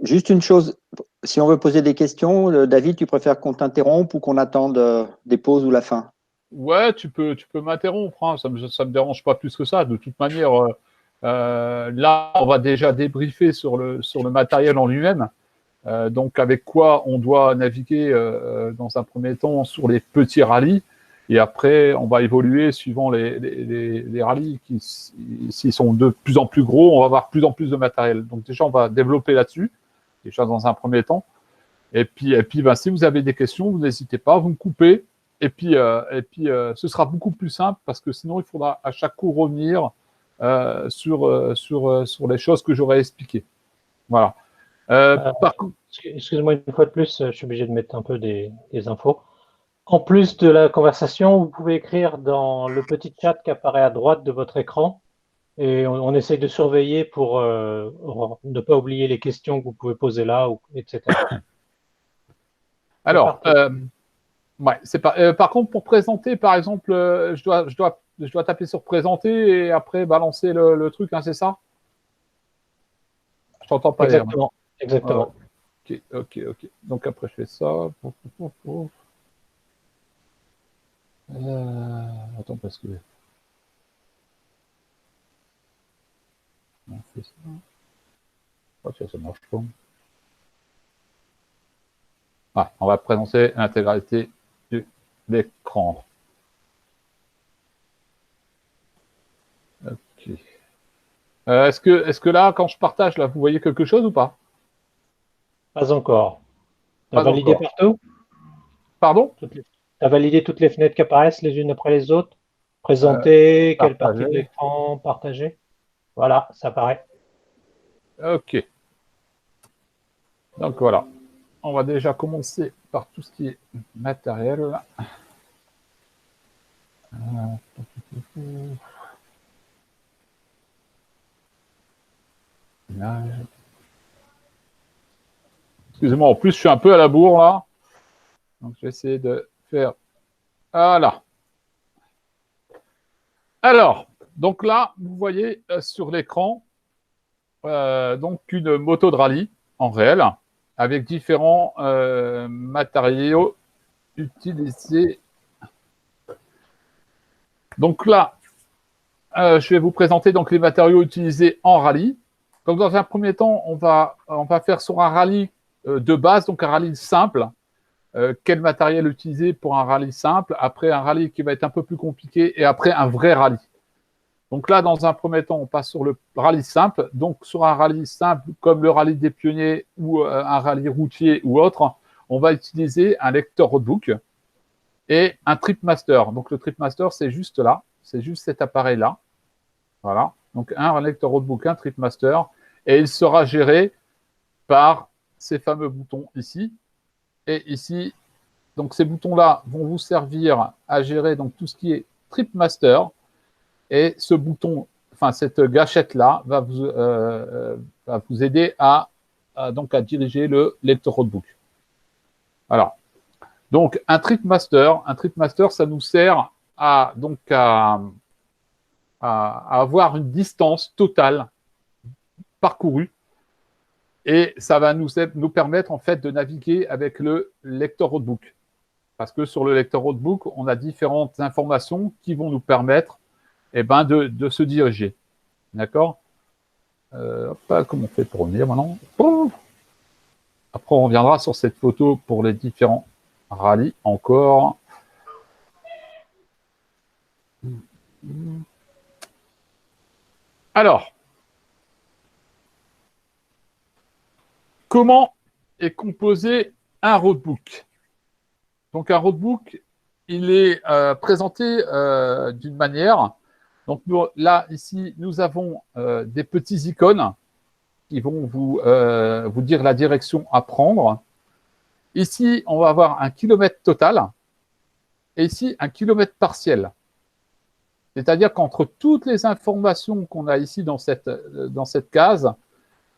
Juste une chose, si on veut poser des questions, David, tu préfères qu'on t'interrompe ou qu'on attende des pauses ou la fin? Ouais, tu peux m'interrompre, hein, ça me dérange pas plus que ça. De toute manière, là, on va déjà débriefer sur le matériel en lui-même. Donc, avec quoi on doit naviguer dans un premier temps sur les petits rallyes. Et après, on va évoluer suivant les rallyes qui, s'ils sont de plus en plus gros, on va avoir plus en plus de matériel. Donc, déjà, on va développer là-dessus, déjà dans un premier temps. Et puis ben, si vous avez des questions, vous n'hésitez pas, vous me coupez. Ce sera beaucoup plus simple parce que sinon, il faudra à chaque coup revenir sur les choses que j'aurais expliquées. Voilà. Par contre, Excuse-moi une fois de plus, je suis obligé de mettre un peu des infos. En plus de la conversation, vous pouvez écrire dans le petit chat qui apparaît à droite de votre écran et on essaye de surveiller pour ne pas oublier les questions que vous pouvez poser là, etc. alors, ouais, c'est pas. Par contre, pour présenter, par exemple, je dois taper sur présenter et après balancer le truc, hein, c'est ça? Je t'entends pas. Exactement. Exactement. Ok. Donc après, je fais ça. Attends, parce que. On fait ça. Oh, ça marche pas. Ah, on va présenter l'intégralité de l'écran. Ok. Est-ce que là, quand je partage, là, vous voyez quelque chose ou pas? Pas encore. Tu as Pas validé encore. partout? Pardon? Tu as validé toutes les fenêtres qui apparaissent les unes après les autres? Présenter, quelle partie de Partager. l'écran, partager? Voilà, ça apparaît. Ok. Donc voilà. On va déjà commencer par tout ce qui est matériel. Excusez-moi, en plus, je suis un peu à la bourre là. Donc, je vais essayer de faire. Voilà. Alors, donc là, vous voyez sur l'écran donc une moto de rallye en réel avec différents matériaux utilisés. Donc là, je vais vous présenter donc les matériaux utilisés en rallye. Donc dans un premier temps, on va faire sur un rallye de base, donc un rallye simple. Quel matériel utiliser pour un rallye simple, après un rallye qui va être un peu plus compliqué et après un vrai rallye. Donc là, dans un premier temps, on passe sur le rallye simple. Donc sur un rallye simple, comme le rallye des pionniers ou un rallye routier ou autre, on va utiliser un lecteur roadbook et un tripmaster. Donc le tripmaster, c'est juste là, c'est juste cet appareil-là. Voilà. Donc un lecteur roadbook, un tripmaster, et il sera géré par ces fameux boutons ici et ici. Donc ces boutons-là vont vous servir à gérer donc tout ce qui est tripmaster. Et ce bouton, enfin cette gâchette-là, va vous aider donc à diriger le lecteur roadbook. Voilà. Donc un tripmaster, ça nous sert donc à avoir une distance totale parcourue et ça va nous permettre en fait de naviguer avec le lecteur roadbook. Parce que sur le lecteur roadbook, on a différentes informations qui vont nous permettre de se diriger. D'accord? Comment on fait pour revenir maintenant? Après, on reviendra sur cette photo pour les différents rallyes encore. Alors, comment est composé un roadbook? Donc, un roadbook, il est présenté d'une manière. Donc, là, ici, nous avons des petits icônes qui vont vous dire la direction à prendre. Ici, on va avoir un kilomètre total et ici, un kilomètre partiel. C'est-à-dire qu'entre toutes les informations qu'on a ici dans cette case,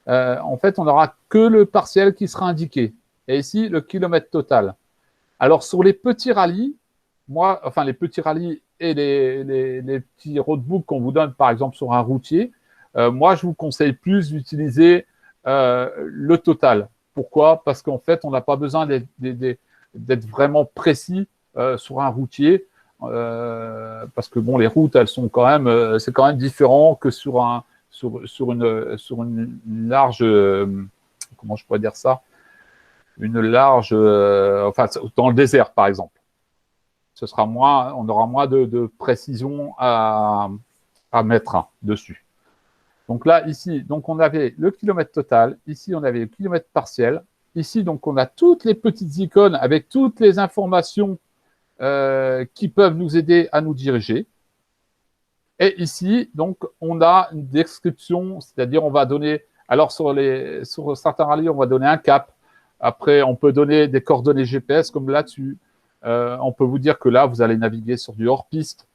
en fait, on n'aura que le partiel qui sera indiqué. Et ici, le kilomètre total. Alors, sur les petits rallyes, les petits rallyes et les petits roadbooks qu'on vous donne, par exemple, sur un routier, moi, je vous conseille plus d'utiliser le total. Pourquoi? Parce qu'en fait, on n'a pas besoin d'être vraiment précis sur un routier, parce que bon, les routes, elles sont quand même, c'est quand même différent que sur une large, comment je pourrais dire ça, une large, enfin, dans le désert, par exemple. On aura moins de précision à mettre dessus. Donc là, ici, donc on avait le kilomètre total. Ici, on avait le kilomètre partiel. Ici, donc, on a toutes les petites icônes avec toutes les informations qui peuvent nous aider à nous diriger. Et ici, donc, on a une description, c'est-à-dire on va donner, alors sur certains rallyes, on va donner un cap. Après, on peut donner des coordonnées GPS comme là-dessus. On peut vous dire que là, vous allez naviguer sur du hors-piste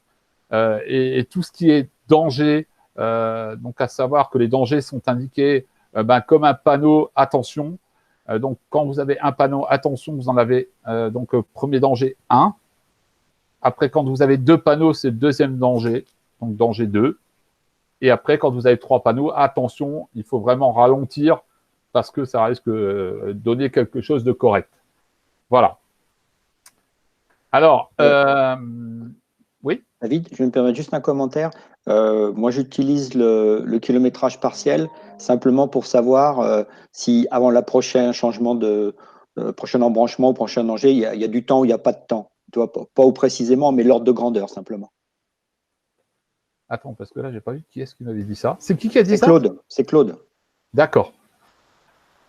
et tout ce qui est danger. Donc, à savoir que les dangers sont indiqués comme un panneau « Attention ». Donc, quand vous avez un panneau « Attention », vous en avez donc premier danger 1. Après, quand vous avez 2 panneaux, c'est le deuxième danger, donc danger 2. Et après, quand vous avez 3 panneaux, attention, il faut vraiment ralentir parce que ça risque de donner quelque chose de correct. Voilà. Alors, oui. David, je vais me permettre juste un commentaire. Moi, j'utilise le kilométrage partiel simplement pour savoir si avant le prochain changement prochain embranchement ou prochain danger, il y a du temps ou il n'y a pas de temps. Tu vois, pas où précisément, mais l'ordre de grandeur simplement. Attends, parce que là, j'ai pas vu qui est-ce qui m'avait dit ça. C'est qui a dit ça? Claude. C'est Claude. D'accord.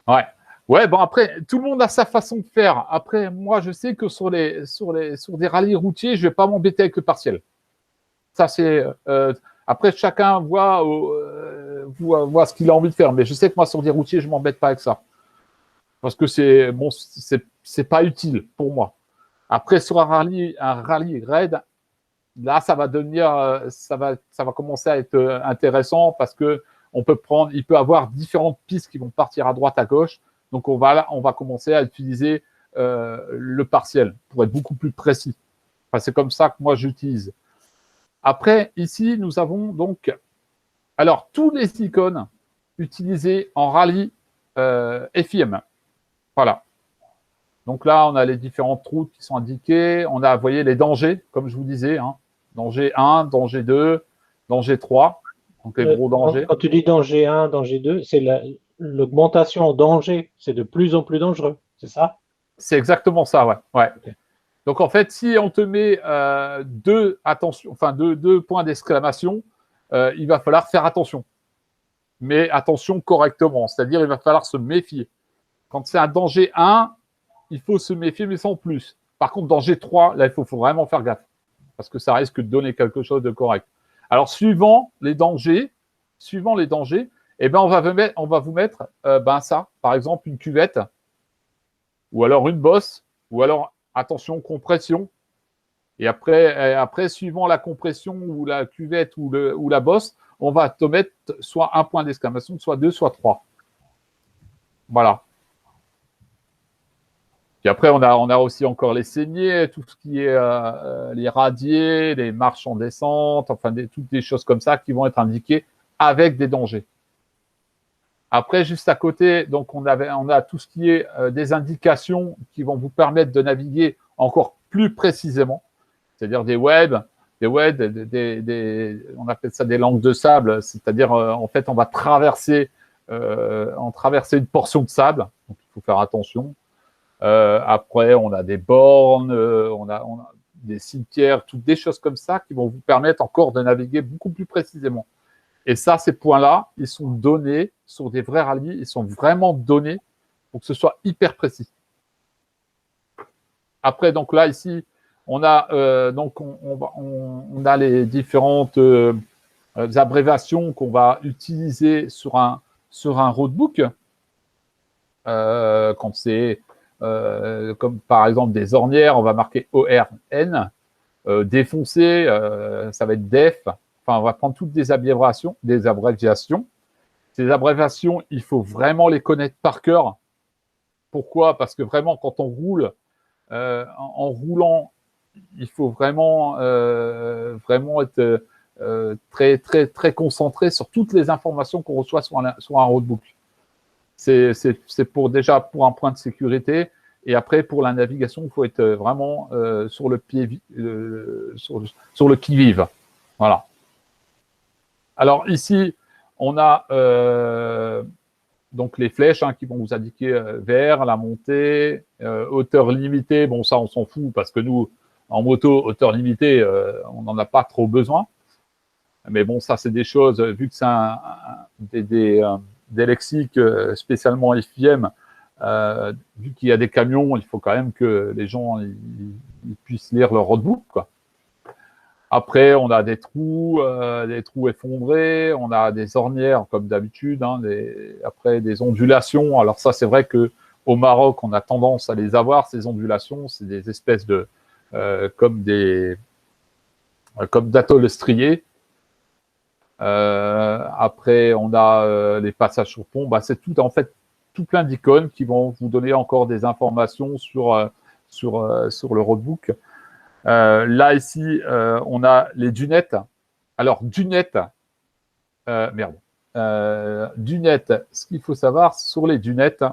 Ouais. Ouais, bon, après, tout le monde a sa façon de faire. Après, moi, je sais que sur des rallyes routiers, je vais pas m'embêter avec le partiel. Ça, c'est. Après, chacun voit ce qu'il a envie de faire. Mais je sais que moi, sur des routiers, je m'embête pas avec ça. Parce que c'est pas utile pour moi. Après, sur un rallye raid, là, ça va devenir, ça va commencer à être intéressant parce que il peut avoir différentes pistes qui vont partir à droite, à gauche. Donc, on va commencer à utiliser le partiel pour être beaucoup plus précis. Enfin, c'est comme ça que moi, j'utilise. Après, ici, nous avons donc, alors, tous les icônes utilisés en rallye FIM. Voilà. Donc là, on a les différentes routes qui sont indiquées. On a, vous voyez, les dangers, comme je vous disais. Hein. Danger 1, danger 2, danger 3. Donc les gros dangers. Quand tu dis danger 1, danger 2, c'est l'augmentation en danger. C'est de plus en plus dangereux, c'est ça? C'est exactement ça, ouais. Okay. Donc en fait, si on te met deux points d'exclamation, il va falloir faire attention. Mais attention correctement. C'est-à-dire, il va falloir se méfier. Quand c'est un danger 1, il faut se méfier, mais sans plus. Par contre, danger 3, là, il faut vraiment faire gaffe. Parce que ça risque de donner quelque chose de correct. Alors, suivant les dangers, eh ben, on va vous mettre ça, par exemple, une cuvette, ou alors une bosse, ou alors, attention, compression. Et après, suivant la compression ou la cuvette ou la bosse, on va te mettre soit un point d'exclamation, soit 2, soit 3. Voilà. Puis après, on a aussi encore les saignées, tout ce qui est les radiers, les marches en descente, enfin toutes des choses comme ça qui vont être indiquées avec des dangers. Après, juste à côté, donc on a tout ce qui est des indications qui vont vous permettre de naviguer encore plus précisément, c'est-à-dire des webs, on appelle ça des langues de sable, c'est-à-dire en fait on va traverser une portion de sable, donc il faut faire attention. Après, on a des bornes, on a des cimetières, toutes des choses comme ça qui vont vous permettre encore de naviguer beaucoup plus précisément. Et ça, ces points-là, ils sont donnés sur des vrais rallyes, ils sont vraiment donnés pour que ce soit hyper précis. Après, donc là, ici, on a on a les différentes abréviations qu'on va utiliser sur un roadbook. Quand c'est comme par exemple des ornières, on va marquer ORN, défoncer, ça va être DEF. Enfin, on va prendre toutes des abréviations. Ces abréviations, il faut vraiment les connaître par cœur. Pourquoi? Parce que vraiment, quand on roule, en roulant, il faut vraiment être très, très, très concentré sur toutes les informations qu'on reçoit sur un roadbook. C'est déjà pour un point de sécurité. Et après, pour la navigation, il faut être vraiment sur le pied, sur le qui-vive. Voilà. Alors ici, on a donc les flèches qui vont vous indiquer vers la montée, hauteur limitée. Bon, ça, on s'en fout parce que nous, en moto, hauteur limitée, on n'en a pas trop besoin. Mais bon, ça, c'est des choses, vu que c'est des lexiques spécialement FIM, vu qu'il y a des camions, il faut quand même que les gens ils puissent lire leur roadbook, quoi. Après, on a des trous effondrés, on a des ornières comme d'habitude, après des ondulations. Alors ça, c'est vrai que au Maroc, on a tendance à les avoir, ces ondulations. C'est des espèces de comme d'atolls striés. Après, on a les passages sur pont. Bah, c'est tout en fait tout plein d'icônes qui vont vous donner encore des informations sur le roadbook. Là ici, on a les dunettes. Alors dunettes, dunettes. Ce qu'il faut savoir sur les dunettes,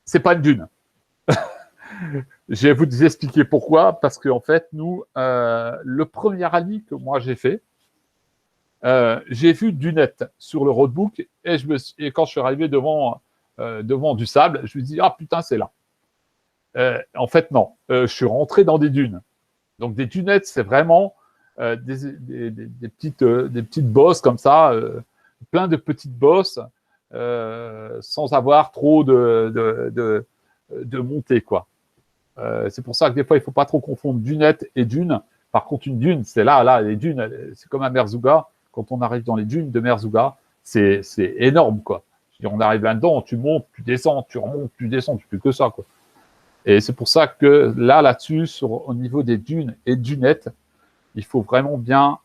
c'est pas une dune. Je vais vous expliquer pourquoi. Parce qu'en fait, nous, le premier rallye que moi j'ai fait. J'ai vu dunette sur le roadbook et quand je suis arrivé devant du sable, je me dis ah putain c'est là. En fait non, je suis rentré dans des dunes. Donc des dunettes c'est vraiment des petites bosses comme ça, plein de petites bosses sans avoir trop de montée quoi. C'est pour ça que des fois il faut pas trop confondre dunette et dune. Par contre une dune c'est là les dunes c'est comme un Merzouga. Quand on arrive dans les dunes de Merzouga, c'est énorme, quoi. On arrive là-dedans, tu montes, tu descends, tu remontes, tu descends, tu fais que ça, quoi. Et c'est pour ça que là-dessus, au niveau des dunes et dunettes, il faut vraiment bien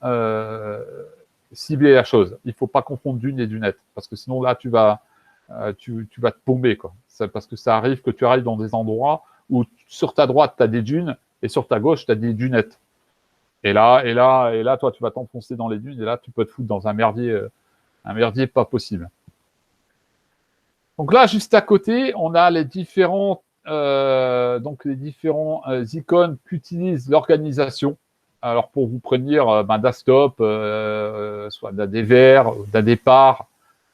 cibler la chose. Il ne faut pas confondre dunes et dunettes, parce que sinon là, tu vas te paumer, quoi. Parce que ça arrive que tu arrives dans des endroits où sur ta droite, tu as des dunes et sur ta gauche, tu as des dunettes. Et là, toi, tu vas t'enfoncer dans les dunes et là, tu peux te foutre dans un merdier pas possible. Donc là, juste à côté, on a les différents icônes qu'utilise l'organisation. Alors pour vous prévenir d'un stop, soit d'un dévers, d'un départ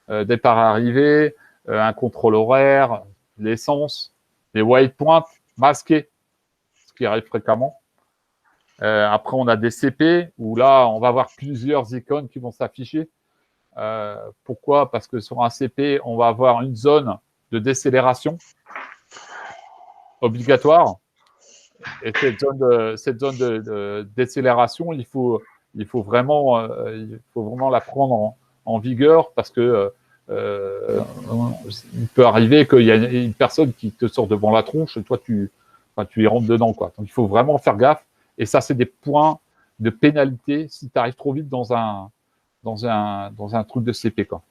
arrivé, un contrôle horaire, l'essence, les waypoints masqués, ce qui arrive fréquemment. Après, on a des CP où là, on va avoir plusieurs icônes qui vont s'afficher. Pourquoi? Parce que sur un CP, on va avoir une zone de décélération obligatoire. Et cette zone de décélération, il faut vraiment la prendre en vigueur parce que il peut arriver qu'il y a une personne qui te sort devant la tronche et toi, tu y rentres dedans, quoi. Donc, il faut vraiment faire gaffe. Et ça, c'est des points de pénalité si tu arrives trop vite dans un truc de CP, quoi.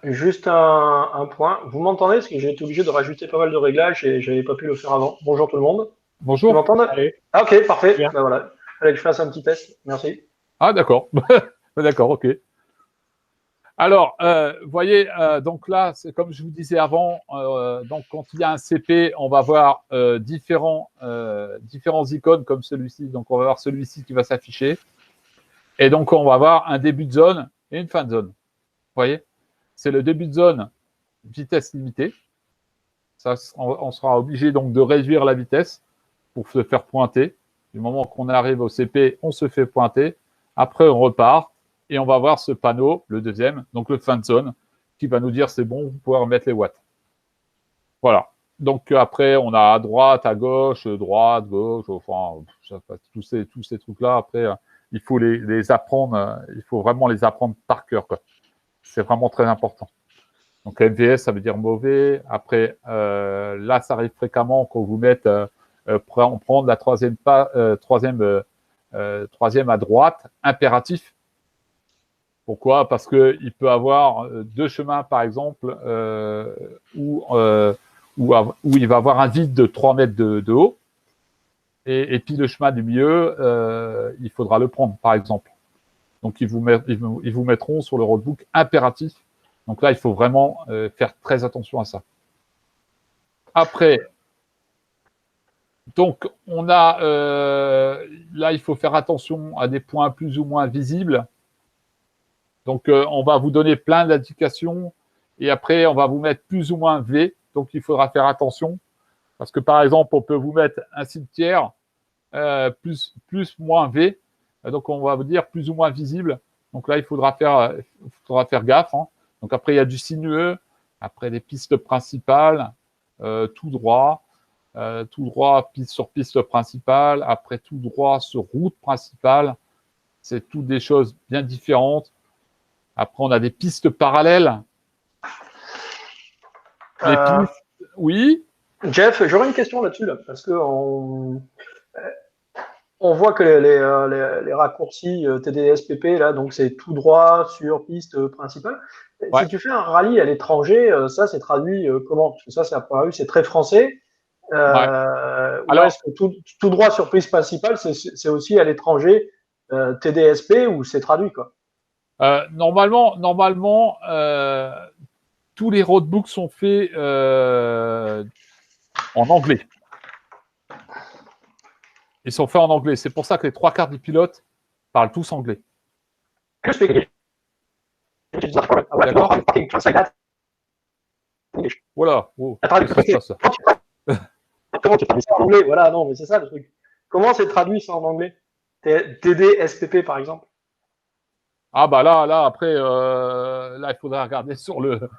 Juste un point. Vous m'entendez? Parce que j'ai été obligé de rajouter pas mal de réglages et j'avais pas pu le faire avant. Bonjour tout le monde. Bonjour. Vous m'entendez? Allez. Ah, ok, parfait. Bien. Ben voilà. Fallait que je fasse un petit test. Merci. Ah, d'accord. D'accord, ok. Alors, vous voyez, donc là, c'est comme je vous disais avant, donc quand il y a un CP, on va voir différents icônes comme celui-ci. Donc, on va voir celui-ci qui va s'afficher. Et donc, on va avoir un début de zone et une fin de zone. Vous voyez? C'est le début de zone vitesse limitée. Ça, on sera obligé donc de réduire la vitesse pour se faire pointer. Du moment qu'on arrive au CP, on se fait pointer. Après, on repart. Et on va voir ce panneau, le deuxième, donc le fin de zone, qui va nous dire c'est bon, vous pouvez remettre les watts. Voilà. Donc après, on a à droite, à gauche, droite, gauche, enfin, tous ces trucs-là. Après, il faut les apprendre, il faut vraiment les apprendre par cœur, quoi. C'est vraiment très important. Donc MVS, ça veut dire mauvais. Après, là, ça arrive fréquemment qu'on vous mette, on prend la troisième à droite, impératif. Pourquoi? Parce qu'il peut avoir deux chemins, par exemple, où il va avoir un vide de 3 mètres de haut. Et puis le chemin du milieu, il faudra le prendre, par exemple. Donc, ils vous mettront sur le roadbook impératif Donc là, il faut vraiment faire très attention à ça. Après, donc on a là, il faut faire attention à des points plus ou moins visibles. Donc on va vous donner plein d'indications et après on va vous mettre plus ou moins V. Donc il faudra faire attention parce que par exemple, on peut vous mettre un cimetière plus moins V. Donc on va vous dire plus ou moins visible. Donc là, il faudra faire gaffe. Hein. Donc après, il y a du sinueux, après des pistes principales, tout droit, piste principale, après tout droit sur route principale. C'est toutes des choses bien différentes. Après, on a des pistes parallèles. Les pistes, oui. Jeff, j'aurais une question là-dessus, là, parce que on voit que les raccourcis TDSPP, là, donc c'est tout droit sur piste principale. Ouais. Si tu fais un rallye à l'étranger, ça c'est traduit comment? Parce que ça, c'est à première vue, c'est très français. Ou Alors- est-ce que tout droit sur piste principale, c'est aussi à l'étranger TDSP ou c'est traduit, quoi? Normalement, tous les roadbooks sont faits en anglais. Ils sont faits en anglais. C'est pour ça que les 3/4 des pilotes parlent tous anglais. D'accord. Voilà. Oh, ça. Comment tu traduis ça en anglais? Voilà, non, mais c'est ça le truc. Comment c'est traduit ça en anglais? TDSPP, par exemple. Ah bah là après, là il faudrait regarder sur le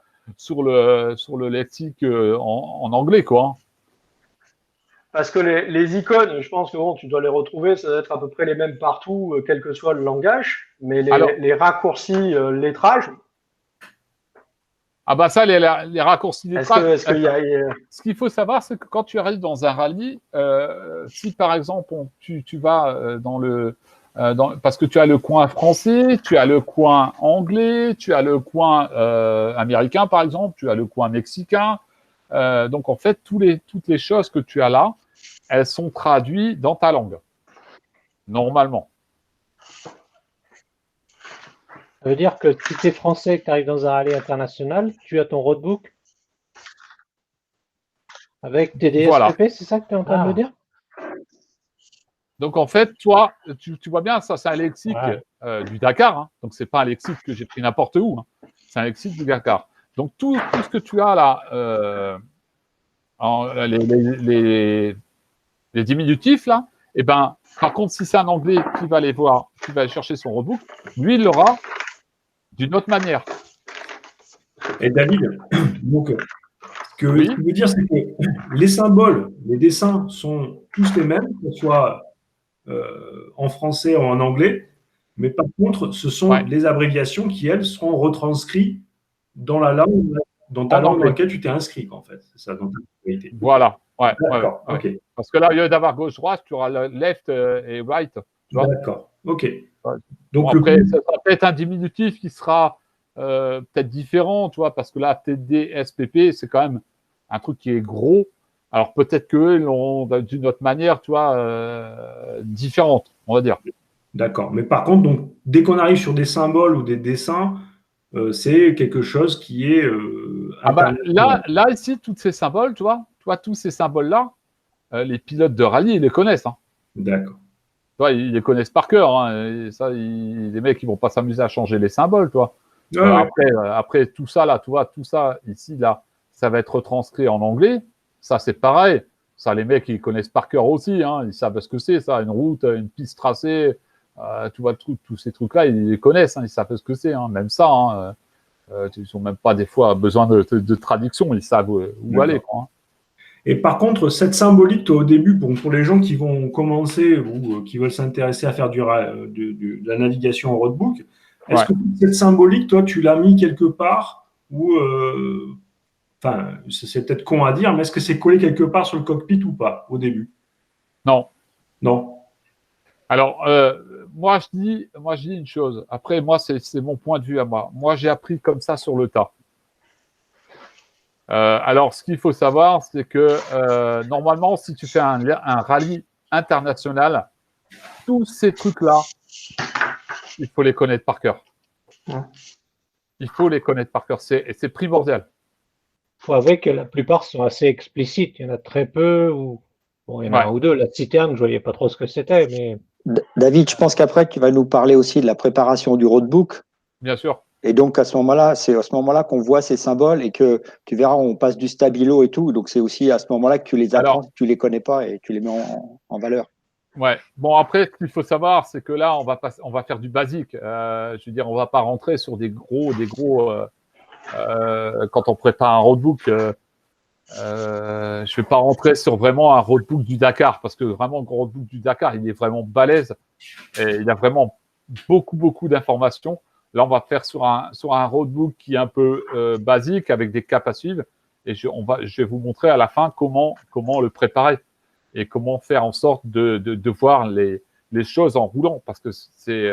lexique en anglais quoi. Hein. Parce que les icônes, je pense que bon, tu dois les retrouver, ça doit être à peu près les mêmes partout, quel que soit le langage. Mais les raccourcis lettrage. Ah bah ça, les raccourcis lettrage. Est-ce qu'il y a Ce qu'il faut savoir, c'est que quand tu arrives dans un rallye, si par exemple tu vas parce que tu as le coin français, tu as le coin anglais, tu as le coin américain par exemple, tu as le coin mexicain. Donc en fait, toutes les choses que tu as là, elles sont traduites dans ta langue, normalement. Ça veut dire que si tu es français et que tu arrives dans un rallye international, tu as ton roadbook avec TDSPP, Voilà. c'est ça que tu es en train de me dire? Donc en fait, toi, tu vois bien, ça c'est un lexique du Dakar. Hein. Donc c'est pas un lexique que j'ai pris n'importe où. Hein. C'est un lexique du Dakar. Donc tout ce que tu as là, les diminutifs là, eh ben, par contre, si c'est un Anglais qui va aller voir, qui va aller chercher son roadbook, lui il l'aura d'une autre manière. Et David, donc, ce que je veux dire, c'est que les symboles, les dessins sont tous les mêmes, que ce soit en français ou en anglais, mais par contre, ce sont les abréviations qui, elles, seront retranscrites dans la langue, dans ta langue dans laquelle tu t'es inscrit, en fait. C'est ça, dans ta priorité. Voilà. Ouais, d'accord, ok. Parce que là, au lieu d'avoir gauche-droite, tu auras left et right. D'accord, ok. Ouais. Donc, bon, après, ça sera peut-être un diminutif qui sera peut-être différent, tu vois, parce que là, TDSPP, c'est quand même un truc qui est gros. Alors peut-être qu'eux, ils l'ont d'une autre manière, tu vois, différente, on va dire. D'accord. Mais par contre, donc, dès qu'on arrive sur des symboles ou des dessins, c'est quelque chose qui est là, ici, tous ces symboles, tu vois, tous ces symboles-là, les pilotes de rallye, ils les connaissent. Hein. D'accord. Tu vois, ils les connaissent par cœur. Hein, et ça, les mecs, ils vont pas s'amuser à changer les symboles, tu vois. Après, tout ça, là, tu vois, tout ça, ici, là, ça va être retranscrit en anglais. Ça, c'est pareil. Ça, les mecs, ils connaissent par cœur aussi. Hein, ils savent ce que c'est, ça, une route, une piste tracée. Tu vois, tous ces trucs-là, ils les connaissent. Hein, ils savent ce que c'est. Hein, même ça, hein, ils n'ont même pas des fois besoin de traduction. Ils savent où aller. Quoi, hein. Et par contre, cette symbolique, toi, au début, pour les gens qui vont commencer ou qui veulent s'intéresser à faire de la navigation en roadbook, est-ce que cette symbolique, toi, tu l'as mis quelque part ou enfin, c'est peut-être con à dire, mais est-ce que c'est collé quelque part sur le cockpit ou pas au début? Non. Non. Alors, moi, je dis une chose. Après, moi, c'est mon point de vue à moi. Moi, j'ai appris comme ça sur le tas. Alors, ce qu'il faut savoir, c'est que normalement, si tu fais un rallye international, tous ces trucs-là, il faut les connaître par cœur. Il faut les connaître par cœur, c'est primordial. Il faut avouer que la plupart sont assez explicites. Il y en a très peu, ou bon, il y en a un ou deux. La citerne, je ne voyais pas trop ce que c'était, mais. David, je pense qu'après, tu vas nous parler aussi de la préparation du roadbook. Bien sûr. Et donc, à ce moment-là, c'est à ce moment-là qu'on voit ces symboles et que tu verras, on passe du stabilo et tout. Donc, c'est aussi à ce moment-là que tu les apprends, tu les connais pas et tu les mets en valeur. Ouais. Bon, après, ce qu'il faut savoir, c'est que là, on va faire du basique. Je veux dire, on va pas rentrer sur des gros. Quand on prépare un roadbook, je vais pas rentrer sur vraiment un roadbook du Dakar parce que vraiment le roadbook du Dakar, il est vraiment balèze et il a vraiment beaucoup d'informations. Là, on va faire sur un roadbook qui est un peu basique avec des caps à suivre et je vais vous montrer à la fin comment le préparer et comment faire en sorte de voir les choses en roulant parce que c'est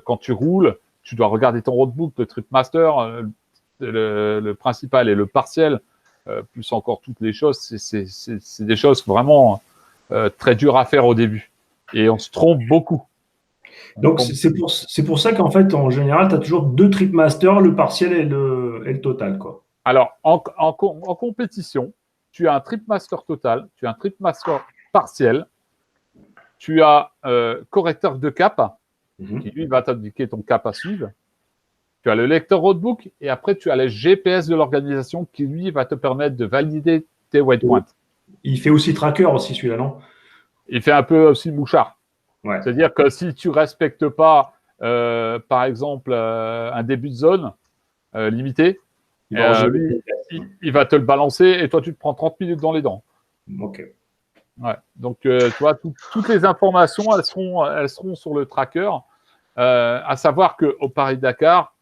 quand tu roules, tu dois regarder ton roadbook, le Tripmaster, le principal et le partiel, plus encore toutes les choses, c'est des choses vraiment très dures à faire au début et on se trompe beaucoup. Donc, c'est pour ça qu'en fait, en général, tu as toujours 2 Tripmasters, le partiel et le total, quoi. Alors, en compétition, tu as un Tripmaster total, tu as un Tripmaster partiel, tu as correcteur de cap, qui lui va t'indiquer ton cap à suivre. Tu as le lecteur roadbook et après, tu as le GPS de l'organisation qui, lui, va te permettre de valider tes waypoints. Il fait aussi tracker aussi, celui-là, non? Il fait un peu aussi mouchard. Ouais. C'est-à-dire que si tu ne respectes pas, par exemple, un début de zone limité, il va te le balancer et toi, tu te prends 30 minutes dans les dents. Ok. Ouais. Donc, tu vois, toutes les informations, elles seront sur le tracker. À savoir qu'au Paris-Dakar,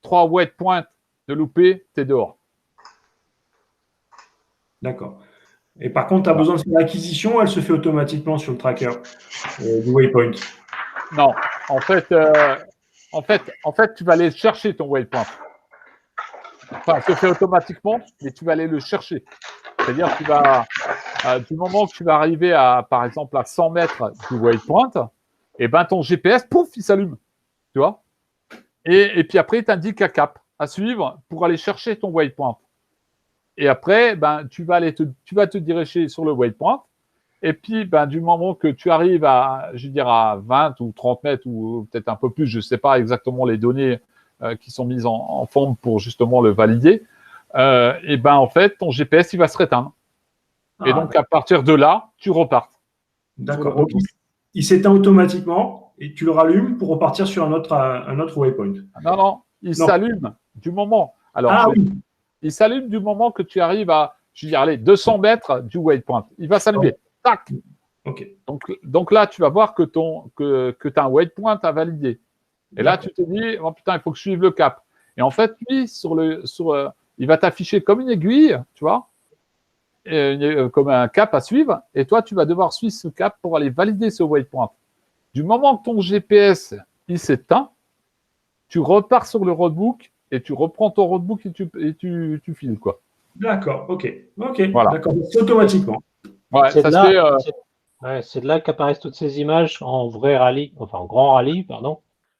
3 waypoints de loupé, t'es dehors. D'accord. Et par contre, tu as besoin de faire l'acquisition, elle se fait automatiquement sur le tracker du waypoint. Non, en fait, tu vas aller chercher ton waypoint. Enfin, ça se fait automatiquement, mais tu vas aller le chercher. C'est-à-dire que du moment que tu vas arriver par exemple, à 100 mètres du waypoint, et ben ton GPS, pouf, il s'allume. Tu vois? Et puis après, il t'indique un cap à suivre pour aller chercher ton waypoint. Et après, ben, tu vas te diriger sur le waypoint. Et puis, ben, du moment que tu arrives à 20 ou 30 mètres ou peut-être un peu plus, je ne sais pas exactement les données qui sont mises en forme pour justement le valider, et ben, en fait, ton GPS, il va se réteindre. Et donc, à partir de là, tu repartes. D'accord. Donc, il s'éteint automatiquement et tu le rallumes pour repartir sur un autre waypoint. Non, il s'allume du moment. Alors, il s'allume du moment que tu arrives à, 200 mètres du waypoint. Il va s'allumer. Tac. Okay. Donc là, tu vas voir que tu as un waypoint à valider. Et là, tu te dis, oh putain, il faut que je suive le cap. Et en fait, lui, il va t'afficher comme une aiguille, tu vois, comme un cap à suivre. Et toi, tu vas devoir suivre ce cap pour aller valider ce waypoint. Du moment que ton GPS il s'éteint, tu repars sur le roadbook et tu reprends ton roadbook et tu files, quoi. D'accord, ok. Voilà. D'accord, c'est automatiquement. Ouais, c'est de là qu'apparaissent toutes ces images en vrai rallye, enfin en grand rallye, pardon.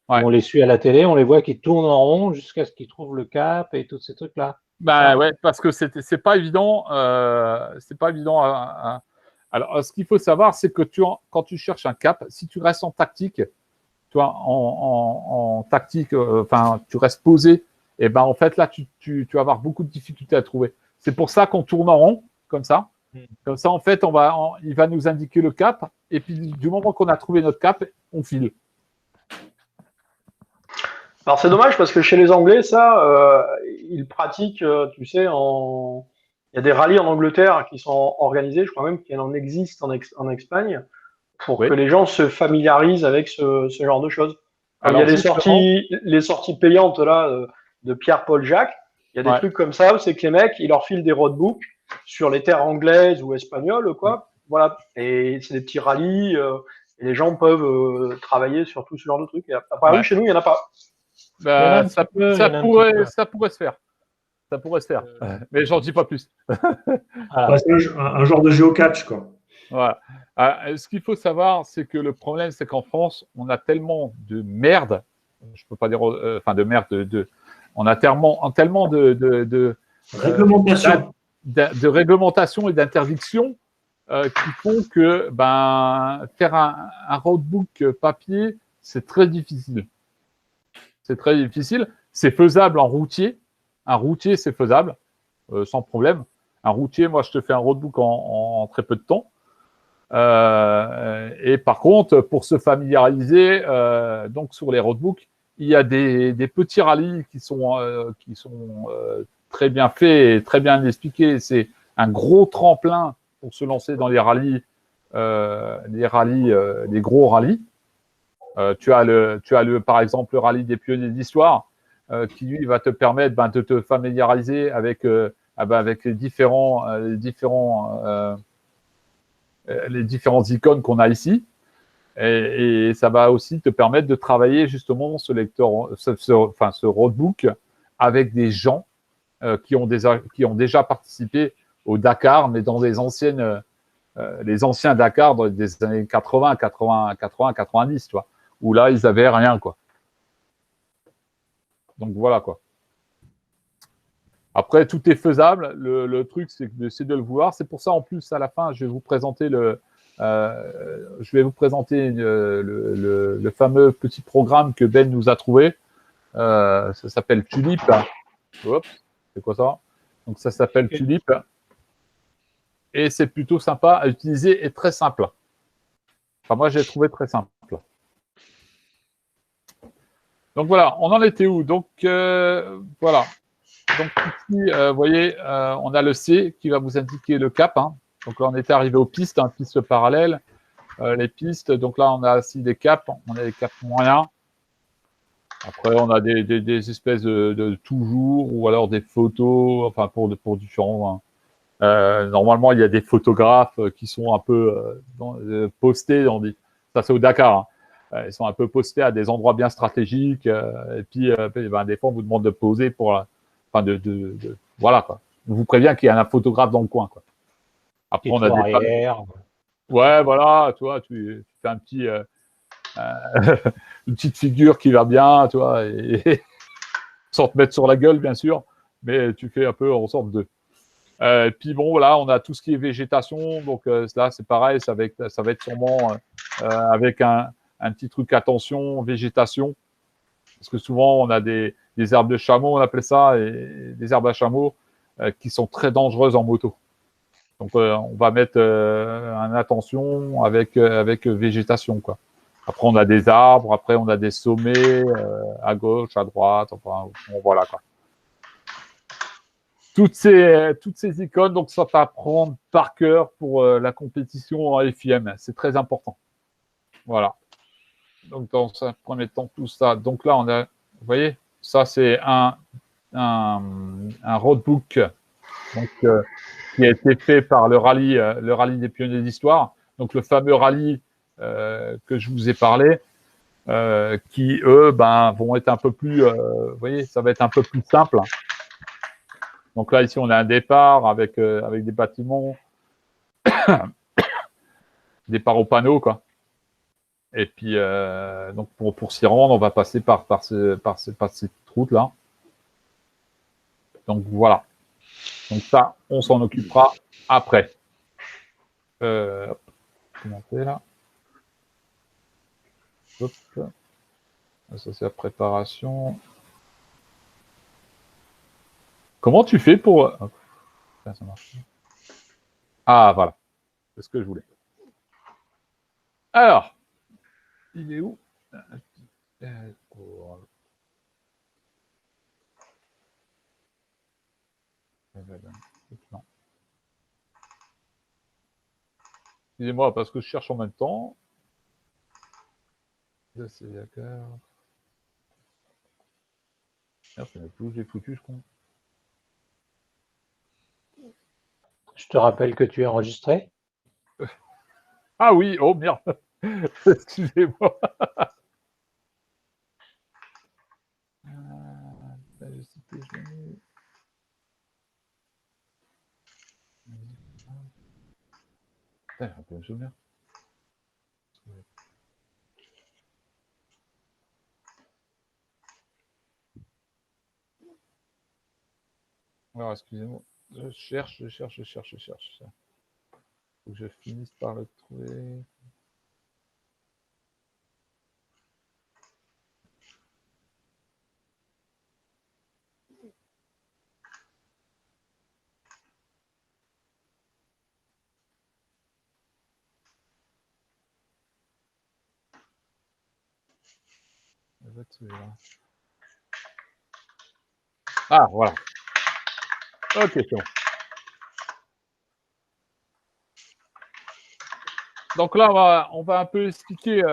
Ouais. On les suit à la télé, on les voit qui tournent en rond jusqu'à ce qu'ils trouvent le cap et tous ces trucs-là. Ben ouais, parce que c'est pas évident. C'est pas évident. Alors, ce qu'il faut savoir, c'est que quand tu cherches un cap, si tu restes en tactique, tu vois, en tactique, enfin, tu restes posé, et ben en fait là, tu vas avoir beaucoup de difficultés à trouver. C'est pour ça qu'on tourne en rond, comme ça. Comme ça, en fait, il va nous indiquer le cap, et puis du moment qu'on a trouvé notre cap, on file. Alors c'est dommage parce que chez les Anglais, ça, ils pratiquent, tu sais, il y a des rallyes en Angleterre qui sont organisés, je crois même qu'il en existe en Espagne, pour que les gens se familiarisent avec ce genre de choses. Alors, il y a les sorties payantes là de Pierre-Paul Jacques. Il y a des trucs comme ça où c'est que les mecs, ils leur filent des roadbooks sur les terres anglaises ou espagnoles, quoi. Voilà. Et c'est des petits rallyes et les gens peuvent travailler sur tout ce genre de trucs. Et à Paris, chez nous, il n'y en a pas. Bah, ça pourrait se faire. Ça pourrait se faire. Mais j'en dis pas plus. Voilà. Un genre de géocache, quoi. Voilà. Ce qu'il faut savoir, c'est que le problème, c'est qu'en France, on a tellement de merde, je peux pas dire, enfin de merde, On a tellement de Réglementation. de réglementations et d'interdictions qui font que faire un roadbook papier, c'est très difficile. C'est très difficile. C'est faisable en routier. Un routier, c'est faisable, sans problème. Un routier, moi, je te fais un roadbook en très peu de temps. Et par contre, pour se familiariser, donc sur les roadbooks, il y a des petits rallyes qui sont très bien faits et très bien expliqués. C'est un gros tremplin pour se lancer dans les rallyes, les gros rallyes. Tu as par exemple le rallye des pionniers d'histoire, qui lui va te permettre de te familiariser avec avec les différentes icônes qu'on a ici. Et ça va aussi te permettre de travailler justement ce roadbook avec des gens qui ont déjà participé au Dakar, mais dans les anciens Dakar des années 80, 90, tu vois, où là, ils avaient rien, quoi. Donc voilà, quoi. Après, tout est faisable. Le truc, c'est de le vouloir. C'est pour ça, en plus, à la fin, je vais vous présenter le fameux petit programme que Ben nous a trouvé. Ça s'appelle Tulip. Oups, c'est quoi ça? Donc, ça s'appelle Tulip. Et c'est plutôt sympa à utiliser et très simple. Enfin, moi, j'ai trouvé très simple. Donc, voilà, on en était où? Donc, voilà. Donc, ici, vous voyez, on a le C qui va vous indiquer le cap. Hein. Donc, là, on était arrivé aux pistes, hein, pistes parallèles. Les pistes, donc là, on a aussi des caps. On a des caps moyens. Après, on a des espèces de toujours ou alors des photos, enfin, pour différents. Hein. Normalement, il y a des photographes qui sont un peu postés. Ça, c'est au Dakar. Hein. Ils sont un peu postés à des endroits bien stratégiques. Et puis, des fois, on vous demande de poser pour. Voilà, quoi. On vous prévient qu'il y a un photographe dans le coin, quoi. Après, on a des. Arrière. Ouais, voilà, tu vois, tu fais une petite figure qui va bien, tu vois, et sans te mettre sur la gueule, bien sûr, mais tu fais un peu en sorte de. Puis bon, voilà, on a tout ce qui est végétation, donc là, c'est pareil, ça va être sûrement avec un petit truc attention, végétation, parce que souvent, on a des herbes de chameau, on appelle ça, et des herbes à chameau qui sont très dangereuses en moto. Donc, on va mettre un attention avec végétation, quoi. Après, on a des arbres, après, on a des sommets à gauche, à droite, enfin, bon, voilà, quoi. Toutes ces icônes, donc ça t'apprendre par cœur pour la compétition en FIM. C'est très important. Voilà. Donc, dans un premier temps, tout ça. Donc là, on a, vous voyez, ça, c'est un roadbook donc, qui a été fait par le rallye des pionniers d'histoire. Donc, le fameux rallye que je vous ai parlé, qui, eux, vont être un peu plus, vous voyez, ça va être un peu plus simple. Donc là, ici, on a un départ avec des bâtiments, départ au panneau, quoi. Et puis, donc pour s'y rendre, on va passer par cette route-là. Donc voilà. Donc ça, on s'en occupera après. Comment on fait là? Hop. Ça, c'est la préparation. Comment tu fais pour... Ça marche. Ah, voilà. C'est ce que je voulais. Alors, il est où? Non. Excusez-moi, parce que je cherche en même temps. Là, c'est d'accord. Merde, c'est tout, j'ai foutu, je crois. Je te rappelle que tu es enregistré. Ah oui, oh merde. Excusez-moi. Putain, un peu me souvenir. Alors, excusez-moi. Je cherche. Faut que je finisse par le trouver. Ça va être celui-là. Ah, voilà. Ok, c'est bon. Donc là, on va un peu expliquer.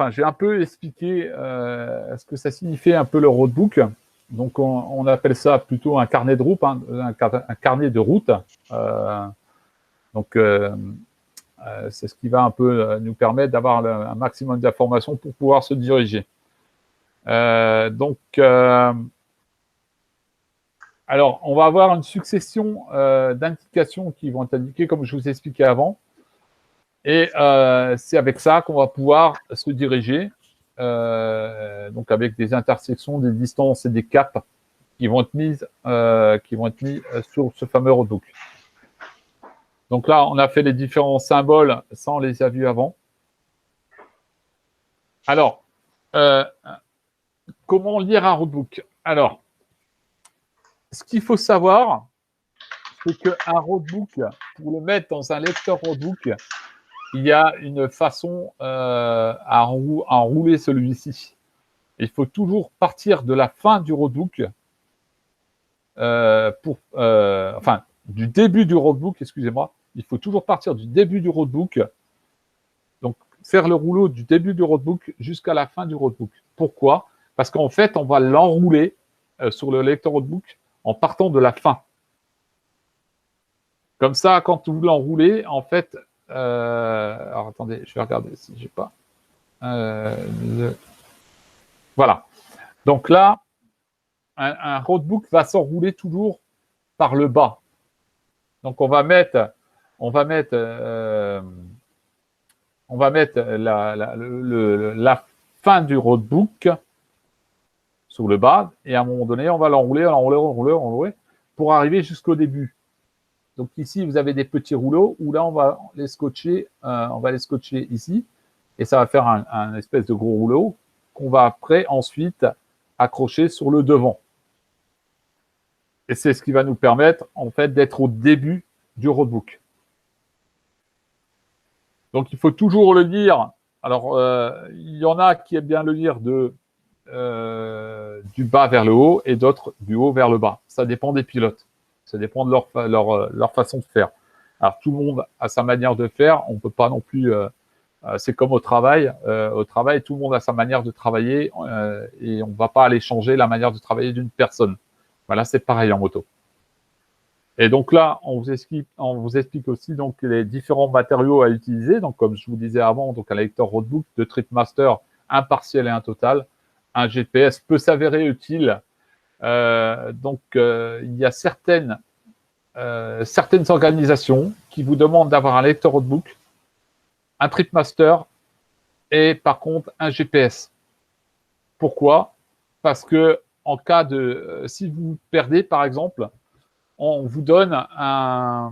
J'ai un peu expliqué ce que ça signifiait un peu le roadbook. Donc, on appelle ça plutôt un carnet de route, hein, un carnet de route. Donc, c'est ce qui va un peu nous permettre d'avoir un maximum d'informations pour pouvoir se diriger. Alors, on va avoir une succession d'indications qui vont être indiquées, comme je vous ai expliqué avant. Et c'est avec ça qu'on va pouvoir se diriger, donc avec des intersections, des distances et des caps qui vont être mis sur ce fameux roadbook. Donc là, on a fait les différents symboles, ça on les a vus avant. Alors, comment lire un roadbook? Alors, ce qu'il faut savoir, c'est qu'un roadbook, pour le mettre dans un lecteur roadbook, il y a une façon à enrouler celui-ci. Il faut toujours partir de la fin du roadbook, du début du roadbook, excusez-moi. Il faut toujours partir du début du roadbook, donc faire le rouleau du début du roadbook jusqu'à la fin du roadbook. Pourquoi? Parce qu'en fait, on va l'enrouler sur le lecteur roadbook en partant de la fin. Comme ça, quand vous l'enroulez, en fait, alors attendez, je vais regarder si j'ai pas. Voilà. Donc là, un roadbook va s'enrouler toujours par le bas. Donc on va mettre la fin du roadbook sur le bas et à un moment donné, on va l'enrouler pour arriver jusqu'au début. Donc ici, vous avez des petits rouleaux où là, on va les scotcher ici et ça va faire un espèce de gros rouleau qu'on va après ensuite accrocher sur le devant. Et c'est ce qui va nous permettre en fait d'être au début du roadbook. Donc il faut toujours le lire. Alors il y en a qui aiment bien le lire du bas vers le haut et d'autres du haut vers le bas. Ça dépend des pilotes. Ça dépend de leur façon de faire. Alors tout le monde a sa manière de faire. On ne peut pas non plus. C'est comme au travail. Au travail, tout le monde a sa manière de travailler et on ne va pas aller changer la manière de travailler d'une personne. Voilà, c'est pareil en moto. Et donc là, on vous explique aussi donc les différents matériaux à utiliser. Donc comme je vous disais avant, donc un lecteur roadbook de Tripmaster, un partiel et un total. Un GPS peut s'avérer utile. Il y a certaines organisations qui vous demandent d'avoir un lecteur roadbook, un Tripmaster et par contre un GPS. Pourquoi? Parce que en cas de si vous perdez par exemple, on vous donne un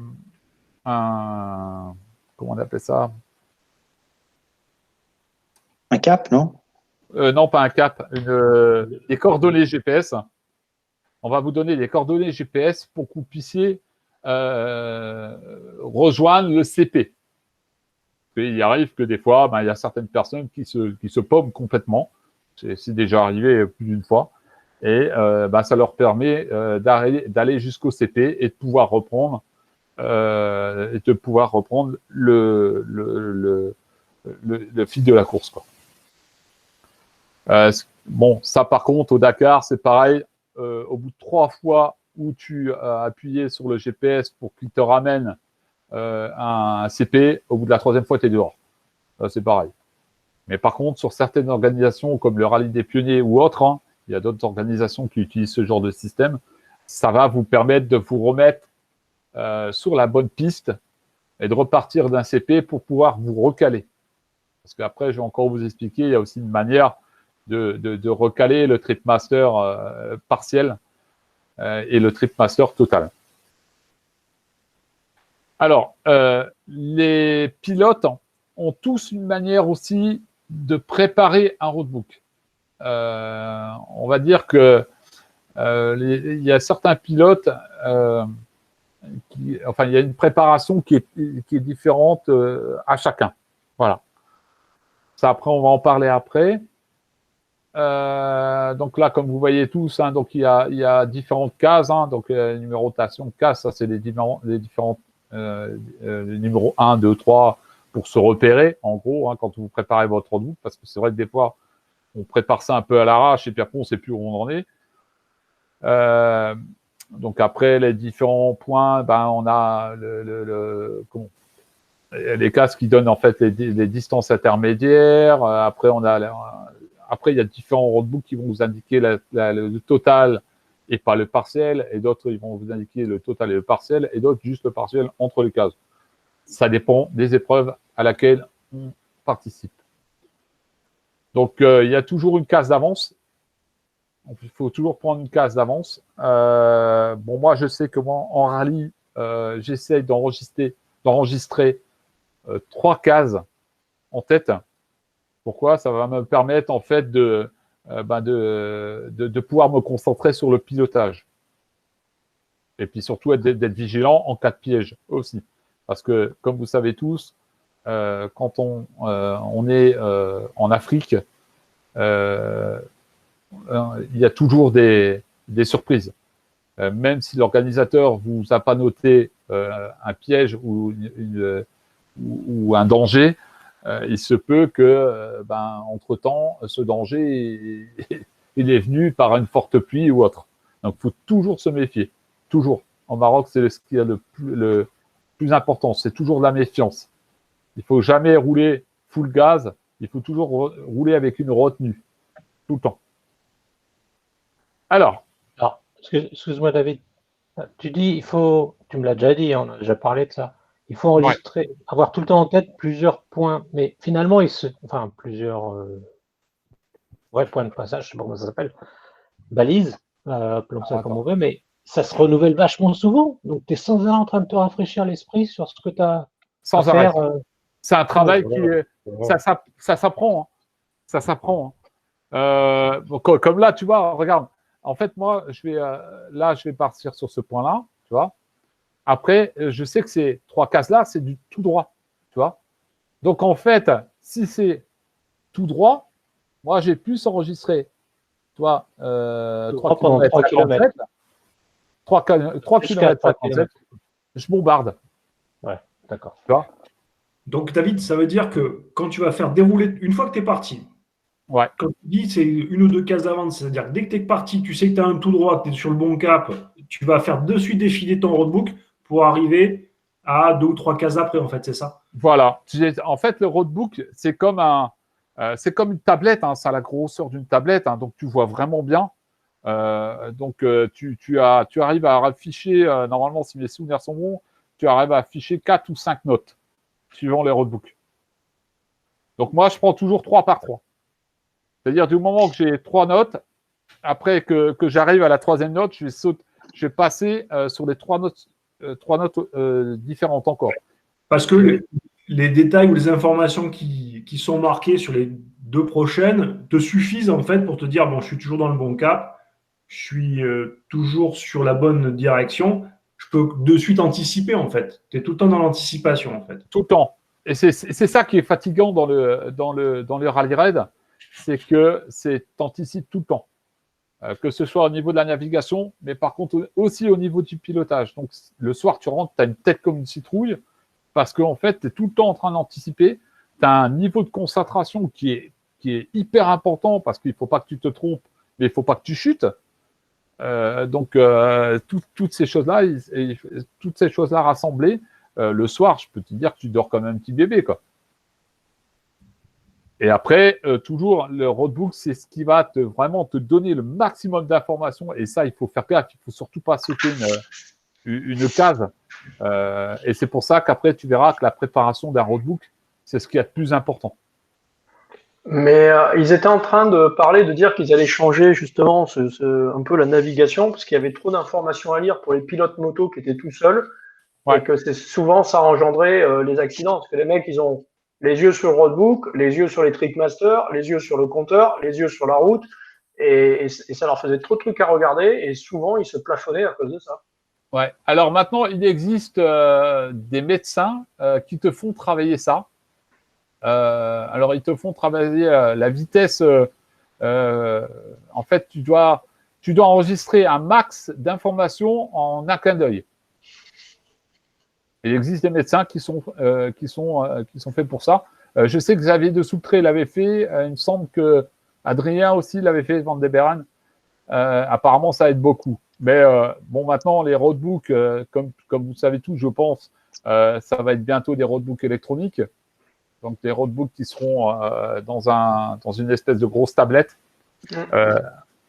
comment on appelle ça? Un cap, non? Non, pas un cap, des coordonnées GPS. On va vous donner des coordonnées GPS pour que vous puissiez rejoindre le CP. Il arrive que des fois, il y a certaines personnes qui se paument complètement. C'est déjà arrivé plus d'une fois. Et ça leur permet d'aller jusqu'au CP et de pouvoir reprendre le fil de la course, quoi. Bon, ça par contre, au Dakar, c'est pareil. Au bout de 3 fois où tu as appuyé sur le GPS pour qu'il te ramène un CP, au bout de la 3e fois, tu es dehors. C'est pareil. Mais par contre, sur certaines organisations comme le Rallye des Pionniers ou autres, il y a d'autres organisations qui utilisent ce genre de système, ça va vous permettre de vous remettre sur la bonne piste et de repartir d'un CP pour pouvoir vous recaler. Parce qu'après, je vais encore vous expliquer, il y a aussi une manière de recaler le trip master partiel et le trip master total. Alors, les pilotes ont tous une manière aussi de préparer un roadbook. On va dire que il y a certains pilotes, il y a une préparation qui est différente à chacun. Voilà. Ça, après, on va en parler après. Donc là, comme vous voyez tous, donc il y a différentes cases. Donc la numérotation de cases, ça c'est les différentes numéros 1, 2, 3 pour se repérer, en gros, quand vous préparez votre roadbook, parce que c'est vrai que des fois, on prépare ça un peu à l'arrache et puis après, on ne sait plus où on en est. Donc après, les différents points, on a les cases qui donnent en fait les distances intermédiaires. Après, il y a différents roadbooks qui vont vous indiquer le total et pas le partiel, et d'autres, ils vont vous indiquer le total et le partiel, et d'autres, juste le partiel entre les cases. Ça dépend des épreuves à laquelle on participe. Donc, il y a toujours une case d'avance. Il faut toujours prendre une case d'avance. Moi, je sais que en rallye, j'essaye d'enregistrer 3 cases en tête. Pourquoi? Ça va me permettre, en fait, de pouvoir me concentrer sur le pilotage. Et puis surtout d'être vigilant en cas de piège aussi. Parce que, comme vous savez tous, quand on est en Afrique, il y a toujours des surprises. Même si l'organisateur vous a pas noté un piège ou un danger, il se peut que, entre-temps, ce danger, il est venu par une forte pluie ou autre. Donc, il faut toujours se méfier. Toujours. En Maroc, c'est ce qui est le plus important. C'est toujours de la méfiance. Il ne faut jamais rouler full gaz. Il faut toujours rouler avec une retenue. Tout le temps. Alors, excuse-moi, David. Tu dis, tu me l'as déjà dit, on a déjà parlé de ça. Il faut enregistrer, avoir tout le temps en tête plusieurs points, mais finalement, plusieurs points de passage, je ne sais pas comment ça s'appelle, balises, appelons ça comme on veut, mais ça se renouvelle vachement souvent. Donc, tu es sans arrêt en train de te rafraîchir l'esprit sur ce que tu as à faire. C'est un travail qui est. Ça s'apprend. Ça s'apprend. Comme là, tu vois, regarde. En fait, moi, je vais partir sur ce point-là, tu vois. Après, je sais que ces 3 cases-là, c'est du tout droit, tu vois. Donc, en fait, si c'est tout droit, moi, j'ai plus enregistré, tu vois, 3 km. 3 km 57, je bombarde. Ouais, d'accord. Tu vois. Donc, David, ça veut dire que quand tu vas faire dérouler, une fois que tu es parti, quand tu dis c'est 1 ou 2 cases d'avance, c'est-à-dire que dès que tu es parti, tu sais que tu as un tout droit, que tu es sur le bon cap, tu vas faire de suite défiler ton roadbook pour arriver à 2 ou 3 cases après, en fait, c'est ça? Voilà. En fait, le roadbook, c'est comme une tablette, ça a la grosseur d'une tablette, donc tu vois vraiment bien. Tu arrives à afficher, normalement, si mes souvenirs sont bons, tu arrives à afficher 4 ou 5 notes, suivant les roadbooks. Donc moi, je prends toujours 3 par 3. C'est-à-dire, du moment que j'ai 3 notes, après que j'arrive à la 3e note, je vais passer sur les 3 notes différentes encore. Parce que les détails ou les informations qui sont marquées sur les 2 prochaines te suffisent en fait pour te dire bon, je suis toujours dans le bon cap, je suis toujours sur la bonne direction, je peux de suite anticiper en fait. Tu es tout le temps dans l'anticipation en fait. Tout le temps. Et c'est ça qui est fatigant dans le rallye raid, c'est que t'anticipes tout le temps. Que ce soit au niveau de la navigation, mais par contre aussi au niveau du pilotage. Donc le soir, tu rentres, tu as une tête comme une citrouille, parce qu'en fait, tu es tout le temps en train d'anticiper. Tu as un niveau de concentration qui est hyper important, parce qu'il ne faut pas que tu te trompes, mais il ne faut pas que tu chutes. Toutes ces choses-là rassemblées, le soir, je peux te dire que tu dors comme un petit bébé, quoi. Et après, toujours, le roadbook, c'est ce qui va vraiment te donner le maximum d'informations. Et ça, il faut faire gaffe. Il ne faut surtout pas sauter une case. Et c'est pour ça qu'après, tu verras que la préparation d'un roadbook, c'est ce qui est le plus important. Mais ils étaient en train de parler, de dire qu'ils allaient changer justement un peu la navigation, parce qu'il y avait trop d'informations à lire pour les pilotes moto qui étaient tout seuls, Ouais. et que c'est souvent ça engendrait les accidents, parce que les mecs, ils ont les yeux sur le roadbook, les yeux sur les trickmasters, les yeux sur le compteur, les yeux sur la route, et ça leur faisait trop de trucs à regarder, et souvent ils se plafonnaient à cause de ça. Ouais. Alors maintenant, il existe des médecins qui te font travailler ça. Alors, ils te font travailler la vitesse. En fait, tu dois enregistrer un max d'informations en un clin d'œil. Il existe des médecins qui sont faits pour ça. Je sais que Xavier de Soutré l'avait fait. Il me semble que Adrien aussi l'avait fait, Van de Beran. Apparemment, ça aide beaucoup. Mais bon, maintenant, les roadbooks, comme vous savez tous, je pense, ça va être bientôt des roadbooks électroniques. Donc, des roadbooks qui seront dans une espèce de grosse tablette.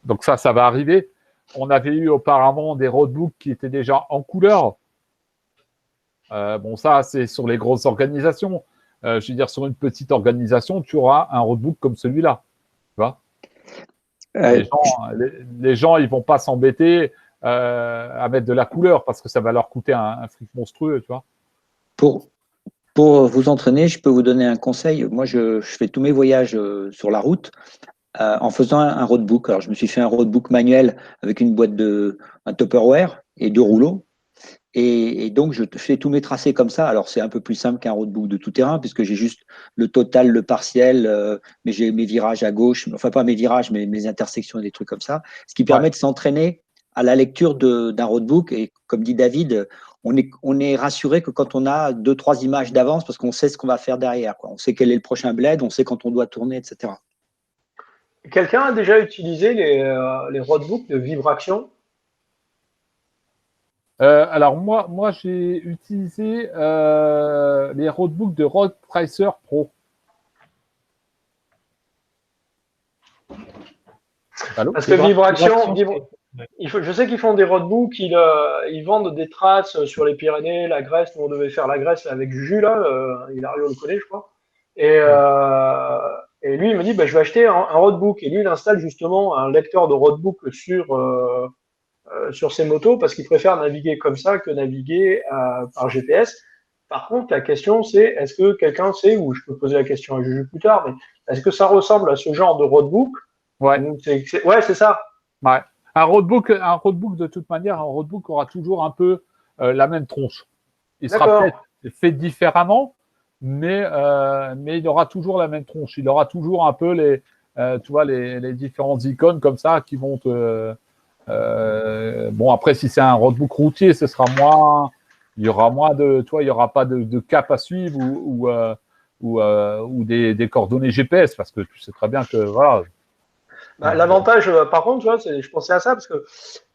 Donc, ça va arriver. On avait eu auparavant des roadbooks qui étaient déjà en couleur. Bon, ça, c'est sur les grosses organisations. Je veux dire, sur une petite organisation, tu auras un roadbook comme celui-là. Tu vois ? Les gens, ils vont pas s'embêter à mettre de la couleur parce que ça va leur coûter un fric monstrueux, tu vois. Pour vous entraîner, je peux vous donner un conseil. Moi, je fais tous mes voyages sur la route en faisant un roadbook. Alors, je me suis fait un roadbook manuel avec une boîte un Tupperware et 2 rouleaux. Et donc, je fais tous mes tracés comme ça. Alors, c'est un peu plus simple qu'un roadbook de tout terrain puisque j'ai juste le total, le partiel, mais j'ai mes virages à gauche, enfin pas mes virages, mais mes intersections et des trucs comme ça. Ce qui permet de s'entraîner à la lecture d'un roadbook. Et comme dit David, on est rassuré que quand on a 2-3 images d'avance parce qu'on sait ce qu'on va faire derrière, quoi. On sait quel est le prochain bled, on sait quand on doit tourner, etc. Quelqu'un a déjà utilisé les roadbooks de vibration? Alors moi j'ai utilisé les roadbooks de Road Tracer Pro. Allô ? Parce que vibration, je sais qu'ils font des roadbooks, ils vendent des traces sur les Pyrénées, la Grèce, où on devait faire la Grèce avec Juju, là, Hilario le connaît, je crois. Et lui, il me dit, je vais acheter un roadbook. Et lui, il installe justement un lecteur de roadbook sur ses motos parce qu'il préfère naviguer comme ça que naviguer par GPS. Par contre, la question, c'est est-ce que quelqu'un sait, ou je peux poser la question à Juju plus tard, mais est-ce que ça ressemble à ce genre de roadbook? Ouais. Ouais, c'est ça. Ouais. Un roadbook, de toute manière, un roadbook aura toujours un peu la même tronche. Il sera peut-être fait différemment, mais il aura toujours la même tronche. Il aura toujours un peu les différentes icônes comme ça qui vont te. Bon, après, si c'est un roadbook routier, ce sera moins. Il y aura moins de. Il n'y aura pas de cap à suivre ou des coordonnées GPS parce que tu sais très bien que voilà. L'avantage, par contre, tu vois, je pensais à ça parce que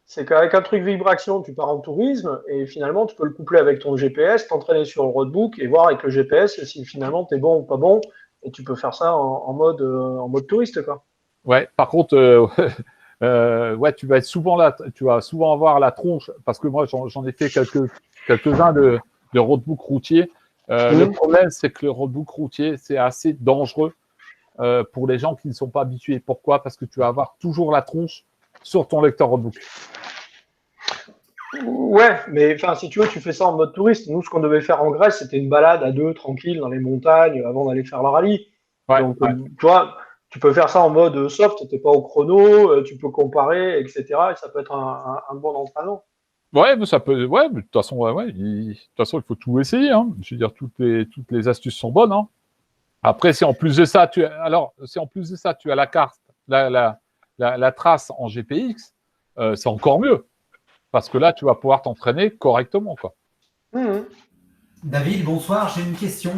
c'est qu'avec un truc vibration, tu pars en tourisme et finalement, tu peux le coupler avec ton GPS, t'entraîner sur le roadbook et voir avec le GPS si finalement t'es bon ou pas bon. Et tu peux faire ça en mode touriste, quoi. Ouais, par contre, ouais, tu vas être souvent là, tu vas souvent avoir la tronche parce que moi, j'en ai fait quelques-uns de roadbook routier. Le problème, c'est que le roadbook routier, c'est assez dangereux. Pour les gens qui ne sont pas habitués. Pourquoi ? Parce que tu vas avoir toujours la tronche sur ton lecteur roadbook. Ouais, mais enfin, si tu veux, tu fais ça en mode touriste. Nous, ce qu'on devait faire en Grèce, c'était une balade à 2, tranquille, dans les montagnes, avant d'aller faire la rallye. Ouais, donc, tu vois, tu peux faire ça en mode soft, t'es pas au chrono, tu peux comparer, etc. Et ça peut être un bon entraînement. Ouais, mais ça peut. Ouais, mais de toute façon, de toute façon, il faut tout essayer. Hein. Je veux dire, toutes les astuces sont bonnes. Hein. Après, si en plus de ça, tu as la carte, la trace en GPX, c'est encore mieux. Parce que là, tu vas pouvoir t'entraîner correctement, quoi. David, bonsoir. J'ai une question.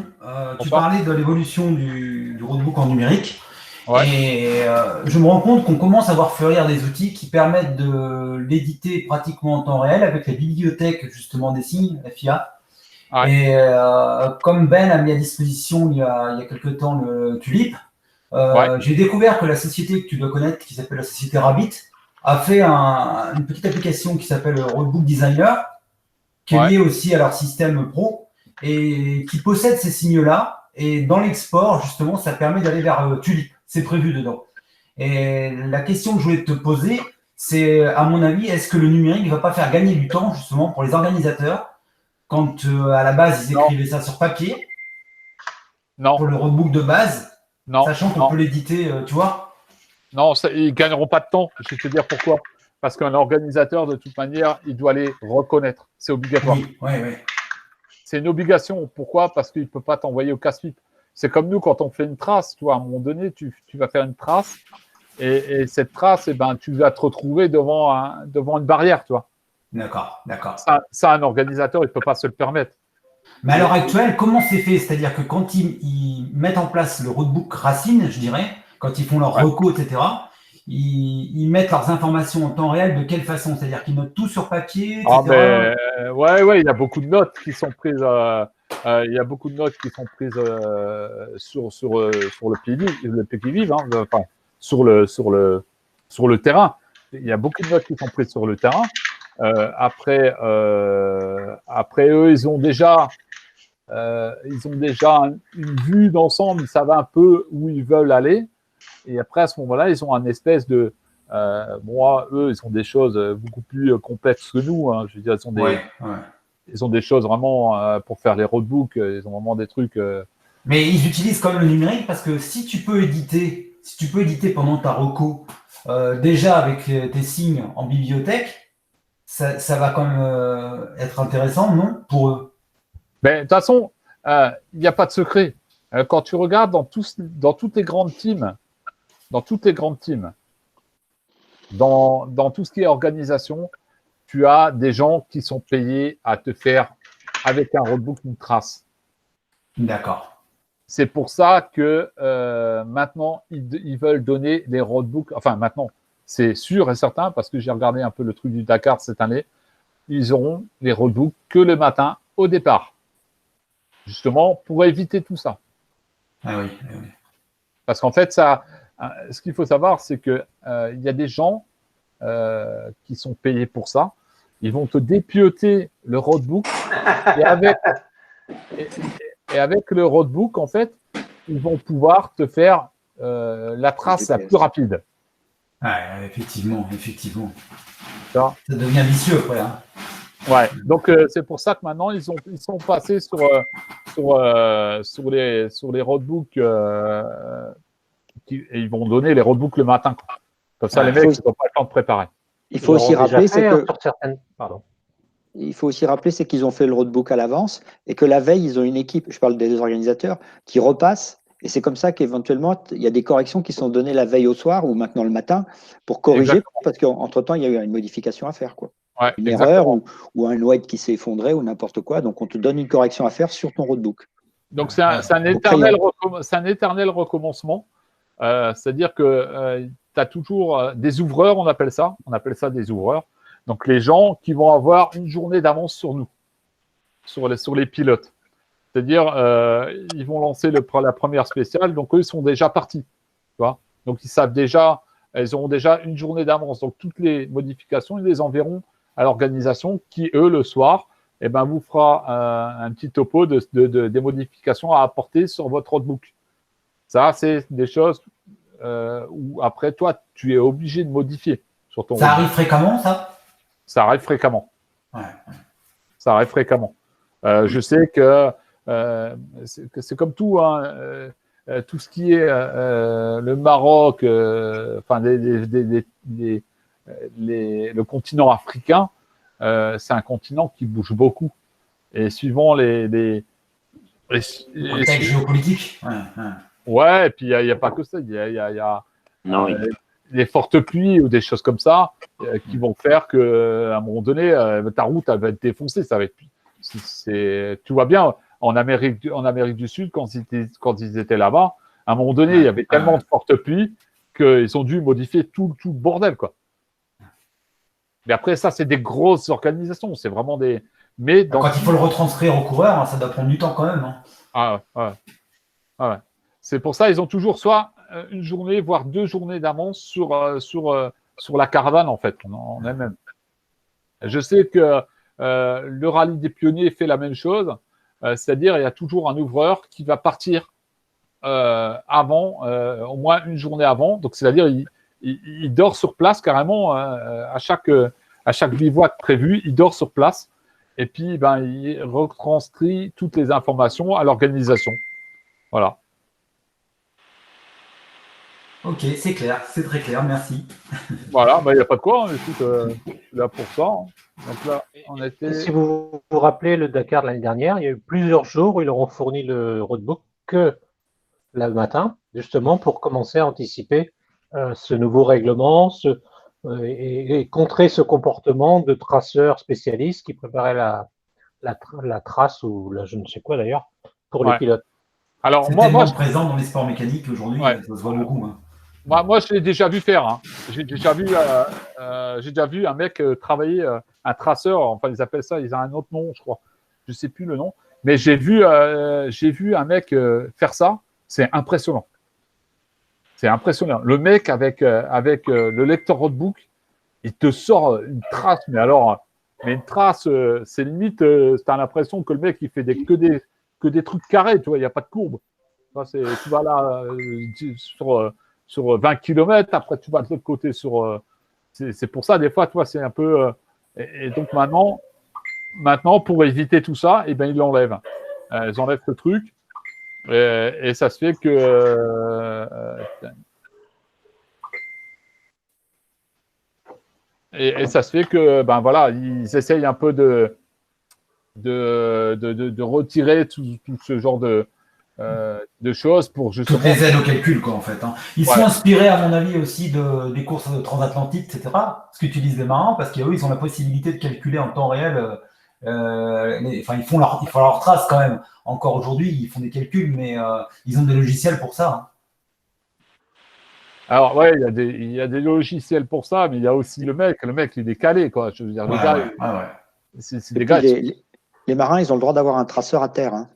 Tu parlais de l'évolution du roadbook en numérique. Ouais. Et je me rends compte qu'on commence à voir fleurir des outils qui permettent de l'éditer pratiquement en temps réel avec la bibliothèque justement des signes, FIA. Ouais. Et comme Ben a mis à disposition il y a quelques temps le Tulip, j'ai découvert que la société que tu dois connaître, qui s'appelle la société Rabbit, a fait une petite application qui s'appelle Roadbook Designer, qui est liée aussi à leur système pro et qui possède ces signes-là. Et dans l'export, justement, ça permet d'aller vers Tulip. c'est prévu dedans. Et la question que je voulais te poser, c'est, à mon avis, est-ce que le numérique ne va pas faire gagner du temps, justement, pour les organisateurs, quand à la base, ils écrivaient ça sur papier, pour le roadbook de base, sachant qu'on peut l'éditer, tu vois? Non, ils ne gagneront pas de temps. Je vais te dire pourquoi. Parce qu'un organisateur, de toute manière, il doit les reconnaître. C'est obligatoire. Oui. C'est une obligation. Pourquoi? Parce qu'il ne peut pas t'envoyer au casse-pipe. C'est comme nous, quand on fait une trace, tu vois, à un moment donné, tu vas faire une trace, et cette trace, tu vas te retrouver devant une barrière, tu vois. D'accord. Ça, un organisateur, il ne peut pas se le permettre. Mais à l'heure actuelle, comment c'est fait? C'est-à-dire que quand ils mettent en place le roadbook Racine, je dirais, quand ils font leurs recos, etc., ils mettent leurs informations en temps réel de quelle façon? C'est-à-dire qu'ils notent tout sur papier, etc. Ouais, il y a beaucoup de notes qui sont prises. Sur le pied-qui-vive, enfin, sur le terrain. Il y a beaucoup de notes qui sont prises sur le terrain. Après, eux, ils ont déjà une vue d'ensemble. Ils savent un peu où ils veulent aller. Et après, à ce moment-là, ils ont un espèce de eux, ils ont des choses beaucoup plus complexes que nous. Je veux dire, ils ont des choses vraiment pour faire les roadbooks. Ils ont vraiment des trucs. Mais ils utilisent quand même le numérique parce que si tu peux éditer pendant ta reco déjà avec tes signes en bibliothèque, ça va quand même être intéressant, non, pour eux? Mais de toute façon, il n'y a pas de secret. Quand tu regardes dans toutes les grandes teams, dans tout ce qui est organisation, tu as des gens qui sont payés à te faire, avec un roadbook, une trace. D'accord. C'est pour ça que maintenant, ils veulent donner les roadbooks. Enfin, maintenant, c'est sûr et certain, parce que j'ai regardé un peu le truc du Dakar cette année, ils auront les roadbooks que le matin au départ. Justement, pour éviter tout ça. Ah oui. Parce qu'en fait, ce qu'il faut savoir, c'est qu'il y a des gens qui sont payés pour ça. Ils vont te dépioter le roadbook et avec le roadbook, en fait, ils vont pouvoir te faire la trace la plus rapide. Ouais, effectivement. Ça devient vicieux après. Ouais, donc c'est pour ça que maintenant ils sont passés sur les roadbooks et ils vont donner les roadbooks le matin. Comme ça, les mecs n'ont pas le temps de préparer. Il faut aussi rappeler, c'est qu'ils ont fait le roadbook à l'avance et que la veille, ils ont une équipe, je parle des organisateurs, qui repasse. Et c'est comme ça qu'éventuellement, il y a des corrections qui sont données la veille au soir ou maintenant le matin pour corriger, parce qu'entre-temps, il y a eu une modification à faire, quoi. Ouais, une erreur ou un noyau qui s'est effondré ou n'importe quoi. Donc, on te donne une correction à faire sur ton roadbook. Donc, c'est un éternel recommencement. C'est-à-dire que tu as toujours des ouvreurs, on appelle ça des ouvreurs. Donc, les gens qui vont avoir une journée d'avance sur nous, sur les pilotes. C'est-à-dire, ils vont lancer la première spéciale, donc eux, ils sont déjà partis. Tu vois, donc, ils savent déjà, ils auront déjà une journée d'avance. Donc, toutes les modifications, ils les enverront à l'organisation qui, eux, le soir, vous fera un petit topo des modifications à apporter sur votre roadbook. Ça, c'est des choses où, après, toi, tu es obligé de modifier sur ton roadbook. Ça arrive fréquemment, ça? Ça arrive fréquemment. Ouais. Ça arrive fréquemment. Je sais que c'est comme tout, tout ce qui est le Maroc, enfin le continent africain, c'est un continent qui bouge beaucoup. Et suivant les contexte géopolitique. Ouais, et puis il n'y a pas que ça. Il y a les fortes pluies ou des choses comme ça qui vont faire qu'à un moment donné, ta route elle va être défoncée. Ça va être, tu vois bien, en Amérique du Sud, quand ils étaient là-bas, à un moment donné, il y avait tellement de fortes pluies qu'ils ont dû modifier tout le bordel, quoi. Mais après, ça, c'est des grosses organisations. C'est vraiment des. Mais quand il faut le retranscrire au coureur, ça doit prendre du temps quand même. Ouais. C'est pour ça ils ont toujours soit une journée, voire 2 journées d'avance sur la caravane, en fait, en elle-même. Je sais que le rallye des pionniers fait la même chose. C'est-à-dire, il y a toujours un ouvreur qui va partir avant, au moins une journée avant. Donc, c'est-à-dire, il dort sur place carrément à chaque bivouac prévu. Il dort sur place. Et puis, ben, il retranscrit toutes les informations à l'organisation. Voilà. Ok, c'est clair, c'est très clair, merci. Voilà, il n'y a pas de quoi. Écoute, je suis là pour ça. Donc là, on était... Si vous vous rappelez le Dakar de l'année dernière, il y a eu plusieurs jours où ils leur ont fourni le roadbook que le matin, justement pour commencer à anticiper ce nouveau règlement et contrer ce comportement de traceurs spécialistes qui préparaient la trace ou je ne sais quoi d'ailleurs pour les pilotes. Alors, moi, présent dans les sports mécaniques aujourd'hui, ça se voit beaucoup. Hein. Moi, je l'ai déjà vu faire. Hein. J'ai déjà vu un mec travailler, un traceur. Enfin, ils appellent ça. Ils ont un autre nom, je crois. Je sais plus le nom. Mais j'ai vu un mec faire ça. C'est impressionnant. C'est impressionnant. Le mec avec le lecteur roadbook, il te sort une trace. Mais une trace, c'est limite. T'as l'impression que le mec il fait que des trucs carrés. Tu vois, il n'y a pas de courbe. Tu vas là sur 20 km, après tu vas de l'autre côté sur... c'est pour ça, des fois, tu vois, c'est un peu... et donc maintenant, pour éviter tout ça, eh ben, ils l'enlèvent. Ils enlèvent ce truc et ça se fait que... et ça se fait que, ben voilà, ils essayent un peu de retirer tout ce genre de choses pour justement... Toutes les aides au calcul, quoi, en fait. Hein. Ils sont inspirés, à mon avis, aussi des courses transatlantiques, etc., ce qu'utilisent les marins, parce qu'eux, ils ont la possibilité de calculer en temps réel. Ils font leur trace quand même. Encore aujourd'hui, ils font des calculs, mais ils ont des logiciels pour ça. Hein. Alors, ouais, il y a des logiciels pour ça, mais il y a aussi le mec, il est calé, quoi. Je veux dire, le gars, c'est des gars. Les marins, ils ont le droit d'avoir un traceur à terre. Hein.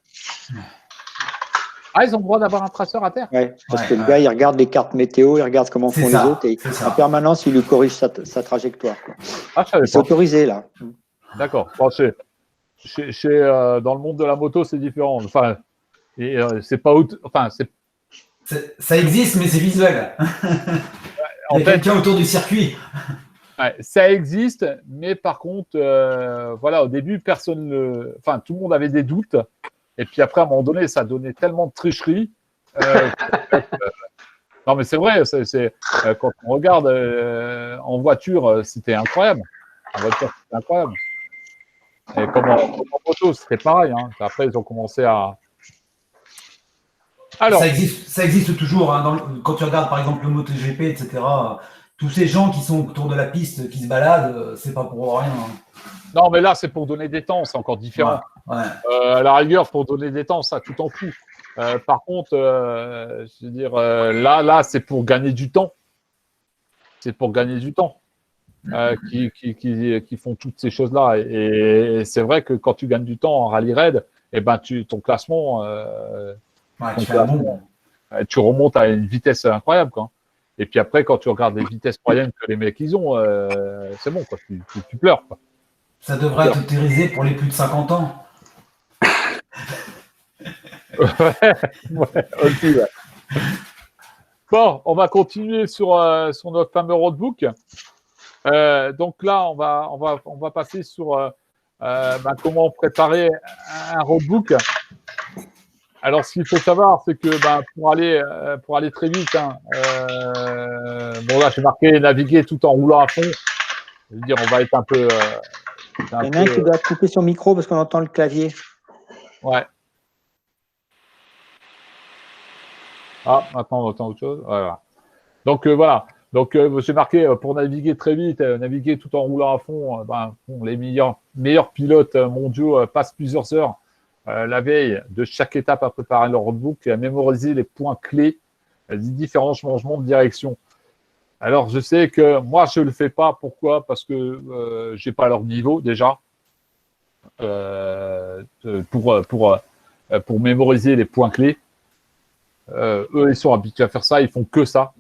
Ah, ils ont le droit d'avoir un traceur à terre? Oui, parce que le gars, il regarde les cartes météo, il regarde comment font les autres, et en permanence, il lui corrige sa trajectoire. Quoi. Ah, c'est autorisé, là. D'accord. Bon, dans le monde de la moto, c'est différent. Enfin, c'est pas... Enfin, ça existe, mais c'est visuel. Il y a quelqu'un autour du circuit. Ouais, ça existe, mais par contre, voilà, au début, tout le monde avait des doutes. Et puis après, à un moment donné, ça donnait tellement de tricherie. Non, mais c'est vrai, quand on regarde en voiture, c'était incroyable. En voiture, c'était incroyable. Et comme en moto, c'était pareil. Hein. Après, ils ont commencé à... Alors, ça existe toujours. Hein, quand tu regardes, par exemple, le MotoGP, etc., tous ces gens qui sont autour de la piste, qui se baladent, c'est pas pour rien. Hein. Non, mais là, c'est pour donner des temps, c'est encore différent. Ouais. À la rigueur, pour donner des temps, ça, tout en fout. Par contre, je veux dire, là, c'est pour gagner du temps. C'est pour gagner du temps qui font toutes ces choses-là. Et c'est vrai que quand tu gagnes du temps en rallye raid, eh ben, ton classement, tu remontes à une vitesse incroyable, quoi. Et puis après, quand tu regardes les vitesses moyennes que les mecs ils ont, c'est bon, quoi. Tu pleures, quoi. Ça devrait être autorisé pour les plus de 50 ans. Aussi, ouais. Bon, on va continuer sur notre fameux roadbook. Donc là, on va passer sur comment préparer un roadbook. Alors, ce qu'il faut savoir, c'est que pour aller très vite, bon là, j'ai marqué naviguer tout en roulant à fond. Je veux dire, on va être un peu. Il y en a un qui doit couper son micro parce qu'on entend le clavier. Ouais. Ah, maintenant on entend autre chose. Voilà. Donc voilà. Donc j'ai marqué pour naviguer très vite, naviguer tout en roulant à fond. Les meilleurs pilotes mondiaux passent plusieurs heures la veille de chaque étape à préparer leur roadbook et à mémoriser les points clés des différents changements de direction. Alors, je sais que moi, je ne le fais pas. Pourquoi? Parce que je n'ai pas leur niveau, déjà, pour mémoriser les points clés. Eux, ils sont habitués à faire ça. Ils font que ça.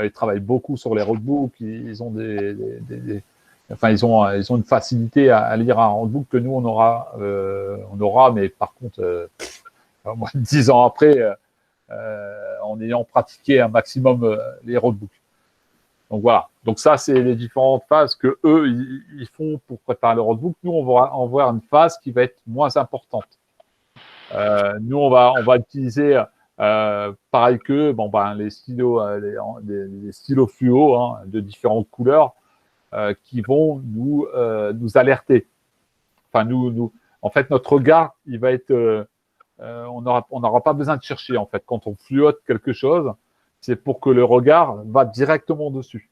Ils travaillent beaucoup sur les roadbooks. Ils ont ils ont une facilité à lire un roadbook que nous, on aura. Mais par contre, 10 ans après, en ayant pratiqué un maximum les roadbooks. Donc voilà. Donc ça, c'est les différentes phases que eux ils font pour préparer le roadbook. Nous, on va en voir une phase qui va être moins importante. Nous, on va utiliser pareil que les stylos, les stylos fluo de différentes couleurs qui vont nous alerter. Enfin, en fait, notre regard, il va être, on n'aura pas besoin de chercher en fait. Quand on fluote quelque chose, c'est pour que le regard va directement dessus.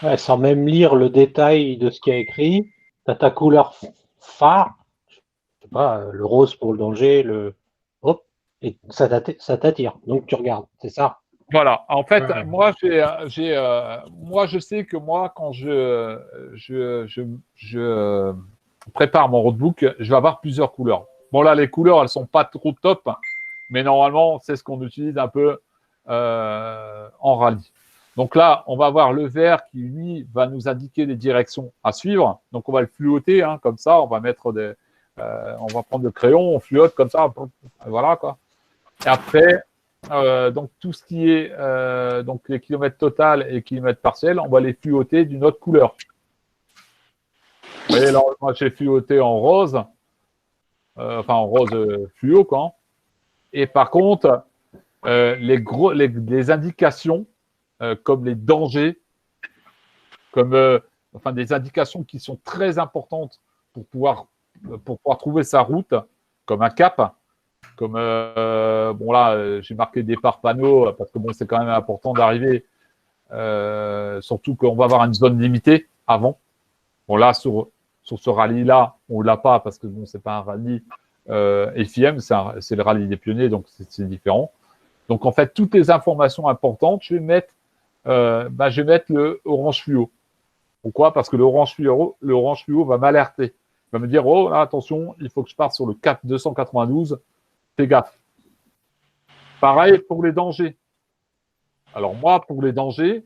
Ouais, sans même lire le détail de ce qu'il y a écrit, tu as ta couleur phare, je sais pas, le rose pour le danger, et ça t'attire. Donc tu regardes, c'est ça. Voilà. En fait, moi, je sais que moi, quand je prépare mon roadbook, je vais avoir plusieurs couleurs. Bon, là, les couleurs, elles sont pas trop top, mais normalement, c'est ce qu'on utilise un peu en rallye. Donc là, on va avoir le vert qui, lui, va nous indiquer les directions à suivre. Donc, on va le fluoter, comme ça. On va mettre on va prendre le crayon, on fluote comme ça. Voilà, quoi. Et après, donc tout ce qui est donc les kilomètres total et kilomètres partiels, on va les fluoter d'une autre couleur. Vous voyez, là, moi, j'ai fluoté en rose, en rose fluo, quoi. Et par contre, les indications, comme les dangers, comme des indications qui sont très importantes pour pouvoir trouver sa route, comme un cap, comme j'ai marqué départ panneau parce que c'est quand même important d'arriver, surtout qu'on va avoir une zone limitée avant. Bon là sur ce rallye là, on l'a pas parce que c'est pas un rallye FIM, c'est le rallye des pionniers, donc c'est différent. Donc en fait toutes les informations importantes, je vais mettre le orange fluo. Pourquoi? Parce que le orange fluo va m'alerter. Il va me dire là, attention, il faut que je parte sur le cap 292. Fais gaffe. Pareil pour les dangers. Alors moi, pour les dangers,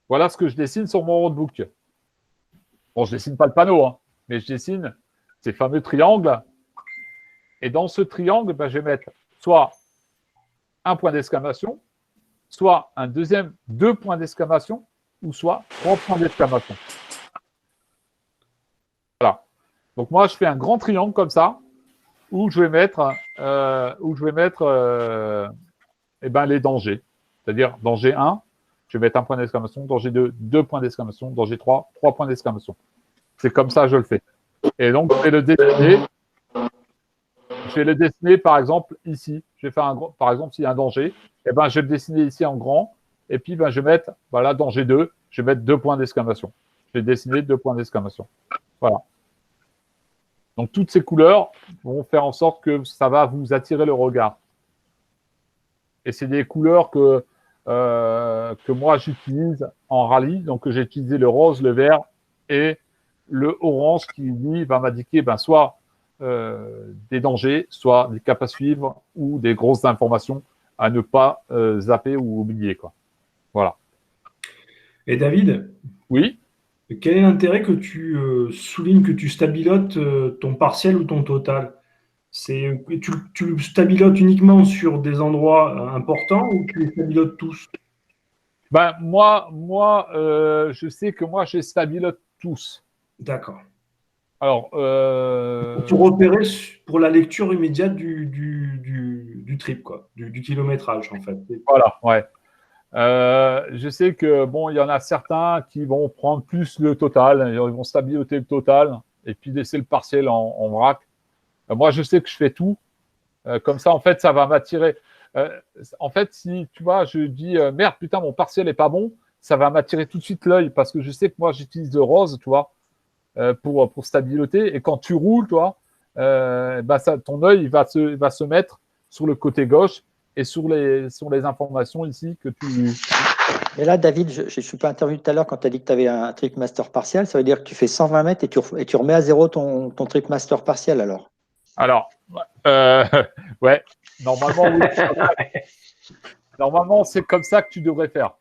voilà ce que je dessine sur mon roadbook. Bon, je dessine pas le panneau, mais je dessine ces fameux triangles. Et dans ce triangle, je vais mettre soit un point d'exclamation, soit un deuxième 2 points d'exclamation, ou soit 3 points d'exclamation. Voilà. Donc moi, je fais un grand triangle comme ça, où je vais mettre, les dangers. C'est-à-dire danger 1, je vais mettre un point d'exclamation, danger 2, 2 points d'exclamation, danger 3, 3 points d'exclamation. C'est comme ça que je le fais. Et donc, je vais le dessiner, par exemple, ici. Je vais faire par exemple, s'il y a un danger, je vais le dessiner ici en grand, et puis je vais mettre, danger 2, je vais mettre 2 points d'exclamation. Je vais dessiner 2 points d'exclamation. Voilà. Donc, toutes ces couleurs vont faire en sorte que ça va vous attirer le regard. Et c'est des couleurs que moi, j'utilise en rallye. Donc, j'ai utilisé le rose, le vert et le orange qui, lui, va m'indiquer soit des dangers, soit des caps à suivre ou des grosses informations à ne pas zapper ou oublier, quoi. Voilà. Et David? Oui? Quel est l'intérêt que tu soulignes que tu stabilotes ton partiel ou ton total? Tu stabilotes uniquement sur des endroits importants ou tu les stabilotes tous? Moi, je sais que moi, je stabilote tous. D'accord. Alors, pour repérer pour la lecture immédiate du trip, quoi, du kilométrage, en fait. Voilà, ouais. Je sais que il y en a certains qui vont prendre plus le total, ils vont stabiliser le total et puis laisser le partiel en vrac. Moi, je sais que je fais tout. Comme ça, en fait, ça va m'attirer. En fait, si tu vois, je dis merde, putain, mon partiel est pas bon, ça va m'attirer tout de suite l'œil parce que je sais que moi, j'utilise le rose, tu vois, pour stabiliser. Et quand tu roules, toi, ton œil il va se mettre sur le côté gauche et sur les informations ici que tu. Et là, David, je ne suis pas intervenu tout à l'heure quand tu as dit que tu avais un trip master partiel. Ça veut dire que tu fais 120 mètres et tu remets à zéro ton trip master partiel alors? Alors, ouais, normalement, oui. Normalement, c'est comme ça que tu devrais faire.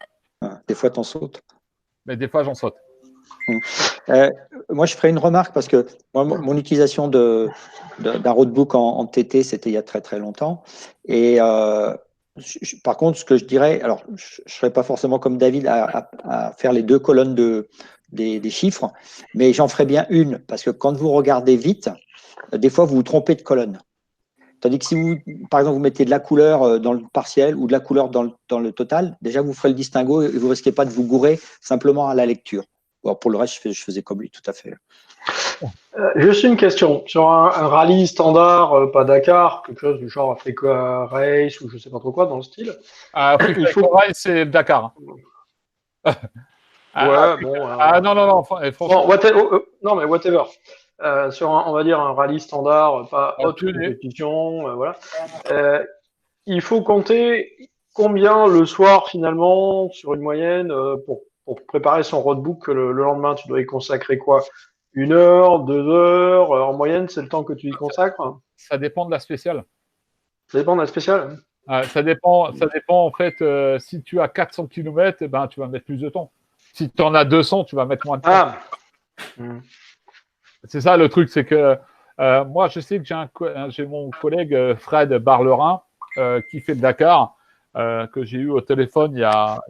Des fois, tu en sautes. Mais des fois, j'en saute. Moi, je ferai une remarque parce que moi, mon utilisation d'un roadbook en TT, c'était il y a très très longtemps. Et par contre, ce que je dirais, alors je ne serais pas forcément comme David à faire les deux colonnes des chiffres, mais j'en ferai bien une parce que quand vous regardez vite, des fois vous vous trompez de colonne. Tandis que si vous, par exemple, vous mettez de la couleur dans le partiel ou de la couleur dans le total, déjà vous ferez le distinguo et vous ne risquez pas de vous gourer simplement à la lecture. Bon, pour le reste, je faisais comme lui, tout à fait. Juste une question. Sur un rallye standard, pas Dakar, quelque chose du genre Africa Race ou je sais pas trop quoi dans le style. Africa Race, c'est Dakar. Ouais, non, franchement. Non, mais whatever. Sur on va dire un rallye standard, pas haute compétition, voilà. Il faut compter combien le soir finalement sur une moyenne pour préparer son roadbook le lendemain. Tu dois y consacrer quoi? 1 heure, 2 heures en moyenne, c'est le temps que tu y consacres? Ça dépend de la spéciale. Ça dépend de la spéciale. Ça dépend en fait. Si tu as 400 km, eh ben, tu vas mettre plus de temps. Si tu en as 200, tu vas mettre moins de temps. C'est ça le truc, c'est que moi, je sais que j'ai mon collègue Fred Barlerin qui fait le Dakar, que j'ai eu au téléphone il y a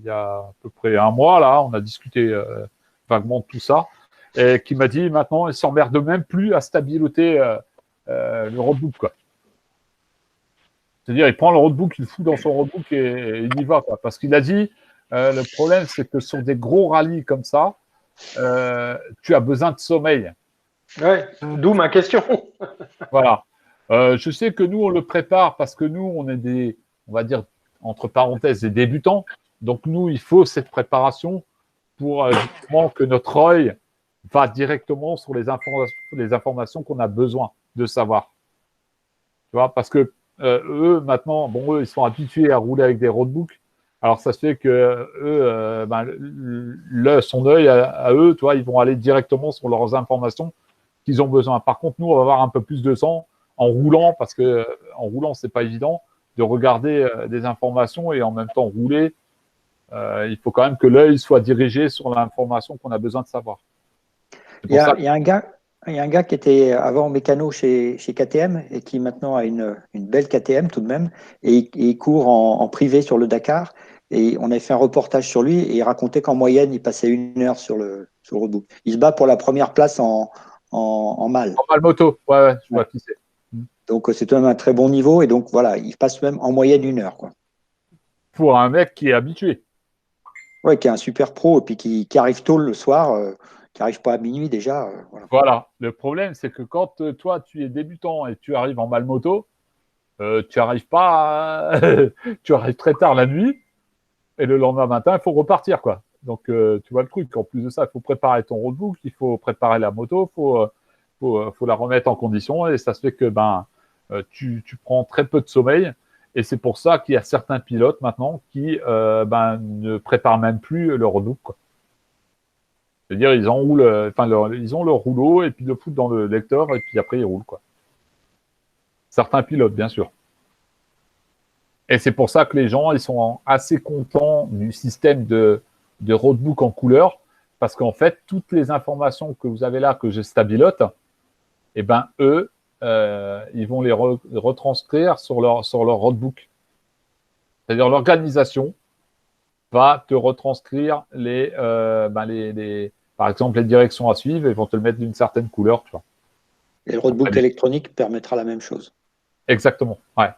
à peu près un mois. Là, on a discuté vaguement de tout ça. Et qui m'a dit maintenant, il s'emmerde même plus à stabiloter le roadbook, quoi. C'est-à-dire, il prend le roadbook, il le fout dans son roadbook et il y va, quoi. Parce qu'il a dit, le problème, c'est que sur des gros rallyes comme ça, tu as besoin de sommeil. Ouais, d'où ma question. Voilà. Je sais que nous, on le prépare parce que nous, on est on va dire, entre parenthèses, des débutants. Donc, nous, il faut cette préparation pour justement que notre œil va directement sur les informations qu'on a besoin de savoir. Tu vois, parce que eux, maintenant, eux, ils sont habitués à rouler avec des roadbooks. Alors, ça se fait que eux, son œil à eux, tu vois, ils vont aller directement sur leurs informations qu'ils ont besoin. Par contre, nous, on va avoir un peu plus de temps en roulant, parce que en roulant, c'est pas évident de regarder des informations et en même temps rouler. Il faut quand même que l'œil soit dirigé sur l'information qu'on a besoin de savoir. Il y a un gars qui était avant mécano chez KTM et qui maintenant a une belle KTM tout de même, et il court en privé sur le Dakar. Et on avait fait un reportage sur lui et il racontait qu'en moyenne, il passait 1 heure sur le roadbook. Il se bat pour la première place en mal. En mal moto, ouais, je vois qui c'est. Donc c'est tout de même un très bon niveau et donc voilà, il passe même en moyenne 1 heure, quoi. Pour un mec qui est habitué. Ouais, qui est un super pro et puis qui arrive tôt le soir, qui n'arrive pas à minuit déjà. Voilà. Le problème, c'est que quand toi, tu es débutant et tu arrives en mal moto, tu arrives pas tu arrives très tard la nuit et le lendemain matin, il faut repartir, quoi. Donc, tu vois le truc. En plus de ça, il faut préparer ton roadbook, il faut préparer la moto, faut la remettre en condition et ça se fait que tu prends très peu de sommeil. Et c'est pour ça qu'il y a certains pilotes maintenant qui ne préparent même plus leur roadbook, quoi. C'est-à-dire, ils enroulent, ils ont leur rouleau et puis le foutent dans le lecteur et puis après ils roulent, quoi. Certains pilotes, bien sûr. Et c'est pour ça que les gens, ils sont assez contents du système de roadbook en couleur, parce qu'en fait, toutes les informations que vous avez là, que je stabilote, eh ben eux, ils vont les retranscrire sur leur roadbook. C'est-à-dire l'organisation va te retranscrire par exemple, les directions à suivre, ils vont te le mettre d'une certaine couleur, tu vois. Et le roadbook électronique permettra la même chose. Exactement, ouais.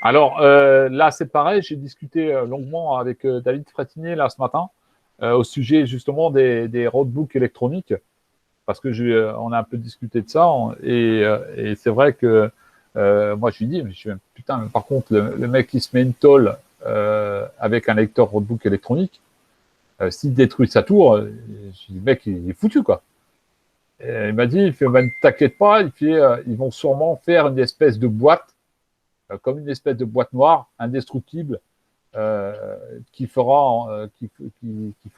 Alors là, c'est pareil, j'ai discuté longuement avec David Frétinier là ce matin au sujet justement des roadbooks électroniques, parce que on a un peu discuté de ça et c'est vrai que moi je lui dis, mais putain, par contre le mec qui se met une tôle avec un lecteur roadbook électronique, s'il détruit sa tour, le mec il est foutu, quoi. Et il m'a dit, ne t'inquiète pas, ils vont sûrement faire une espèce de boîte, comme une espèce de boîte noire indestructible, qui fera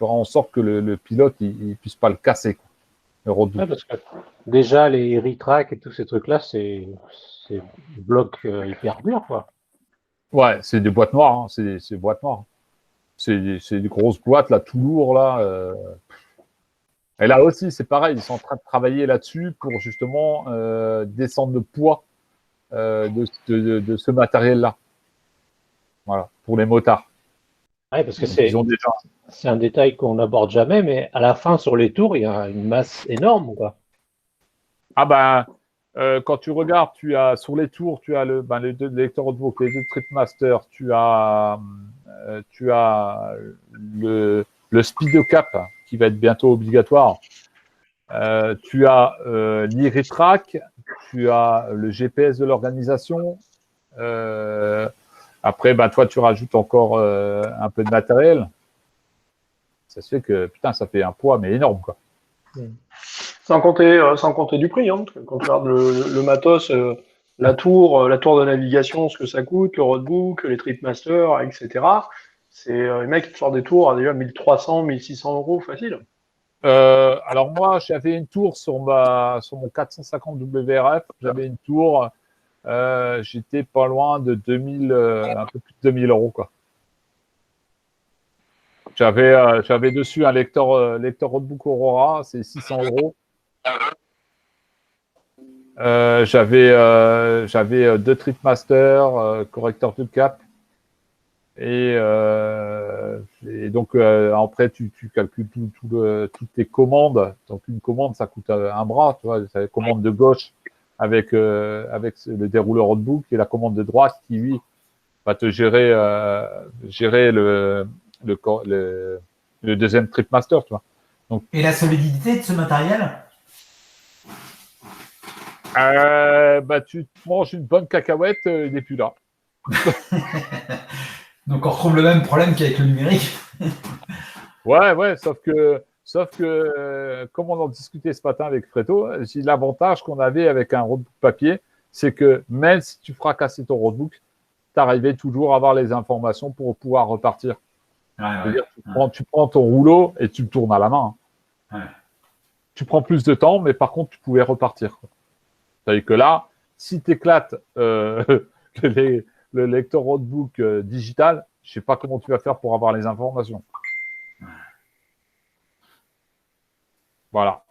en sorte que le pilote il puisse pas le casser, quoi, le roadbook. Ouais, parce que déjà les retrack et tous ces trucs-là, c'est bloc hyper dur, quoi. Ouais, c'est des boîtes noires, hein, c'est des boîtes noires. c'est des grosses boîtes, là, tout lourd, là. Et là aussi, c'est pareil, ils sont en train de travailler là-dessus pour justement descendre le poids de ce matériel-là. Voilà, pour les motards. Ouais, parce que c'est un détail qu'on n'aborde jamais, mais à la fin, sur les tours, il y a une masse énorme, quoi. Ah ben, quand tu regardes, sur les tours, tu as les deux lecteurs notebook, les deux Tripmaster, tu as le Speedocap qui va être bientôt obligatoire. Tu as l'e-retrack, tu as le GPS de l'organisation. Après, ben, toi, tu rajoutes encore un peu de matériel. Ça se fait que, putain, ça fait un poids, mais énorme, quoi. Sans compter du prix, hein. Quand tu regardes le matos, la tour de navigation, ce que ça coûte, le roadbook, les tripmasters, etc. Les mecs qui sortent des tours à déjà 1300, 1600 € facile. Alors moi, j'avais une tour sur mon 450 WRF. J'avais une tour, j'étais pas loin de 2000, un peu plus de 2000 €, quoi. J'avais dessus un lecteur roadbook Aurora, c'est 600 €. J'avais 2 Tripmaster, correcteur de cap. Et donc, après, tu calcules toutes tes commandes. Donc, une commande, ça coûte un bras, tu vois. C'est la commande de gauche avec le dérouleur roadbook et la commande de droite qui, lui, va te gérer le deuxième Tripmaster, tu vois. Donc, et la solidité de ce matériel? bah, tu te manges une bonne cacahuète, il n'est plus là. Donc on retrouve le même problème qu'avec le numérique. Ouais, sauf que comme on en discutait ce matin avec Fredo, l'avantage qu'on avait avec un roadbook papier, c'est que même si tu fracasses ton roadbook, tu arrivais toujours à avoir les informations pour pouvoir repartir. C'est-à-dire, tu prends ton rouleau et tu le tournes à la main. Ouais. Tu prends plus de temps, mais par contre, tu pouvais repartir. C'est-à-dire que là, si tu éclates le lecteur roadbook digital, je ne sais pas comment tu vas faire pour avoir les informations. Voilà.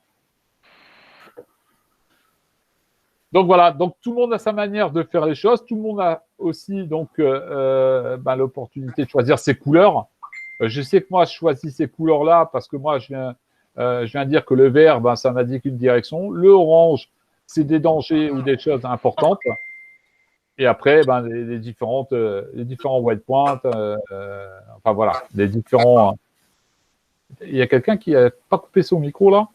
Donc voilà, donc tout le monde a sa manière de faire les choses, tout le monde a aussi donc l'opportunité de choisir ses couleurs. Je sais que moi je choisis ces couleurs-là parce que moi je viens dire que le vert, ça m'indique une direction. Le orange, c'est des dangers ou des choses importantes. Et après, les différents white points, enfin voilà, les différents. Il y a quelqu'un qui n'a pas coupé son micro là?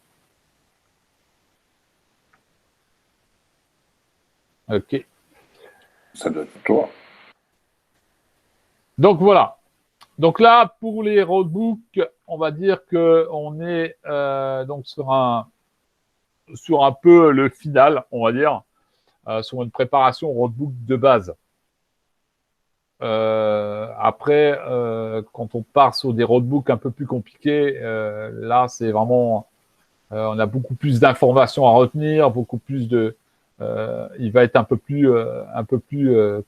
Ok. Ça doit être toi. Donc voilà. Donc là, pour les roadbooks, on va dire qu'on est donc sur un peu le final, on va dire, sur une préparation roadbook de base. Après, quand on part sur des roadbooks un peu plus compliqués, là, c'est vraiment, on a beaucoup plus d'informations à retenir, beaucoup plus il va être un peu plus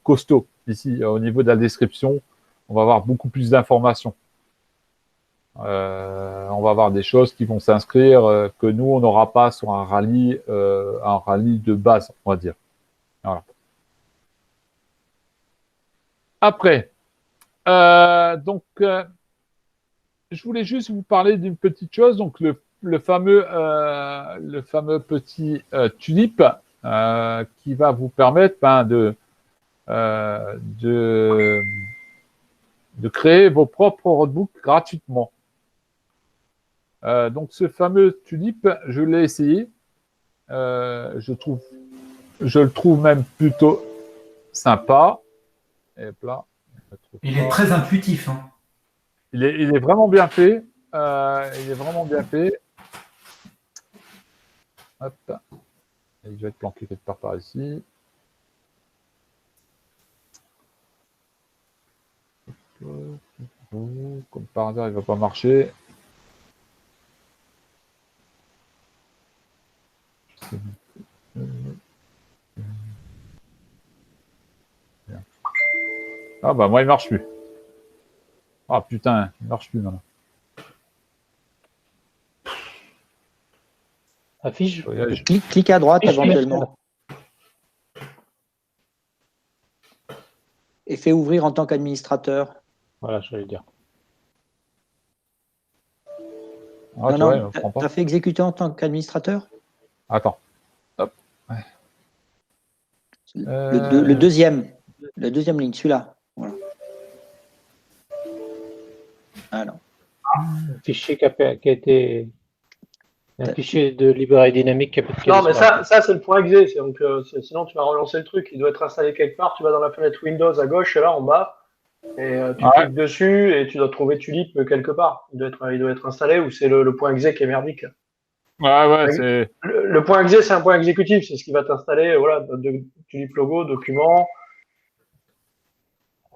costaud ici au niveau de la description. On va avoir beaucoup plus d'informations. On va avoir des choses qui vont s'inscrire que nous on n'aura pas sur un rallye de base, on va dire. Voilà. Après, je voulais juste vous parler d'une petite chose, donc le fameux petit tulip qui va vous permettre de créer vos propres roadbooks gratuitement. Donc ce fameux tulip, je l'ai essayé. Je le trouve même plutôt sympa. Et là, il est très intuitif. Hein. Il est vraiment bien fait. Il est vraiment bien fait. Hop. Il va être planqué quelque part par ici. Comme par hasard, il ne va pas marcher. Ah bah moi il marche plus. Ah putain, il ne marche plus maintenant. Affiche. Clique à droite Affiche éventuellement. Et fais ouvrir en tant qu'administrateur. Voilà, je vais le dire. Ah, Non, tu vois, t'as fait exécuter en tant qu'administrateur? Attends. Hop. Ouais. Le deuxième ligne, celui-là. Voilà. Ah non. Un fichier qui a été. Un fichier de librairie dynamique qui a Non, mais ça c'est le point exe. Donc, sinon, tu vas relancer le truc. Il doit être installé quelque part. Tu vas dans la fenêtre Windows à gauche, là, en bas. Et tu cliques dessus et tu dois trouver Tulip quelque part. Il doit être installé ou c'est le point exe qui est merdique. Ouais, c'est. Le point exe, c'est un point exécutif. C'est ce qui va t'installer, voilà, de Tulip logo, document.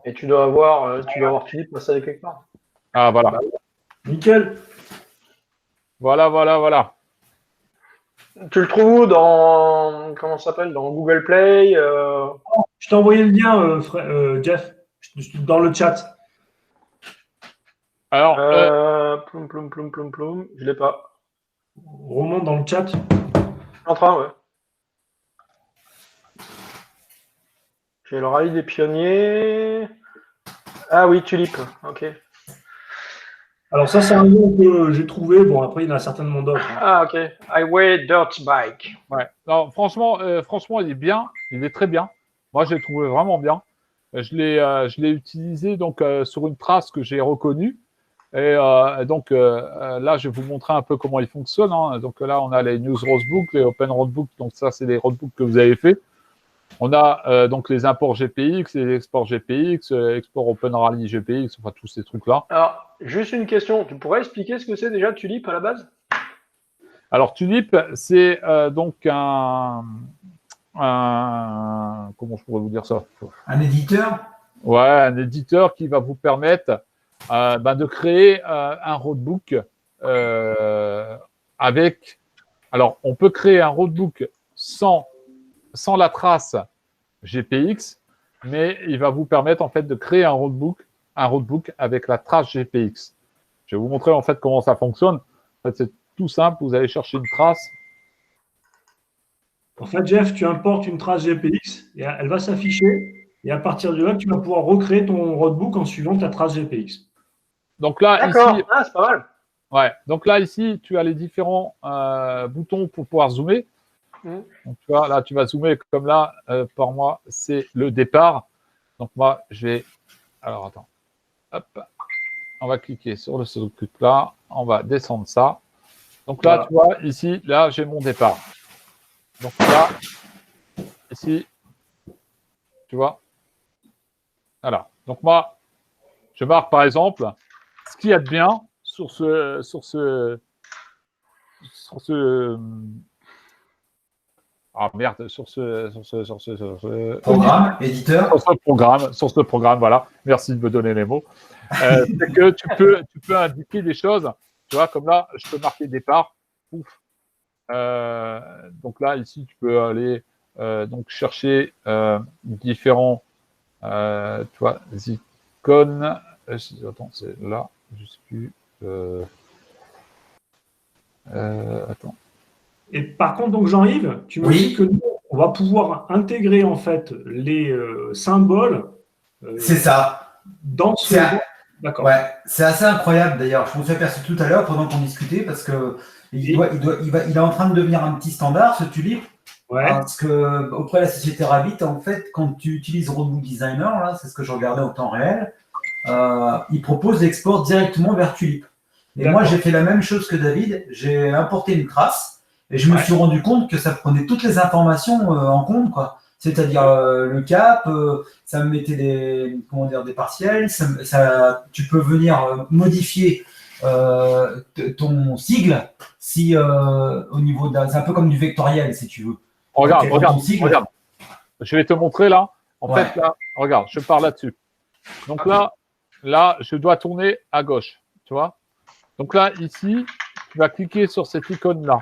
Et tu dois avoir Tulip installé quelque part. Ah, voilà. Nickel. Voilà. Tu le trouves où dans, comment ça s'appelle, dans Google Play Je t'ai envoyé le lien, Jeff, dans le chat. Alors, ploum, je l'ai pas. Remonte dans le chat. En train, ouais. J'ai le rallye des pionniers. Ah oui, Tulip, ok. Alors ça, c'est un nom que j'ai trouvé. Bon, après, il y en a certainement d'autres. Hein. Ah ok. Highway Dirt Bike. ouais. Non, franchement, il est bien. Il est très bien. Moi, je l'ai trouvé vraiment bien. Je l'ai utilisé donc sur une trace que j'ai reconnue. Et donc là, je vais vous montrer un peu comment il fonctionne. Hein. Donc là, on a les News Roadbook, les Open Roadbook. Donc ça, c'est les roadbooks que vous avez fait. On a donc les imports GPX, les exports GPX, export Open Rally GPX, enfin tous ces trucs-là. Alors, juste une question. Tu pourrais expliquer ce que c'est déjà Tulip à la base? Alors Tulip, c'est donc comment je pourrais vous dire ça? Un éditeur? Ouais, un éditeur qui va vous permettre de créer un roadbook avec. Alors, on peut créer un roadbook sans la trace GPX, mais il va vous permettre en fait de créer un roadbook avec la trace GPX. Je vais vous montrer en fait comment ça fonctionne. En fait, c'est tout simple. Vous allez chercher une trace. En fait, Jeff, tu importes une trace GPX et elle va s'afficher. Et à partir de là, tu vas pouvoir recréer ton roadbook en suivant ta trace GPX. Donc là, D'accord, ici, c'est pas mal. Ouais. Donc là, ici, tu as les différents boutons pour pouvoir zoomer. Donc tu vois, là, tu vas zoomer comme là. Pour moi, c'est le départ. Donc moi, je vais. Alors attends. Hop. On va cliquer sur ce truc là. On va descendre ça. Donc là, tu vois, ici, là, j'ai mon départ. Donc là, ici, tu vois. Voilà. Donc moi, je marque par exemple ce qu'il y a de bien sur ce ah merde, sur ce programme, éditeur. Sur ce programme, voilà. Merci de me donner les mots. C'est que tu peux indiquer des choses, tu vois, comme là, je peux marquer départ. Ouf. Donc là, ici, tu peux aller donc chercher différents, tu vois, icônes. Attends, c'est là, je sais plus. Attends. Et par contre, donc Jean-Yves, tu me dis que nous, on va pouvoir intégrer en fait les symboles. C'est ça. Dans ce. D'accord. Ouais, c'est assez incroyable d'ailleurs. Je me suis aperçu tout à l'heure pendant qu'on discutait parce que il est en train de devenir un petit standard ce Tulip. Ouais. Parce que auprès de la société Rabbit, en fait, quand tu utilises Roadbook Designer, là, c'est ce que je regardais au temps réel, il propose l'export directement vers Tulip. Et moi, j'ai fait la même chose que David. J'ai importé une trace. Et je me suis rendu compte que ça prenait toutes les informations en compte, quoi. C'est-à-dire le cap, ça me mettait des partiels, tu peux venir modifier ton sigle si au niveau c'est un peu comme du vectoriel si tu veux. Regarde. Je vais te montrer là. En fait, là, regarde, je pars là-dessus. Donc là, je dois tourner à gauche, tu vois. Donc là, ici, tu vas cliquer sur cette icône-là.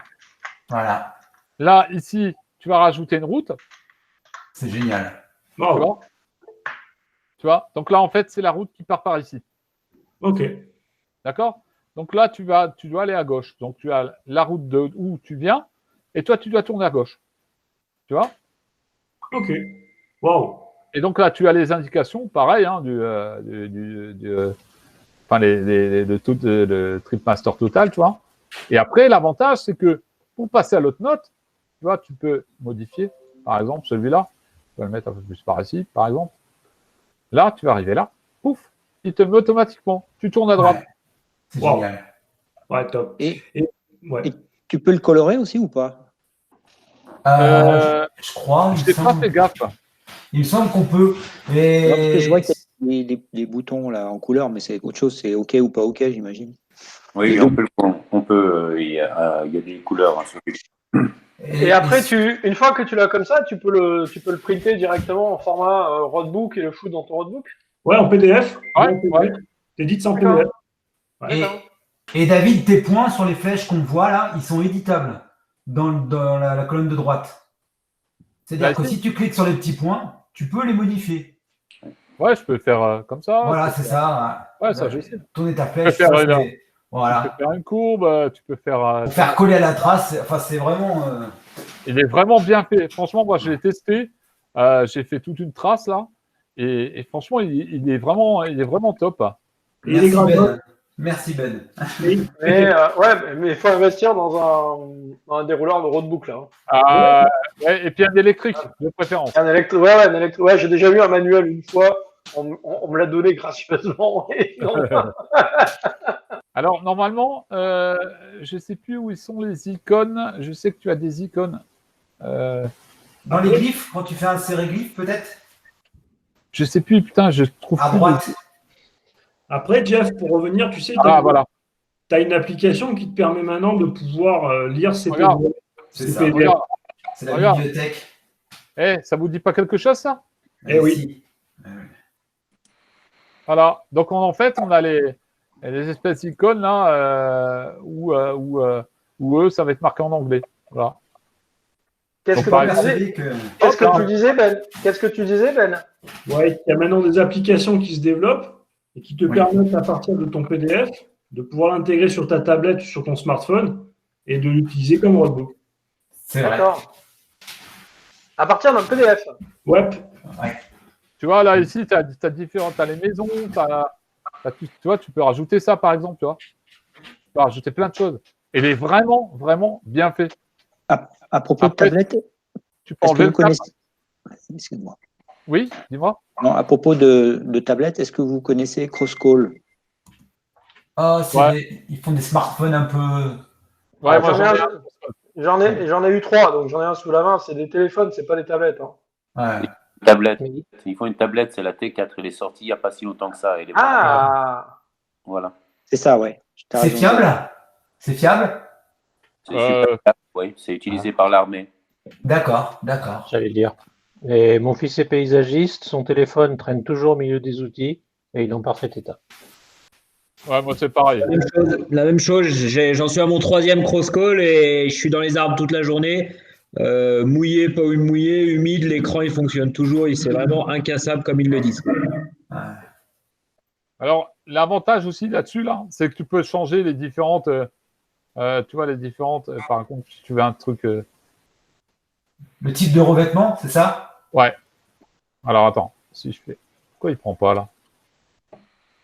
Voilà. Là, ici, tu vas rajouter une route. C'est génial. Tu vois. Donc là, en fait, c'est la route qui part par ici. Ok. D'accord? Donc là, tu dois aller à gauche. Donc tu as la route de où tu viens, et toi, tu dois tourner à gauche. Tu vois? Ok. Waouh. Et donc là, tu as les indications, pareil, hein, enfin, le TripMaster Total, tu vois. Et après, l'avantage, c'est que pour passer à l'autre note, tu vois, tu peux modifier, par exemple, celui-là. Tu vas le mettre un peu plus par ici, par exemple. Là, tu vas arriver là. Pouf, il te met automatiquement. Tu tournes à droite. Ouais, c'est Wow. génial. Ouais, top. Ouais. Et tu peux le colorer aussi ou pas? Je crois, Je n'ai pas fait gaffe. il me semble qu'on peut. Non, parce que je vois Et qu'il y a des boutons là en couleur, mais c'est autre chose, c'est OK ou pas OK, j'imagine. Oui, on peut. Il y a des couleurs, hein, sur les- Et après, une fois que tu l'as comme ça, tu peux le printer directement en format roadbook et le foutre dans ton roadbook. Ouais, en PDF. Ouais. T'es dit en D'accord. PDF. D'accord. et David, tes points sur les flèches qu'on voit là, ils sont éditables dans la colonne de droite. C'est-à-dire Là, que ici. si tu cliques sur les petits points, tu peux les modifier. Ouais, je peux faire comme ça. Voilà, je peux c'est faire- ça. Ouais, ça, je sais. Tourner ta Tu peux flèche, faire ça, une, c'est. tu peux Voilà. faire une courbe, tu peux faire. Pour faire coller à la trace, enfin, c'est vraiment. Il est vraiment bien fait. Franchement, moi, je l'ai testé. J'ai fait toute une trace là. Et franchement, il est vraiment top. Et il est Merci gratos. Ben. Merci Ben. Mais il faut investir dans un dérouleur de roadbook là. Ouais, et puis un électrique, de préférence. Un électro. Ouais, j'ai déjà eu un manuel une fois. On me l'a donné gracieusement. Et non. Alors, normalement, je ne sais plus où ils sont les icônes. Je sais que tu as des icônes. Dans les glyphes, quand tu fais un séréglyphe, peut-être Je sais plus, putain, je trouve à plus droite. Après, Jeff, pour revenir, tu sais, voilà. tu as une application qui te permet maintenant de pouvoir lire ces Regarde. PDF. C'est Ces ça. PDF. Regarde. C'est la Regarde. bibliothèque. Ça vous dit pas quelque chose, ça? Eh oui. Si. Voilà. Donc, en fait, on a les espèces d'icônes là où eux, ça va être marqué en anglais. Voilà. Qu'est-ce Donc, que par tu exemple- disais que... Qu'est-ce que tu disais, Ben? Qu'est-ce que tu disais, Ben? Ouais, il y a maintenant des applications qui se développent et qui te permettent, à partir de ton PDF, de pouvoir l'intégrer sur ta tablette ou sur ton smartphone et de l'utiliser comme roadbook. C'est vrai. D'accord. À partir d'un PDF. Ouais. Tu vois, là, ici, tu as différentes. Tu as les maisons, tu vois, tu peux rajouter ça, par exemple, tu vois. Tu peux rajouter plein de choses. Et il est vraiment, vraiment bien fait. À propos de tablette, tu peux est-ce que enlever vous le connaissez... Excuse-moi. Oui, dis-moi. Non, à propos de tablette, est-ce que vous connaissez Crosscall? Ils font des smartphones un peu. Ouais, moi, j'en ai eu 3, donc j'en ai un sous la main. C'est des téléphones, c'est pas des tablettes. Hein. Ouais. Tablette. Ils font une tablette, c'est la T4. Elle est sortie il n'y a pas si longtemps que ça. Voilà. C'est ça, ouais. C'est fiable? C'est fiable? Oui, c'est utilisé par l'armée. D'accord. J'allais le dire. Et mon fils est paysagiste, son téléphone traîne toujours au milieu des outils et il est en parfait état. Ouais, moi c'est pareil. La même chose, j'en suis à mon 3e cross-call et je suis dans les arbres toute la journée. Mouillé, pas mouillé, humide, l'écran il fonctionne toujours, c'est vraiment incassable comme ils le disent. Alors, l'avantage aussi là-dessus, là, c'est que tu peux changer les différentes. Tu vois, les différentes. Par contre, si tu veux un truc. Le type de revêtement, c'est ça? Ouais. Alors, attends. Si je fais. Pourquoi il prend pas là?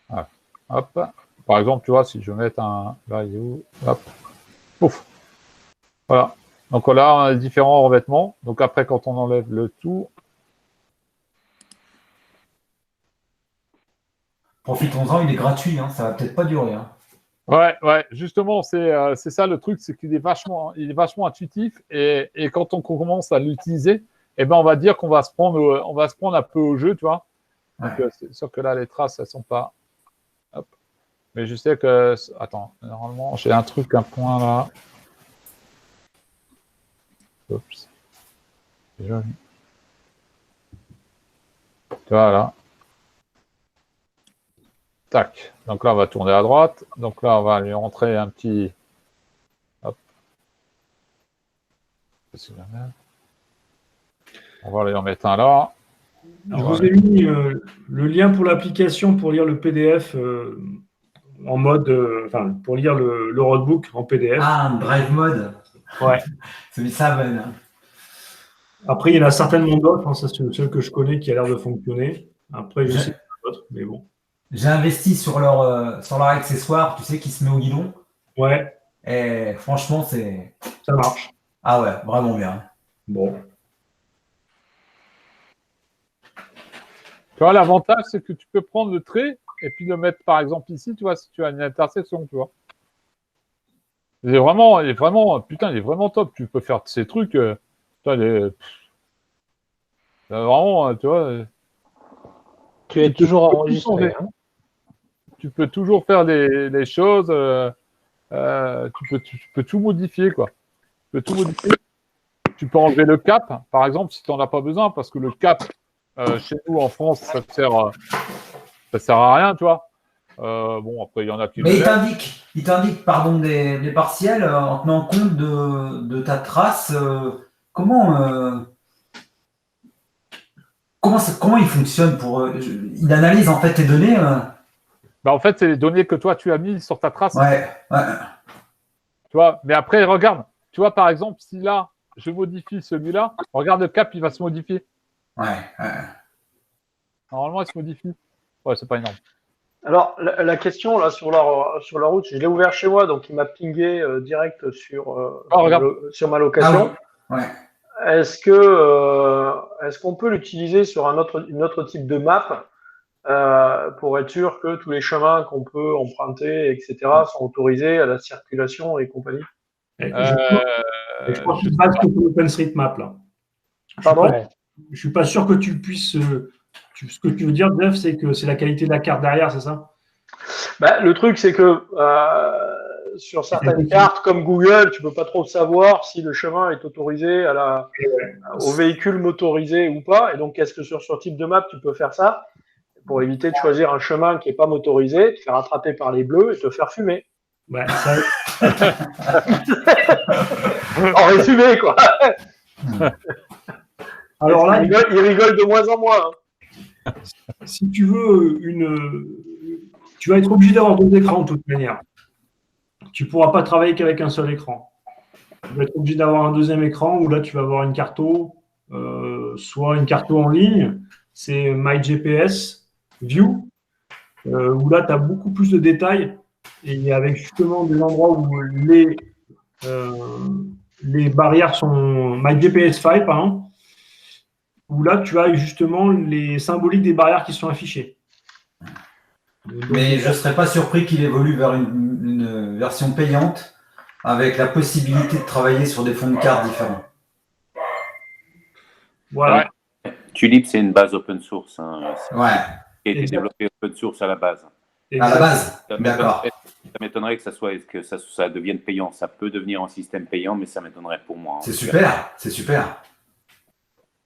Ouais. Hop. Par exemple, tu vois, si je veux mettre un. Là, il est où? Hop. Pouf. Voilà. Donc là, on a les différents revêtements. Donc après, quand on enlève le tout. Profitons-en, il est gratuit, hein, ça va peut-être pas durer. Hein. Ouais, justement, c'est ça le truc, c'est qu'il est vachement intuitif et quand on commence à l'utiliser, eh ben on va dire qu'on va se prendre un peu au jeu, tu vois. Donc c'est sûr que là les traces elles sont pas. Hop. Mais je sais que attends, normalement j'ai un point là. Oups. Déjà. Tu vois là. Tac. Donc là, on va tourner à droite. Donc là, on va lui rentrer un petit... Hop. On va lui en mettre un là. Je vous ai mis le lien pour l'application pour lire le PDF en mode, pour lire le roadbook en PDF. Ah, un drive mode. Ouais. C'est ça, Ben. Après, il y en a certainement d'autres. Ça, c'est le seul que je connais qui a l'air de fonctionner. Après, je sais pas d'autres, mais bon. J'ai investi sur leur accessoire, tu sais, qui se met au guidon. Ouais. Et franchement, ça marche. Ah ouais, vraiment bien. Bon. Tu vois, l'avantage, c'est que tu peux prendre le trait et puis le mettre, par exemple, ici, tu vois, si tu as une intersection, tu vois. Il est vraiment top. Tu peux faire ces trucs. Vraiment, tu vois. Tu es toujours enregistré. Hein. Tu peux toujours faire les choses. Tu peux tout modifier, quoi. Tu peux tout modifier. Tu peux enlever le cap, par exemple, si tu n'en as pas besoin, parce que le cap, chez nous, en France, ça sert à rien, tu vois. Bon, après, il y en a qui... Mais il t'indique, pardon, des partiels en tenant compte de ta trace. Comment il fonctionne il analyse en fait tes données en fait, c'est les données que toi, tu as mises sur ta trace. Ouais. Tu vois, mais après, regarde. Tu vois, par exemple, si là, je modifie celui-là, regarde le cap, il va se modifier. Ouais. Normalement, il se modifie. Ouais, c'est pas énorme. Alors, la question, là, sur la route, je l'ai ouvert chez moi, donc il m'a pingé direct sur ma location. Ah, ouais. Est-ce qu'on peut l'utiliser sur un autre type de map pour être sûr que tous les chemins qu'on peut emprunter, etc., sont autorisés à la circulation et compagnie? Je pense que c'est pas que pour OpenStreetMap, là. Pardon? Je suis pas sûr que tu puisses... ce que tu veux dire, Jeff, c'est que c'est la qualité de la carte derrière, c'est ça? Le truc, c'est que sur certaines cartes, comme Google, tu peux pas trop savoir si le chemin est autorisé au véhicule motorisé ou pas. Et donc, est-ce que sur ce type de map, tu peux faire ça pour éviter de choisir un chemin qui n'est pas motorisé, te faire attraper par les bleus et te faire fumer? Ouais, ça... En résumé, quoi. Alors là, il rigole de moins en moins. Hein. Si tu veux tu vas être obligé d'avoir deux écrans de toute manière. Tu ne pourras pas travailler qu'avec un seul écran. Tu vas être obligé d'avoir un deuxième écran où là tu vas avoir une carto, soit une carto en ligne, c'est MyGPS View, où là tu as beaucoup plus de détails et avec justement des endroits où les barrières sont MyGPS 5 par exemple, où là tu as justement les symboliques des barrières qui sont affichées. Mais je ne serais pas surpris qu'il évolue vers une version payante avec la possibilité de travailler sur des fonds de carte différents. Voilà. Ouais. Tulip, c'est une base open source. Ouais. Qui a été développée open source à la base. À la base, d'accord. Ça m'étonnerait que ça devienne payant. Ça peut devenir un système payant, mais ça m'étonnerait pour moi. C'est super, c'est super.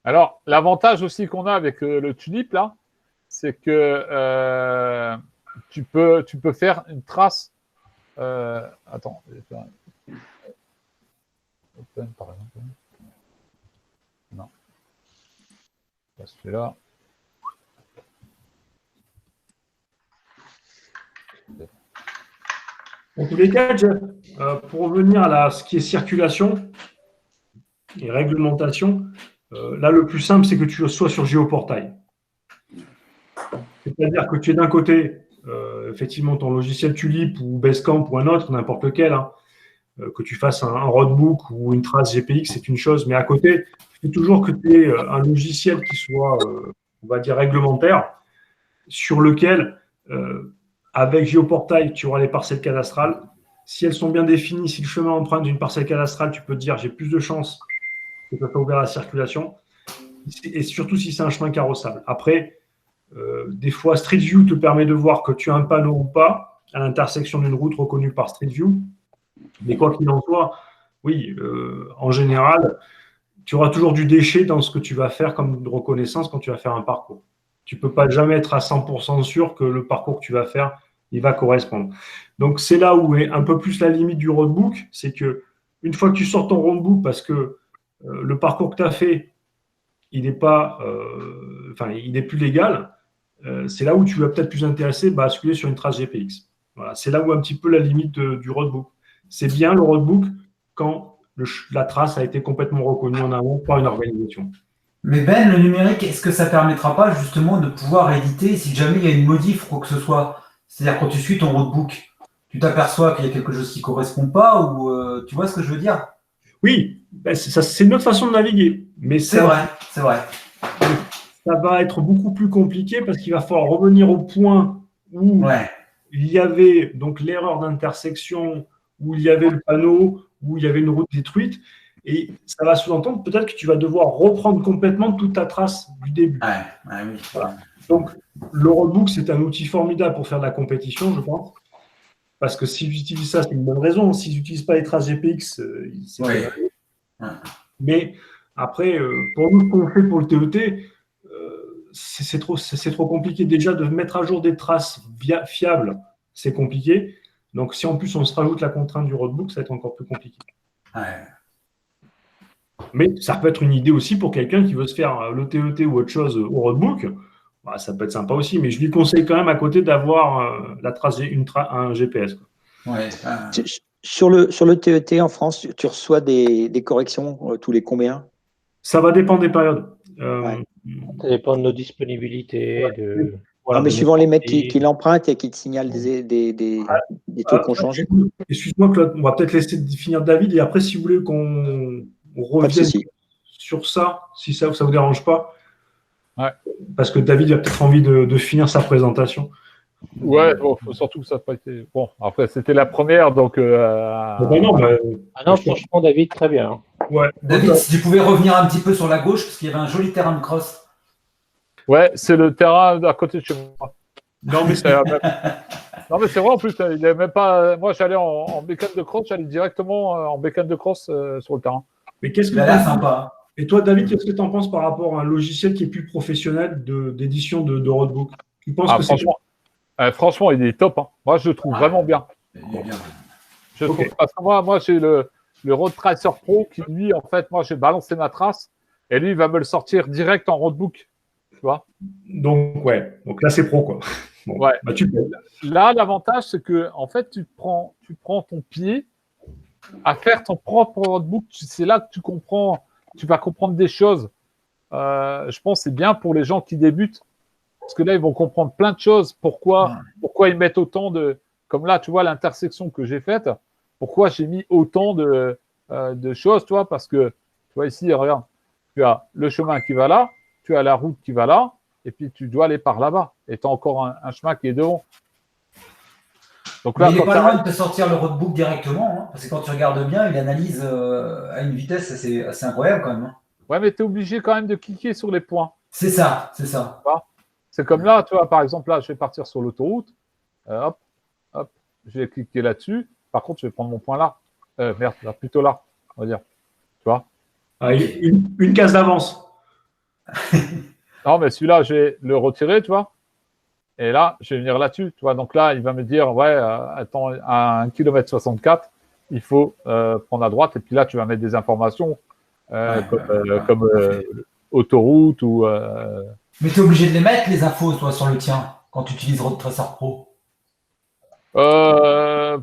Alors, l'avantage aussi qu'on a avec le Tulip, là, c'est que tu peux faire une trace. Attends, je vais faire Open, par exemple. Non. Pas celui-là. En tous les cas, Jeff, pour revenir à ce qui est circulation et réglementation, là, le plus simple, c'est que tu sois sur Géoportail. C'est-à-dire que tu es d'un côté, effectivement, ton logiciel Tulip ou Basecamp ou un autre, n'importe lequel, hein, que tu fasses un roadbook ou une trace GPX, c'est une chose, mais à côté, il faut toujours que tu aies un logiciel qui soit, on va dire, réglementaire, sur lequel, avec Géoportail, tu auras les parcelles cadastrales. Si elles sont bien définies, si le chemin emprunte d'une parcelle cadastrale, tu peux te dire j'ai plus de chances que ça soit ouvert à la circulation. Et surtout si c'est un chemin carrossable. Après, des fois, Street View te permet de voir que tu as un panneau ou pas à l'intersection d'une route reconnue par Street View. Mais quoi qu'il en soit, oui, en général, tu auras toujours du déchet dans ce que tu vas faire comme reconnaissance quand tu vas faire un parcours. Tu ne peux pas jamais être à 100% sûr que le parcours que tu vas faire, il va correspondre. Donc, c'est là où est un peu plus la limite du roadbook, c'est que une fois que tu sors ton roadbook parce que le parcours que tu as fait, il n'est pas, il n'est plus légal, c'est là où tu vas peut-être plus intéresser à basculer sur une trace GPX. Voilà, c'est là où un petit peu la limite du roadbook. C'est bien le roadbook quand la trace a été complètement reconnue en amont par une organisation. Mais Ben, le numérique, est-ce que ça permettra pas justement de pouvoir éditer si jamais il y a une modif ou quoi que ce soit? C'est-à-dire quand tu suis ton roadbook, tu t'aperçois qu'il y a quelque chose qui ne correspond pas ou tu vois ce que je veux dire? Oui, ben c'est une autre façon de naviguer. Mais c'est vrai, c'est vrai. Ça va être beaucoup plus compliqué parce qu'il va falloir revenir au point où il y avait donc l'erreur d'intersection, où il y avait le panneau, où il y avait une route détruite. Et ça va sous-entendre peut-être que tu vas devoir reprendre complètement toute ta trace du début. Oui. Voilà. Donc, le roadbook, c'est un outil formidable pour faire de la compétition, je pense. Parce que si j'utilise ça, c'est une bonne raison. Si je n'utilise pas les traces GPX, c'est pas. Mais après, pour nous, ce qu'on fait pour le TET, c'est trop compliqué. Déjà, de mettre à jour des traces fiables, c'est compliqué. Donc, si en plus on se rajoute la contrainte du roadbook, ça va être encore plus compliqué. Mais ça peut être une idée aussi pour quelqu'un qui veut se faire le TET ou autre chose au roadbook. Bah, ça peut être sympa aussi, mais je lui conseille quand même à côté d'avoir la trace, un GPS. Sur le TET en France, tu reçois des corrections tous les combien? Ça va dépendre des périodes. Ça dépend de nos disponibilités. Voilà, mais suivant les mecs qui l'empruntent et qui te signalent des trucs qu'on change. Excuse-moi, Claude, on va peut-être laisser finir David et après, si vous voulez qu'on revienne sur ça, si ça ne vous dérange pas. Parce que David a peut-être envie de finir sa présentation. Ouais, bon, faut surtout que ça n'a pas été. Bon, après, c'était la première, donc. non, franchement, David, très bien. Ouais. David, si tu pouvais revenir un petit peu sur la gauche, parce qu'il y avait un joli terrain de cross. Ouais, c'est le terrain à côté de chez moi. Non, mais c'est vrai en plus. Il est même pas. Moi, j'allais en bécane de cross, j'allais directement en bécane de cross sur le terrain. Mais qu'est-ce que c'est sympa. Et toi, David, qu'est-ce que tu en penses par rapport à un logiciel qui est plus professionnel d'édition de roadbook? Tu penses que franchement, il est top. Hein. Moi, je le trouve vraiment bien. Je trouve parce que moi, j'ai le Road Tracer Pro qui, lui, en fait, moi, j'ai balancé ma trace et lui, il va me le sortir direct en roadbook. Tu vois? Donc là, c'est pro, quoi. Bon, ouais. Bah, tu peux. Là, l'avantage, c'est que, en fait, tu prends ton pied à faire ton propre roadbook. C'est là que tu vas comprendre des choses. Je pense que c'est bien pour les gens qui débutent. Parce que là, ils vont comprendre plein de choses. Pourquoi ils mettent autant de... Comme là, tu vois, l'intersection que j'ai faite, pourquoi j'ai mis autant de choses, tu vois, parce que, tu vois, ici, regarde, tu as le chemin qui va là, tu as la route qui va là, et puis tu dois aller par là-bas. Et tu as encore un chemin qui est devant. Donc là, il n'est pas loin de te sortir le roadbook directement, hein, parce que quand tu regardes bien, il analyse à une vitesse assez incroyable quand même. Hein. Ouais, mais tu es obligé quand même de cliquer sur les points. C'est ça. C'est comme là, tu vois, par exemple, là, je vais partir sur l'autoroute. Hop, je vais cliquer là-dessus. Par contre, je vais prendre mon point là. Là, plutôt là, on va dire. Tu vois? Une case d'avance. Non, mais celui-là, je vais le retirer, tu vois. Et là, je vais venir là-dessus, tu vois. Donc là, il va me dire, attends, à 1,64 km, il faut prendre à droite. Et puis là, tu vas mettre des informations comme autoroute ou... Mais tu es obligé de les mettre, les infos, toi, sur le tien, quand tu utilises Road Tracer Pro. T'en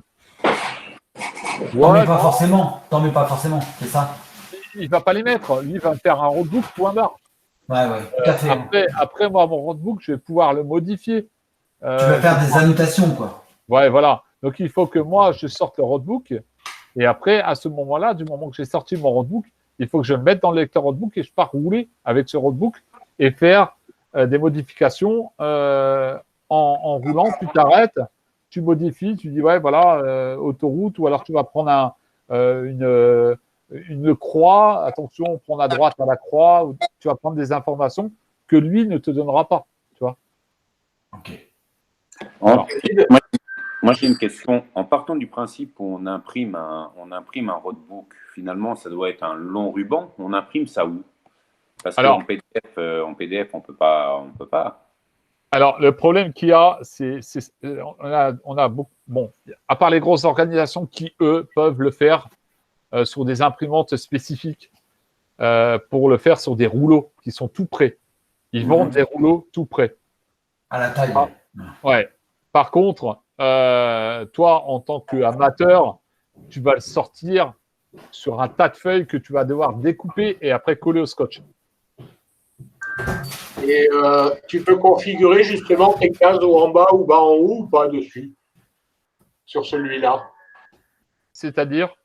mets pas forcément, c'est ça. Il va pas les mettre. Lui, il va me faire un roadbook point barre. Ouais, tout à fait. Après, moi, mon roadbook, je vais pouvoir le modifier. Tu vas faire des annotations, quoi. Ouais, voilà. Donc, il faut que moi, je sorte le roadbook. Et après, à ce moment-là, du moment que j'ai sorti mon roadbook, il faut que je le mette dans le lecteur roadbook et je pars rouler avec ce roadbook et faire des modifications en roulant. Tu t'arrêtes, tu modifies, tu dis, autoroute, ou alors tu vas prendre une croix, attention, prendre à droite à la croix, ou tu vas prendre des informations que lui ne te donnera pas, tu vois. Ok. Moi, j'ai une question. En partant du principe où on imprime un roadbook, finalement, ça doit être un long ruban. On imprime ça où? Parce qu'en PDF, on peut pas. Alors, le problème qu'il y a, on a beaucoup. Bon, à part les grosses organisations qui, eux, peuvent le faire sur des imprimantes spécifiques pour le faire sur des rouleaux qui sont tout prêts. Ils vendent des rouleaux tout prêts. À la taille. Ouais. Par contre, toi, en tant qu'amateur, tu vas le sortir sur un tas de feuilles que tu vas devoir découper et après coller au scotch. Et tu peux configurer justement tes cases haut en bas ou bas en haut ou pas dessus, sur celui-là. C'est-à-dire?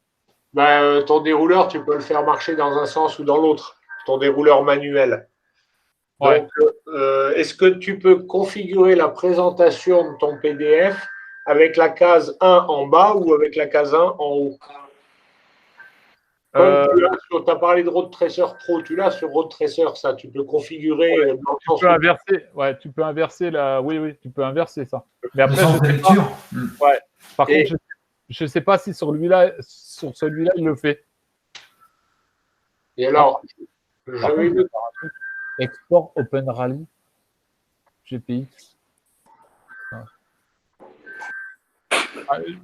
Ton dérouleur, tu peux le faire marcher dans un sens ou dans l'autre, ton dérouleur manuel. Ouais. Donc, est-ce que tu peux configurer la présentation de ton PDF avec la case 1 en bas ou avec la case 1 en haut? Tu as parlé de Road Tracer Pro, tu l'as sur Road Tracer, ça, tu peux configurer. Tu peux inverser la. Oui, tu peux inverser ça. Mais après, sens de lecture. Ouais. Par contre, je ne sais pas si sur celui-là, il le fait. Et alors, Export Open Rally GPX.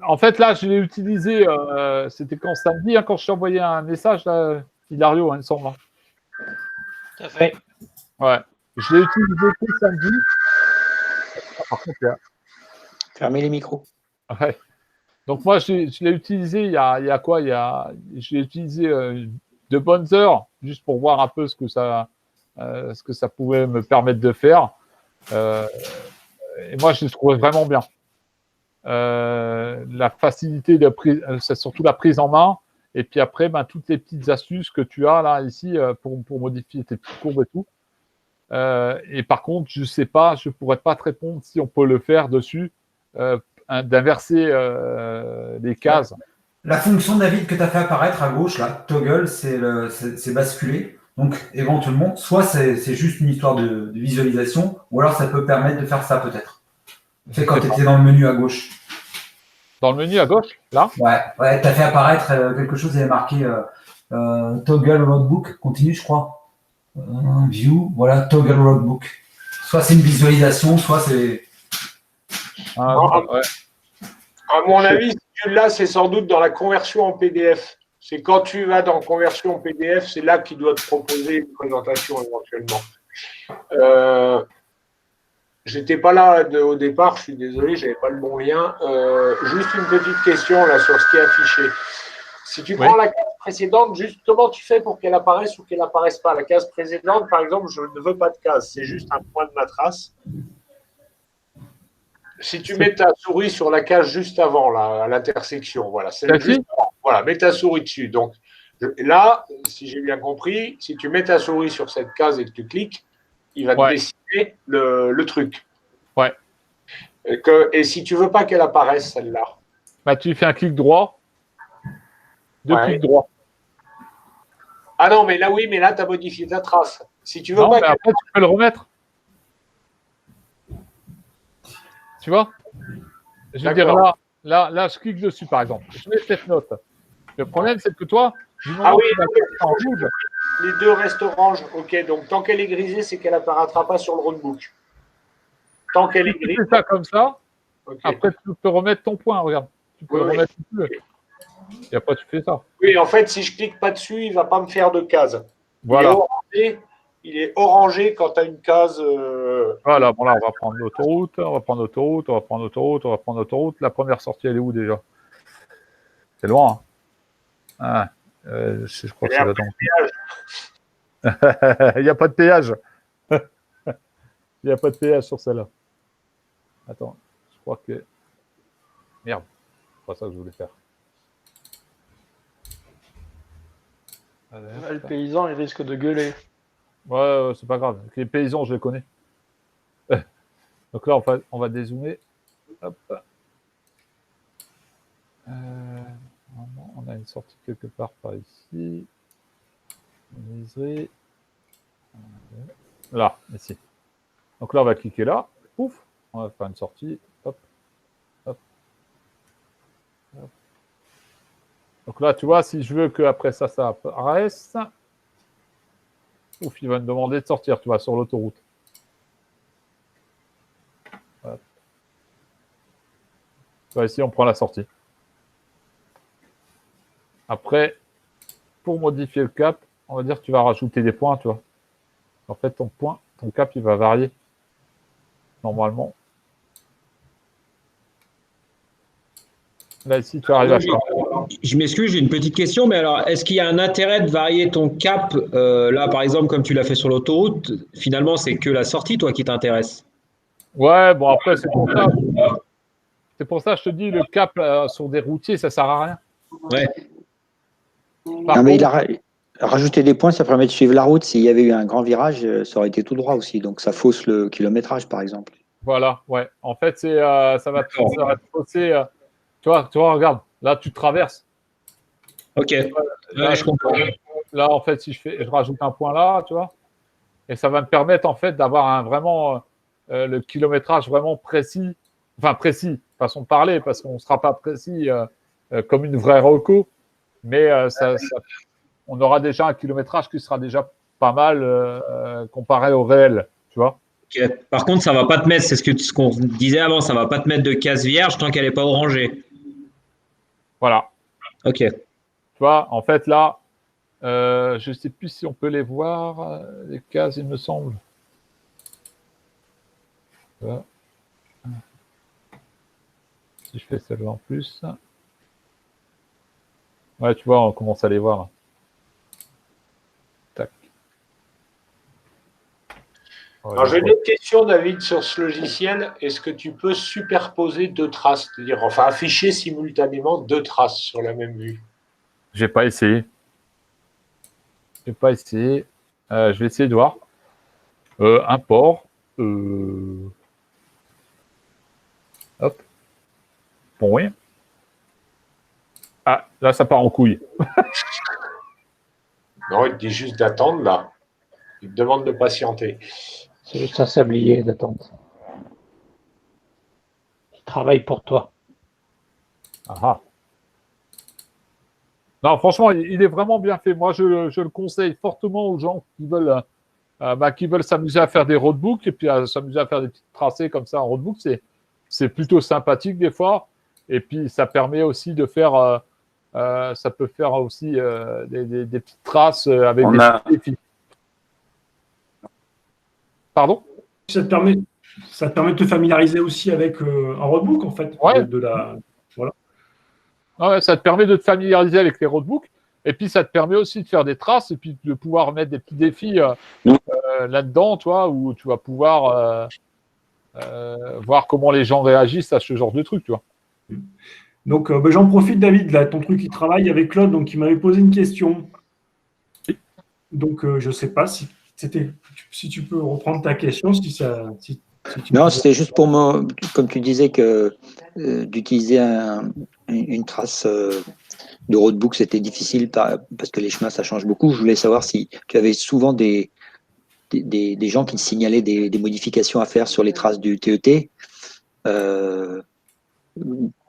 En fait, là, je l'ai utilisé, c'était quand samedi, quand je t'ai envoyé un message, là, Hilario, il me semble. Tout à fait. Ouais. Je l'ai utilisé que samedi. Par contre, Fermez les micros. Ouais. Donc, moi, je l'ai utilisé il y a quoi? Je l'ai utilisé de bonnes heures, juste pour voir un peu ce que ça pouvait me permettre de faire. Et moi, je l'ai trouvé vraiment bien. La facilité de prise, c'est surtout la prise en main. Et puis après, toutes les petites astuces que tu as là, ici, pour modifier tes petites courbes et tout. Et par contre, je sais pas, je pourrais pas te répondre si on peut le faire dessus, d'inverser les cases. La fonction, David, que tu as fait apparaître à gauche, là, toggle, c'est basculer. Donc, éventuellement, soit c'est juste une histoire de visualisation, ou alors ça peut permettre de faire ça, peut-être. C'est quand tu étais dans le menu à gauche. Dans le menu à gauche, là? Ouais, tu as fait apparaître quelque chose, il y avait marqué toggle roadbook, continue, je crois. View, voilà, toggle roadbook. Soit c'est une visualisation, soit c'est. À mon avis, celui-là, c'est sans doute dans la conversion en PDF. C'est quand tu vas dans conversion en PDF, c'est là qu'il doit te proposer une présentation éventuellement. J'étais pas là au départ, je suis désolé, j'avais pas le bon lien. Juste une petite question là sur ce qui est affiché. Si tu prends la case précédente, juste comment tu fais pour qu'elle apparaisse ou qu'elle apparaisse pas? La case précédente, par exemple, je ne veux pas de case, c'est juste un point de ma trace. Si tu mets ta souris sur la case juste avant, là, à l'intersection, voilà, mets ta souris dessus. Donc là, si j'ai bien compris, si tu mets ta souris sur cette case et que tu cliques, il va te dessiner le truc. Ouais. Et si tu veux pas qu'elle apparaisse, celle-là, tu fais un clic droit. Deux clics droits. Ah non, mais là, oui, mais là, tu as modifié ta trace. Si tu veux pas mais après, tu peux le remettre. Tu vois? Je veux dire, là, je clique dessus, par exemple. Je mets cette note. Le problème, c'est que toi, du moment que tu vas en rouge, les deux restent orange. Ok, donc tant qu'elle est grisée, c'est qu'elle apparaîtra pas sur le roadbook. Tant qu'elle est grise. Tu fais ça comme ça. Okay. Après, tu peux remettre ton point. Regarde. Tu peux le remettre dessus. Et après, tu fais ça. Oui, en fait, si je clique pas dessus, il va pas me faire de case. Voilà. Il est orangé quand tu as une case. Voilà, bon là, on va prendre l'autoroute, on va prendre l'autoroute. La première sortie, elle est où déjà? C'est loin. Hein. Je crois que c'est là-dedans. Il n'y a pas de péage. Il n'y a pas de péage sur celle-là. Attends, je crois que. Merde, c'est pas ça que je voulais faire. Le paysan, il risque de gueuler. Ouais, c'est pas grave. Les paysans, je les connais. Donc là, on va dézoomer. Hop. On a une sortie quelque part par ici. Miserie. Là, ici. Donc là, on va cliquer là. Pouf. On va faire une sortie. Hop. Hop. Hop. Donc là, tu vois, si je veux qu'après ça apparaisse, ouf, il va me demander de sortir, tu vois, sur l'autoroute. Voilà. Ici, on prend la sortie. Après, pour modifier le cap, on va dire que tu vas rajouter des points, tu vois. En fait, ton cap, il va varier. Normalement. Là, si tu arrives à faire. Je m'excuse, j'ai une petite question, mais alors, est-ce qu'il y a un intérêt de varier ton cap là, par exemple, comme tu l'as fait sur l'autoroute? Finalement, c'est que la sortie, toi, qui t'intéresse. Ouais, bon, après, c'est pour ça. C'est pour ça que je te dis, le cap sur des routiers, ça sert à rien. Ouais. Non, mais il a rajouté des points, ça permet de suivre la route. S'il y avait eu un grand virage, ça aurait été tout droit aussi. Donc, ça fausse le kilométrage, par exemple. Voilà, ouais. En fait, ça va te fausser. Tu vois, regarde, là, tu traverses. Ok. Là, je comprends. Là, en fait, si je rajoute un point là, tu vois, et ça va me permettre, en fait, d'avoir vraiment le kilométrage vraiment précis. Enfin, précis, façon de parler, parce qu'on ne sera pas précis comme une vraie reco, mais on aura déjà un kilométrage qui sera déjà pas mal comparé au réel, tu vois. Okay. Par contre, ça ne va pas te mettre, c'est ce qu'on disait avant, ça ne va pas te mettre de case vierge tant qu'elle n'est pas orangée. Voilà. Ok. Tu vois, en fait, là, je ne sais plus si on peut les voir, les cases, il me semble. Voilà. Si je fais celle-là en plus. Ouais, tu vois, on commence à les voir. Tac. Alors, j'ai une autre question, David, sur ce logiciel. Est-ce que tu peux superposer deux traces, c'est-à-dire enfin afficher simultanément deux traces sur la même vue? J'ai pas essayé. Je vais essayer de voir. Import. Hop. Bon, oui. Ah, là, ça part en couille. Non, il te dit juste d'attendre, là. Il te demande de patienter. C'est juste un sablier d'attente. Il travaille pour toi. Ah. Non, franchement, il est vraiment bien fait. Moi, je le conseille fortement aux gens qui veulent s'amuser à faire des roadbooks et puis à s'amuser à faire des petits tracés comme ça en roadbook. C'est plutôt sympathique des fois. Et puis, ça permet aussi de faire... ça peut faire aussi des petites traces avec des défis. Pardon? Ça te permet de te familiariser aussi avec un roadbook, en fait. Ouais. Voilà. Ouais, ça te permet de te familiariser avec les roadbooks. Et puis, ça te permet aussi de faire des traces et puis de pouvoir mettre des petits défis là-dedans, toi, où tu vas pouvoir voir comment les gens réagissent à ce genre de truc, tu vois. Donc, j'en profite, David, là, ton truc, il travaille avec Claude, donc il m'avait posé une question. Donc, je ne sais pas si tu peux reprendre ta question. Non, c'était juste pour moi, comme tu disais, que d'utiliser une trace de roadbook, c'était difficile parce que les chemins, ça change beaucoup. Je voulais savoir si tu avais souvent des gens qui te signalaient des modifications à faire sur les traces du TET.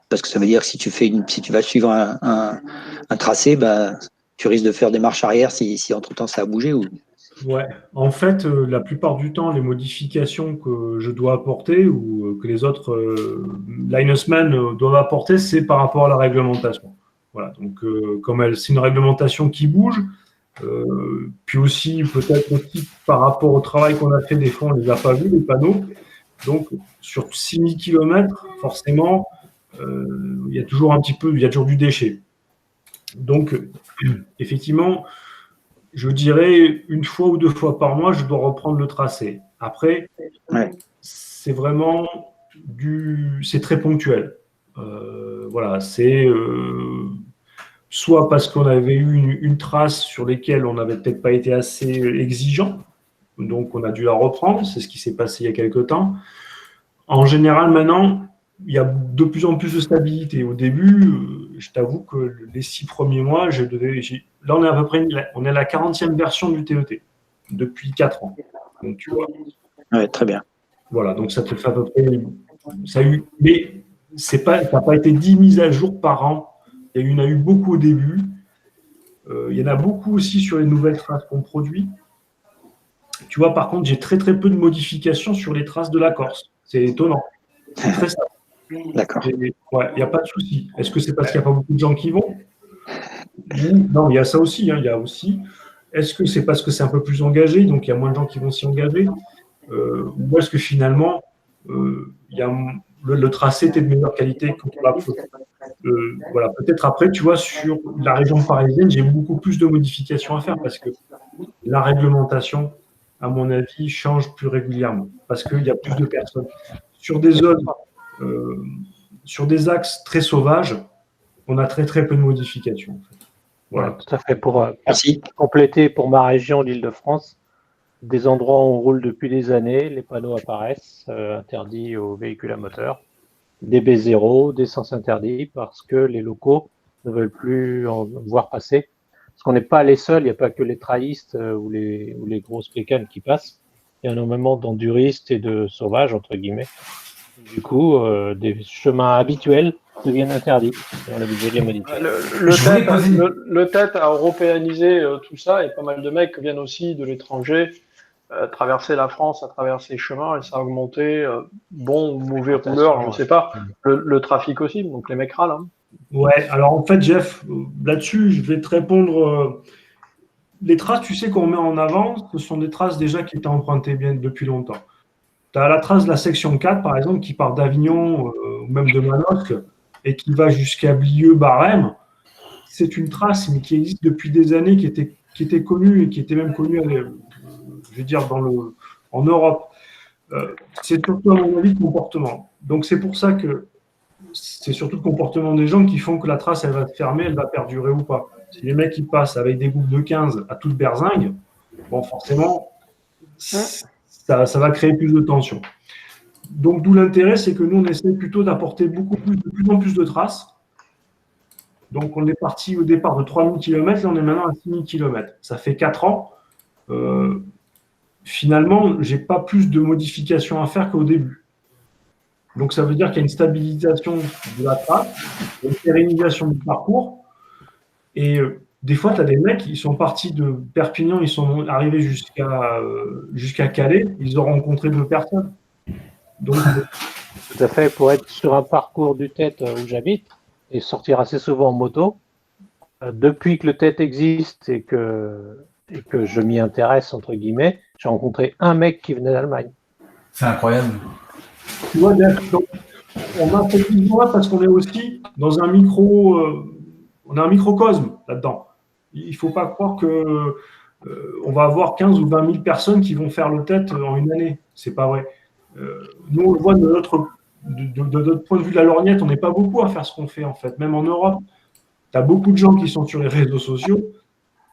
Parce que ça veut dire que si tu vas suivre un tracé, bah, tu risques de faire des marches arrière si entre-temps ça a bougé. Ouais, en fait, la plupart du temps, les modifications que je dois apporter ou que les autres linesmen doivent apporter, c'est par rapport à la réglementation. Voilà, donc comme c'est une réglementation qui bouge, puis aussi peut-être aussi par rapport au travail qu'on a fait, des fois on ne les a pas vus, les panneaux. Donc sur 6000 km, forcément, il y a toujours du déchet. Donc effectivement, je dirais une fois ou deux fois par mois, je dois reprendre le tracé. Après, c'est vraiment c'est très ponctuel. Voilà, c'est soit parce qu'on avait eu une trace sur laquelle on n'avait peut-être pas été assez exigeant, donc on a dû la reprendre. C'est ce qui s'est passé il y a quelques temps. En général, maintenant, il y a de plus en plus de stabilité. Au début, je t'avoue que les 6 premiers mois, là, on est à peu près on est à la 40e version du TET depuis 4 ans. Donc, tu vois. Ouais, très bien. Voilà, donc ça te fait à peu près. Mais ça n'a pas été 10 mises à jour par an. Il y en a eu beaucoup au début. Il y en a beaucoup aussi sur les nouvelles traces qu'on produit. Tu vois, par contre, j'ai très très peu de modifications sur les traces de la Corse. C'est étonnant. C'est très simple. D'accord. Il n'y a pas de souci. Est-ce que c'est parce qu'il n'y a pas beaucoup de gens qui vont? Non, il y a ça aussi. Il y a aussi. Est-ce que c'est parce que c'est un peu plus engagé, donc il y a moins de gens qui vont s'y engager? Ou est-ce que finalement, le tracé était de meilleure qualité que pour la photo. Voilà, peut-être après, tu vois, sur la région parisienne, j'ai beaucoup plus de modifications à faire parce que la réglementation, à mon avis, change plus régulièrement parce qu'il y a plus de personnes. Sur des zones, sur des axes très sauvages, on a très très peu de modifications. En fait. Voilà. Ouais, tout à fait. Pour compléter, pour ma région, l'Île-de-France, des endroits où on roule depuis des années, les panneaux apparaissent, interdits aux véhicules à moteur, des B0, des sens interdits, parce que les locaux ne veulent plus en voir passer. Parce qu'on n'est pas les seuls, il n'y a pas que les traillistes ou les grosses pécanes qui passent. Il y a énormément d'enduristes et de sauvages, entre guillemets. Du coup, des chemins habituels deviennent interdits. On est obligé de les modifier. Le TET a européanisé tout ça et pas mal de mecs viennent aussi de l'étranger traverser la France à travers ces chemins et ça a augmenté, bon ou mauvais rouleur, je ne sais pas, le trafic aussi, donc les mecs râlent. Hein. Ouais, alors en fait, Jeff, là-dessus, je vais te répondre. Les traces, tu sais, qu'on met en avant, ce sont des traces déjà qui étaient empruntées bien depuis longtemps. Tu as la trace de la section 4, par exemple, qui part d'Avignon ou même de Manosque et qui va jusqu'à Blieu-Barème. C'est une trace, mais qui existe depuis des années, qui était connue et qui était même connue, je veux dire, en Europe. C'est surtout, à mon avis, le comportement. Donc, c'est pour ça que c'est surtout le comportement des gens qui font que la trace, elle va se fermer, elle va perdurer ou pas. Si les mecs, ils passent avec des boucles de 15 à toute berzingue, bon, forcément, ça va créer plus de tension. Donc, d'où l'intérêt, c'est que nous, on essaie plutôt d'apporter de plus en plus de traces. Donc, on est parti au départ de 3000 km et on est maintenant à 6000 km. Ça fait 4 ans. Finalement, je n'ai pas plus de modifications à faire qu'au début. Donc, ça veut dire qu'il y a une stabilisation de la trace, une pérennisation du parcours. Et des fois, tu as des mecs, ils sont partis de Perpignan, ils sont arrivés jusqu'à Calais, ils ont rencontré 2 personnes. Donc, tout à fait. Pour être sur un parcours du TET où j'habite et sortir assez souvent en moto, depuis que le TET existe et que je m'y intéresse, entre guillemets, j'ai rencontré un mec qui venait d'Allemagne. C'est incroyable. Tu vois, on a cette vision-là parce qu'on est aussi dans un on a un microcosme là-dedans. Il ne faut pas croire que on va avoir 15 ou 20 000 personnes qui vont faire le TET en une année. C'est pas vrai. Nous, on le voit de notre point de vue de la lorgnette, on n'est pas beaucoup à faire ce qu'on fait en fait. Même en Europe, tu as beaucoup de gens qui sont sur les réseaux sociaux,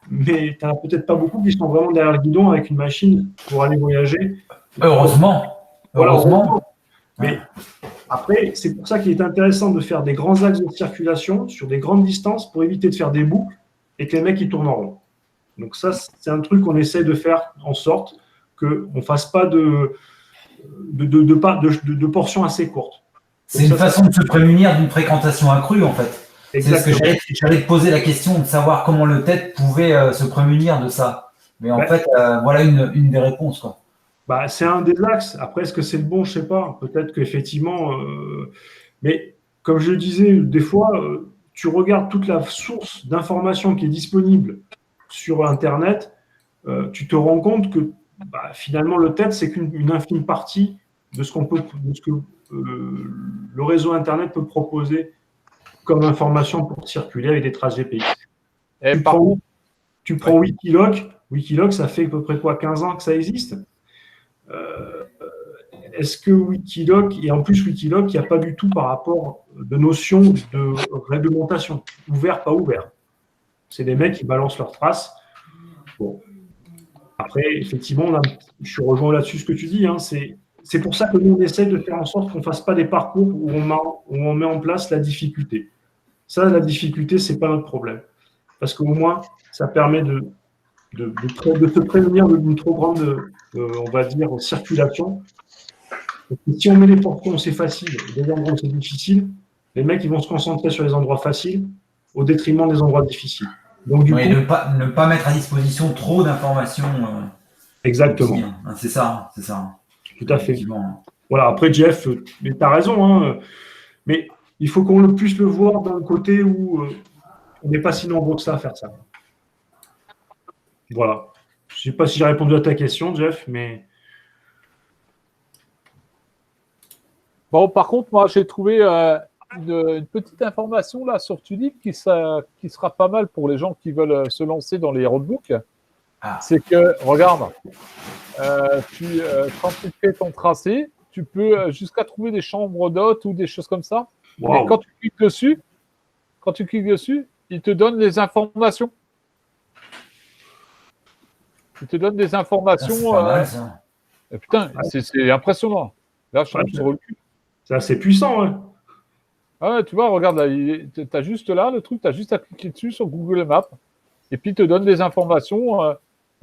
mais tu n'as peut-être pas beaucoup qui sont vraiment derrière le guidon avec une machine pour aller voyager. Heureusement. Voilà, heureusement. Mais après, c'est pour ça qu'il est intéressant de faire des grands axes de circulation sur des grandes distances pour éviter de faire des boucles et que les mecs ils tournent en rond. Donc ça, c'est un truc qu'on essaie de faire en sorte qu'on ne fasse pas de portions assez courtes. C'est une façon de se prémunir d'une fréquentation accrue en fait. Exactement. C'est ce que j'allais te poser la question de savoir comment le TET pouvait se prémunir de ça. Mais en fait, voilà une des réponses, quoi. Bah, c'est un des axes. Après, est-ce que c'est le bon? Je ne sais pas. Peut-être qu'effectivement. Mais comme je le disais, des fois, tu regardes toute la source d'information qui est disponible sur Internet, tu te rends compte que finalement, le TET, c'est qu'une infime partie de ce que le réseau Internet peut proposer comme information pour circuler avec des traces GPS. Tu prends Wikiloc. Wikiloc, ça fait à peu près 15 ans que ça existe. Est-ce que Wikiloc, et en plus Wikiloc, il n'y a pas du tout par rapport de notion de réglementation, ouvert, pas ouvert. C'est des mecs qui balancent leurs traces. Bon. Après, effectivement, je rejoins là-dessus ce que tu dis. Hein, c'est pour ça que nous, on essaie de faire en sorte qu'on ne fasse pas des parcours où on met en place la difficulté. Ça, la difficulté, ce n'est pas notre problème. Parce qu'au moins, ça permet de se prévenir d'une trop grande, on va dire, circulation. Et si on met les portions, c'est facile, des endroits où c'est difficile, les mecs ils vont se concentrer sur les endroits faciles au détriment des endroits difficiles. Donc, du coup, ne pas mettre à disposition trop d'informations. Exactement. C'est ça. Tout à fait. Voilà, après, Jeff, tu as raison, hein, mais il faut qu'on puisse le voir d'un côté où on n'est pas si nombreux que ça à faire ça. Voilà. Je ne sais pas si j'ai répondu à ta question, Jeff, mais… Bon, par contre, moi, j'ai trouvé une petite information là sur Tulip qui sera pas mal pour les gens qui veulent se lancer dans les roadbooks. C'est que, regarde, quand tu fais ton tracé, tu peux jusqu'à trouver des chambres d'hôtes ou des choses comme ça. Wow. Et quand tu cliques dessus, il te donne des informations. Il te donne des informations. C'est pas mal, ça. Putain, c'est impressionnant. Là, je suis sur le cul. C'est assez puissant, hein. Ah ouais, tu vois, regarde, là, tu as juste là le truc, tu as juste à cliquer dessus sur Google Maps. Et puis, il te donne des informations.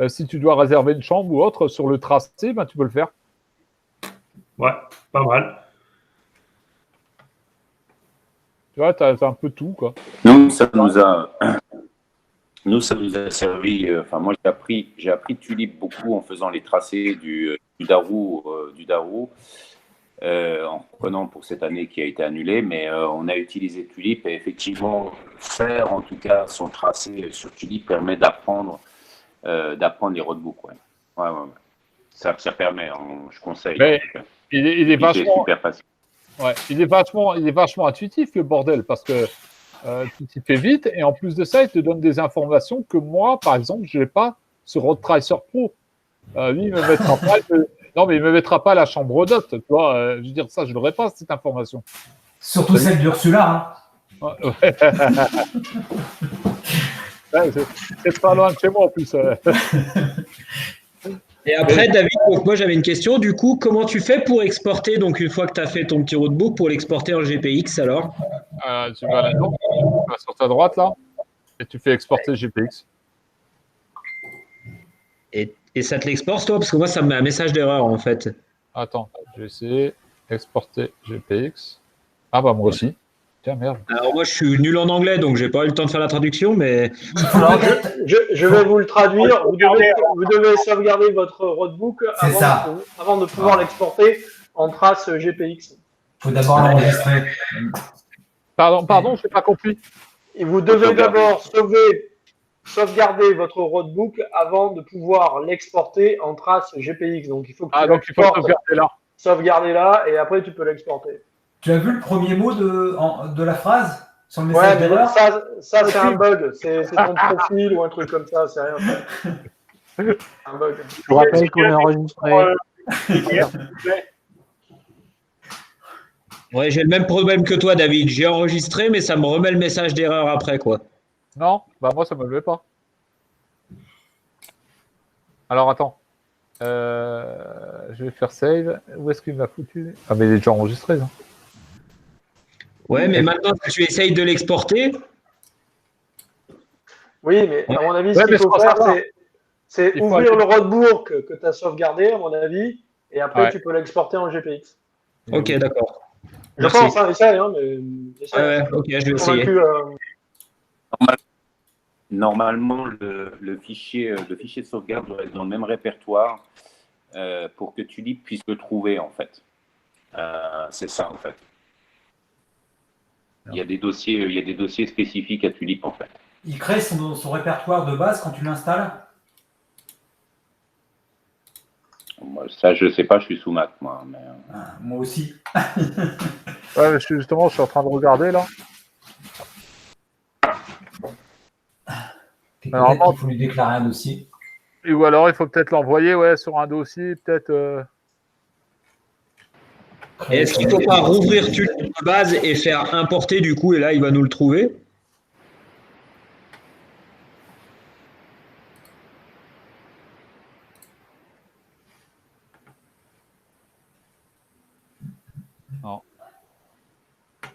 Si tu dois réserver une chambre ou autre sur le tracé, ben, tu peux le faire. Ouais, pas mal. Tu vois, tu as un peu tout, quoi. Nous, ça nous a servi. Enfin, moi, j'ai appris Tulip beaucoup en faisant les tracés du Darou, en reprenant pour cette année qui a été annulée. Mais on a utilisé Tulip et effectivement, faire en tout cas son tracé sur Tulip permet d'apprendre les roadbooks. Ouais. Ça permet, je conseille. Mais il est vachement super facile. Ouais, il est vachement intuitif, le bordel, parce que tu t'y fais vite, et en plus de ça, il te donne des informations que moi, par exemple, je n'ai pas sur Road Tracer Pro. Lui, il me mettra pas non, mais il me mettra pas la chambre d'hôte, tu vois. Je veux dire, ça, je l'aurais pas, cette information. Surtout celle d'Ursula. Hein. Ouais. C'est pas loin de chez moi, en plus. Et après, David, donc moi j'avais une question. Du coup, comment tu fais pour exporter, donc une fois que tu as fait ton petit roadbook, pour l'exporter en GPX alors? Tu vas là-dedans, tu vas sur ta droite là, et tu fais exporter GPX. Et ça te l'exporte toi? Parce que moi ça me met un message d'erreur en fait. Attends, je vais essayer exporter GPX. Ah bah moi aussi. Tiens, merde. Alors moi je suis nul en anglais, donc j'ai pas eu le temps de faire la traduction, mais... Alors, je vais vous le traduire. Vous devez sauvegarder votre roadbook avant de pouvoir l'exporter en trace GPX. Il faut d'abord l'enregistrer. Pardon, je n'ai pas compris. Et vous devez d'abord sauvegarder votre roadbook avant de pouvoir l'exporter en trace GPX. Donc il faut que tu sauvegarder là et après tu peux l'exporter. Tu as vu le premier mot de la phrase sur le message d'erreur? Ça c'est un bug. C'est ton profil ou un truc comme ça, c'est rien. Un bug. Je vous rappelle qu'on est enregistré. Ouais, j'ai le même problème que toi, David. J'ai enregistré, mais ça me remet le message d'erreur après, quoi. Non, bah moi ça me le met pas. Alors attends. Je vais faire save. Où est-ce qu'il m'a foutu? Ah mais il est déjà enregistré, là. Ouais, mais maintenant que tu essayes de l'exporter. Oui, mais à mon avis, ce qu'il faut faire, c'est ouvrir le roadbook que tu as sauvegardé, à mon avis, et après tu peux l'exporter en GPX. Ok, d'accord. Je pense, essaye, mais. Ok, je vais essayer. Normalement, le fichier de sauvegarde doit être dans le même répertoire pour que Tulip puisse le trouver, en fait. C'est ça, en fait. Il y a des dossiers spécifiques à Tulip, en fait. Il crée son répertoire de base quand tu l'installes? Ça, je ne sais pas, je suis sous Mac, moi. Mais... moi aussi. Ouais, je suis en train de regarder, là. Normalement, il faut lui déclarer un dossier. Ou alors, il faut peut-être l'envoyer sur un dossier, peut-être... Est-ce qu'il ne faut pas rouvrir Tulip de base et faire importer, du coup, et là, il va nous le trouver?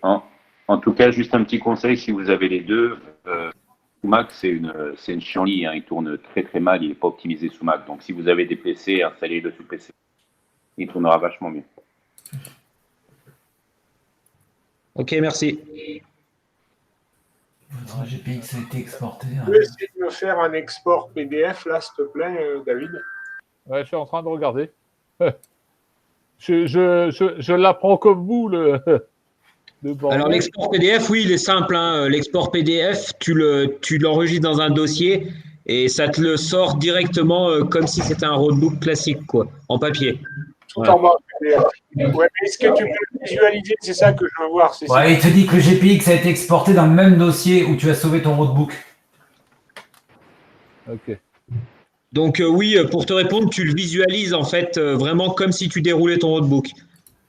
Non. En tout cas, juste un petit conseil, si vous avez les deux, sous Mac, c'est une chienlit, hein, il tourne très très mal, il n'est pas optimisé sous Mac. Donc si vous avez des PC, installez-le sous PC. Il tournera vachement mieux. Ok, merci. Votre GPX a été exporté. Tu peux essayer de me faire un export PDF, là, s'il te plaît, David? Ouais, je suis en train de regarder. Je l'apprends comme vous, Alors, l'export PDF, oui, il est simple. Hein. L'export PDF, tu l'enregistres dans un dossier et ça te le sort directement comme si c'était un roadbook classique, quoi, en papier. Tout en mode PDF. Ouais, mais est-ce que tu peux le visualiser? C'est ça que je veux voir. Ouais, il te dit que le GPX a été exporté dans le même dossier où tu as sauvé ton roadbook. Ok. Donc oui, pour te répondre, tu le visualises en fait vraiment comme si tu déroulais ton roadbook.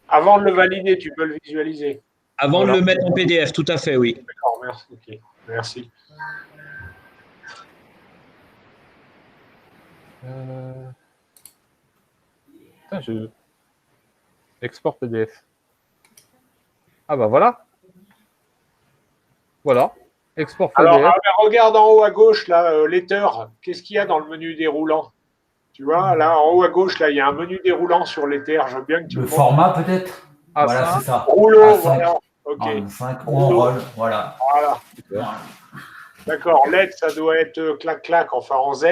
Avant de le valider, tu peux le visualiser. Avant de le mettre en PDF, tout à fait, oui. D'accord, merci. Okay. Merci. Putain, je... Export PDF. Ah bah voilà. Voilà. Export PDF. Alors, regarde en haut à gauche, là, Letter. Qu'est-ce qu'il y a dans le menu déroulant? Tu vois, là, en haut à gauche, là, il y a un menu déroulant sur Letter. Je veux bien que tu le format, peut-être. Voilà, c'est ça. Rouleau, voilà. OK. 5 ou en roll, voilà. Voilà. D'accord. Lettre, ça doit être clac-clac, enfin en Z,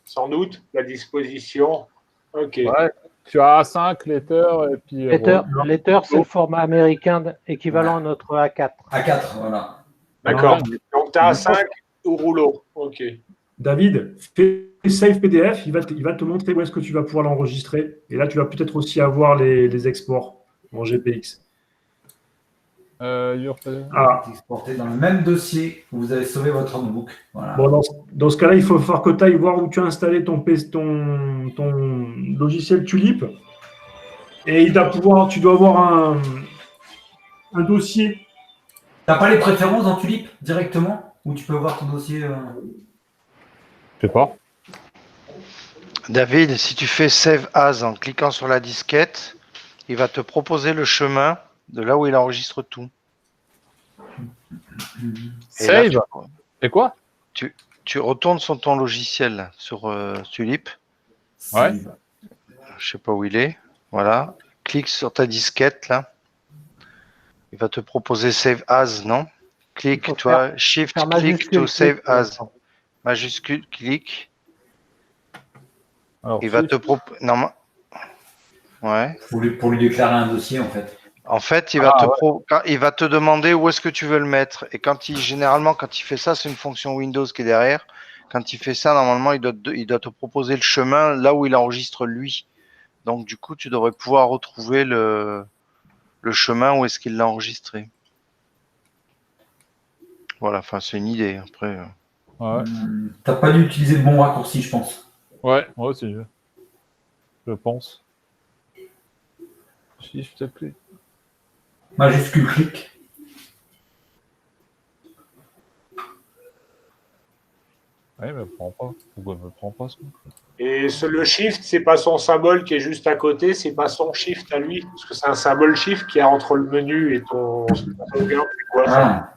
sans doute, la disposition. OK. Ouais. Tu as A5, Letter, et puis... Letter, c'est le format américain équivalent à notre A4. A4, voilà. D'accord. Donc, tu as A5 ou rouleau. OK. David, fais Save PDF, il va te montrer où est-ce que tu vas pouvoir l'enregistrer. Et là, tu vas peut-être aussi avoir les exports en GPX. Exporté dans le même dossier où vous avez sauvé votre notebook. Voilà. Bon, dans ce cas-là, il faut faire que tu ailles voir où tu as installé ton logiciel Tulip. Et tu dois avoir un dossier. Tu n'as pas les préférences dans Tulip directement? Où tu peux voir ton dossier Je sais pas. David, si tu fais Save As en cliquant sur la disquette, il va te proposer le chemin de là où il enregistre tout. Save. Et quoi? Tu retournes sur ton logiciel, sur Tulip. Ouais. Je sais pas où il est. Voilà. Clique sur ta disquette, là. Il va te proposer Save As, non? Clique, toi, Shift, click to Save As. Majuscule, clique. Alors, il va te proposer... Non, ouais. Pour lui déclarer un dossier, en fait. En fait, il va te demander où est-ce que tu veux le mettre. Et généralement, quand il fait ça, c'est une fonction Windows qui est derrière. Quand il fait ça, normalement, il doit te proposer le chemin là où il enregistre lui. Donc, du coup, tu devrais pouvoir retrouver le chemin où est-ce qu'il l'a enregistré. Voilà, enfin, c'est une idée. Après. Ouais. T'as pas dû utiliser le bon raccourci, je pense. Ouais, moi aussi. Je pense. Shift clic. Majuscule clic. Ouais, mais prends pas. Pourquoi me prend pas ce coup? Et le shift, c'est pas son symbole qui est juste à côté, c'est pas son shift à lui, parce que c'est un symbole shift qui est entre le menu et ton sauvegarde. C'est quoi ça?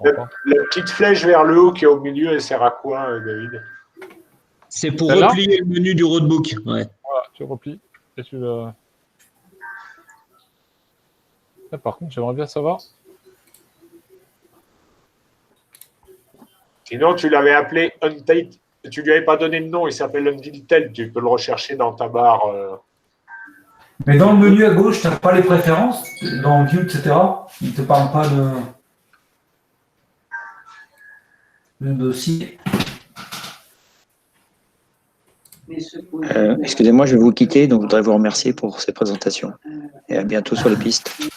La petite flèche vers le haut qui est au milieu, elle sert à quoi, David? C'est pour replier le menu du roadbook. Ouais. Voilà, tu replies et tu le... Là, par contre, j'aimerais bien savoir. Sinon, tu l'avais appelé Untitled. Tu lui avais pas donné de nom, il s'appelle Untitled. Tu peux le rechercher dans ta barre. Mais dans le menu à gauche, tu n'as pas les préférences, dans View, etc. Il ne te parle pas de dossier. Excusez-moi, je vais vous quitter, donc je voudrais vous remercier pour ces présentations. Et à bientôt sur les pistes.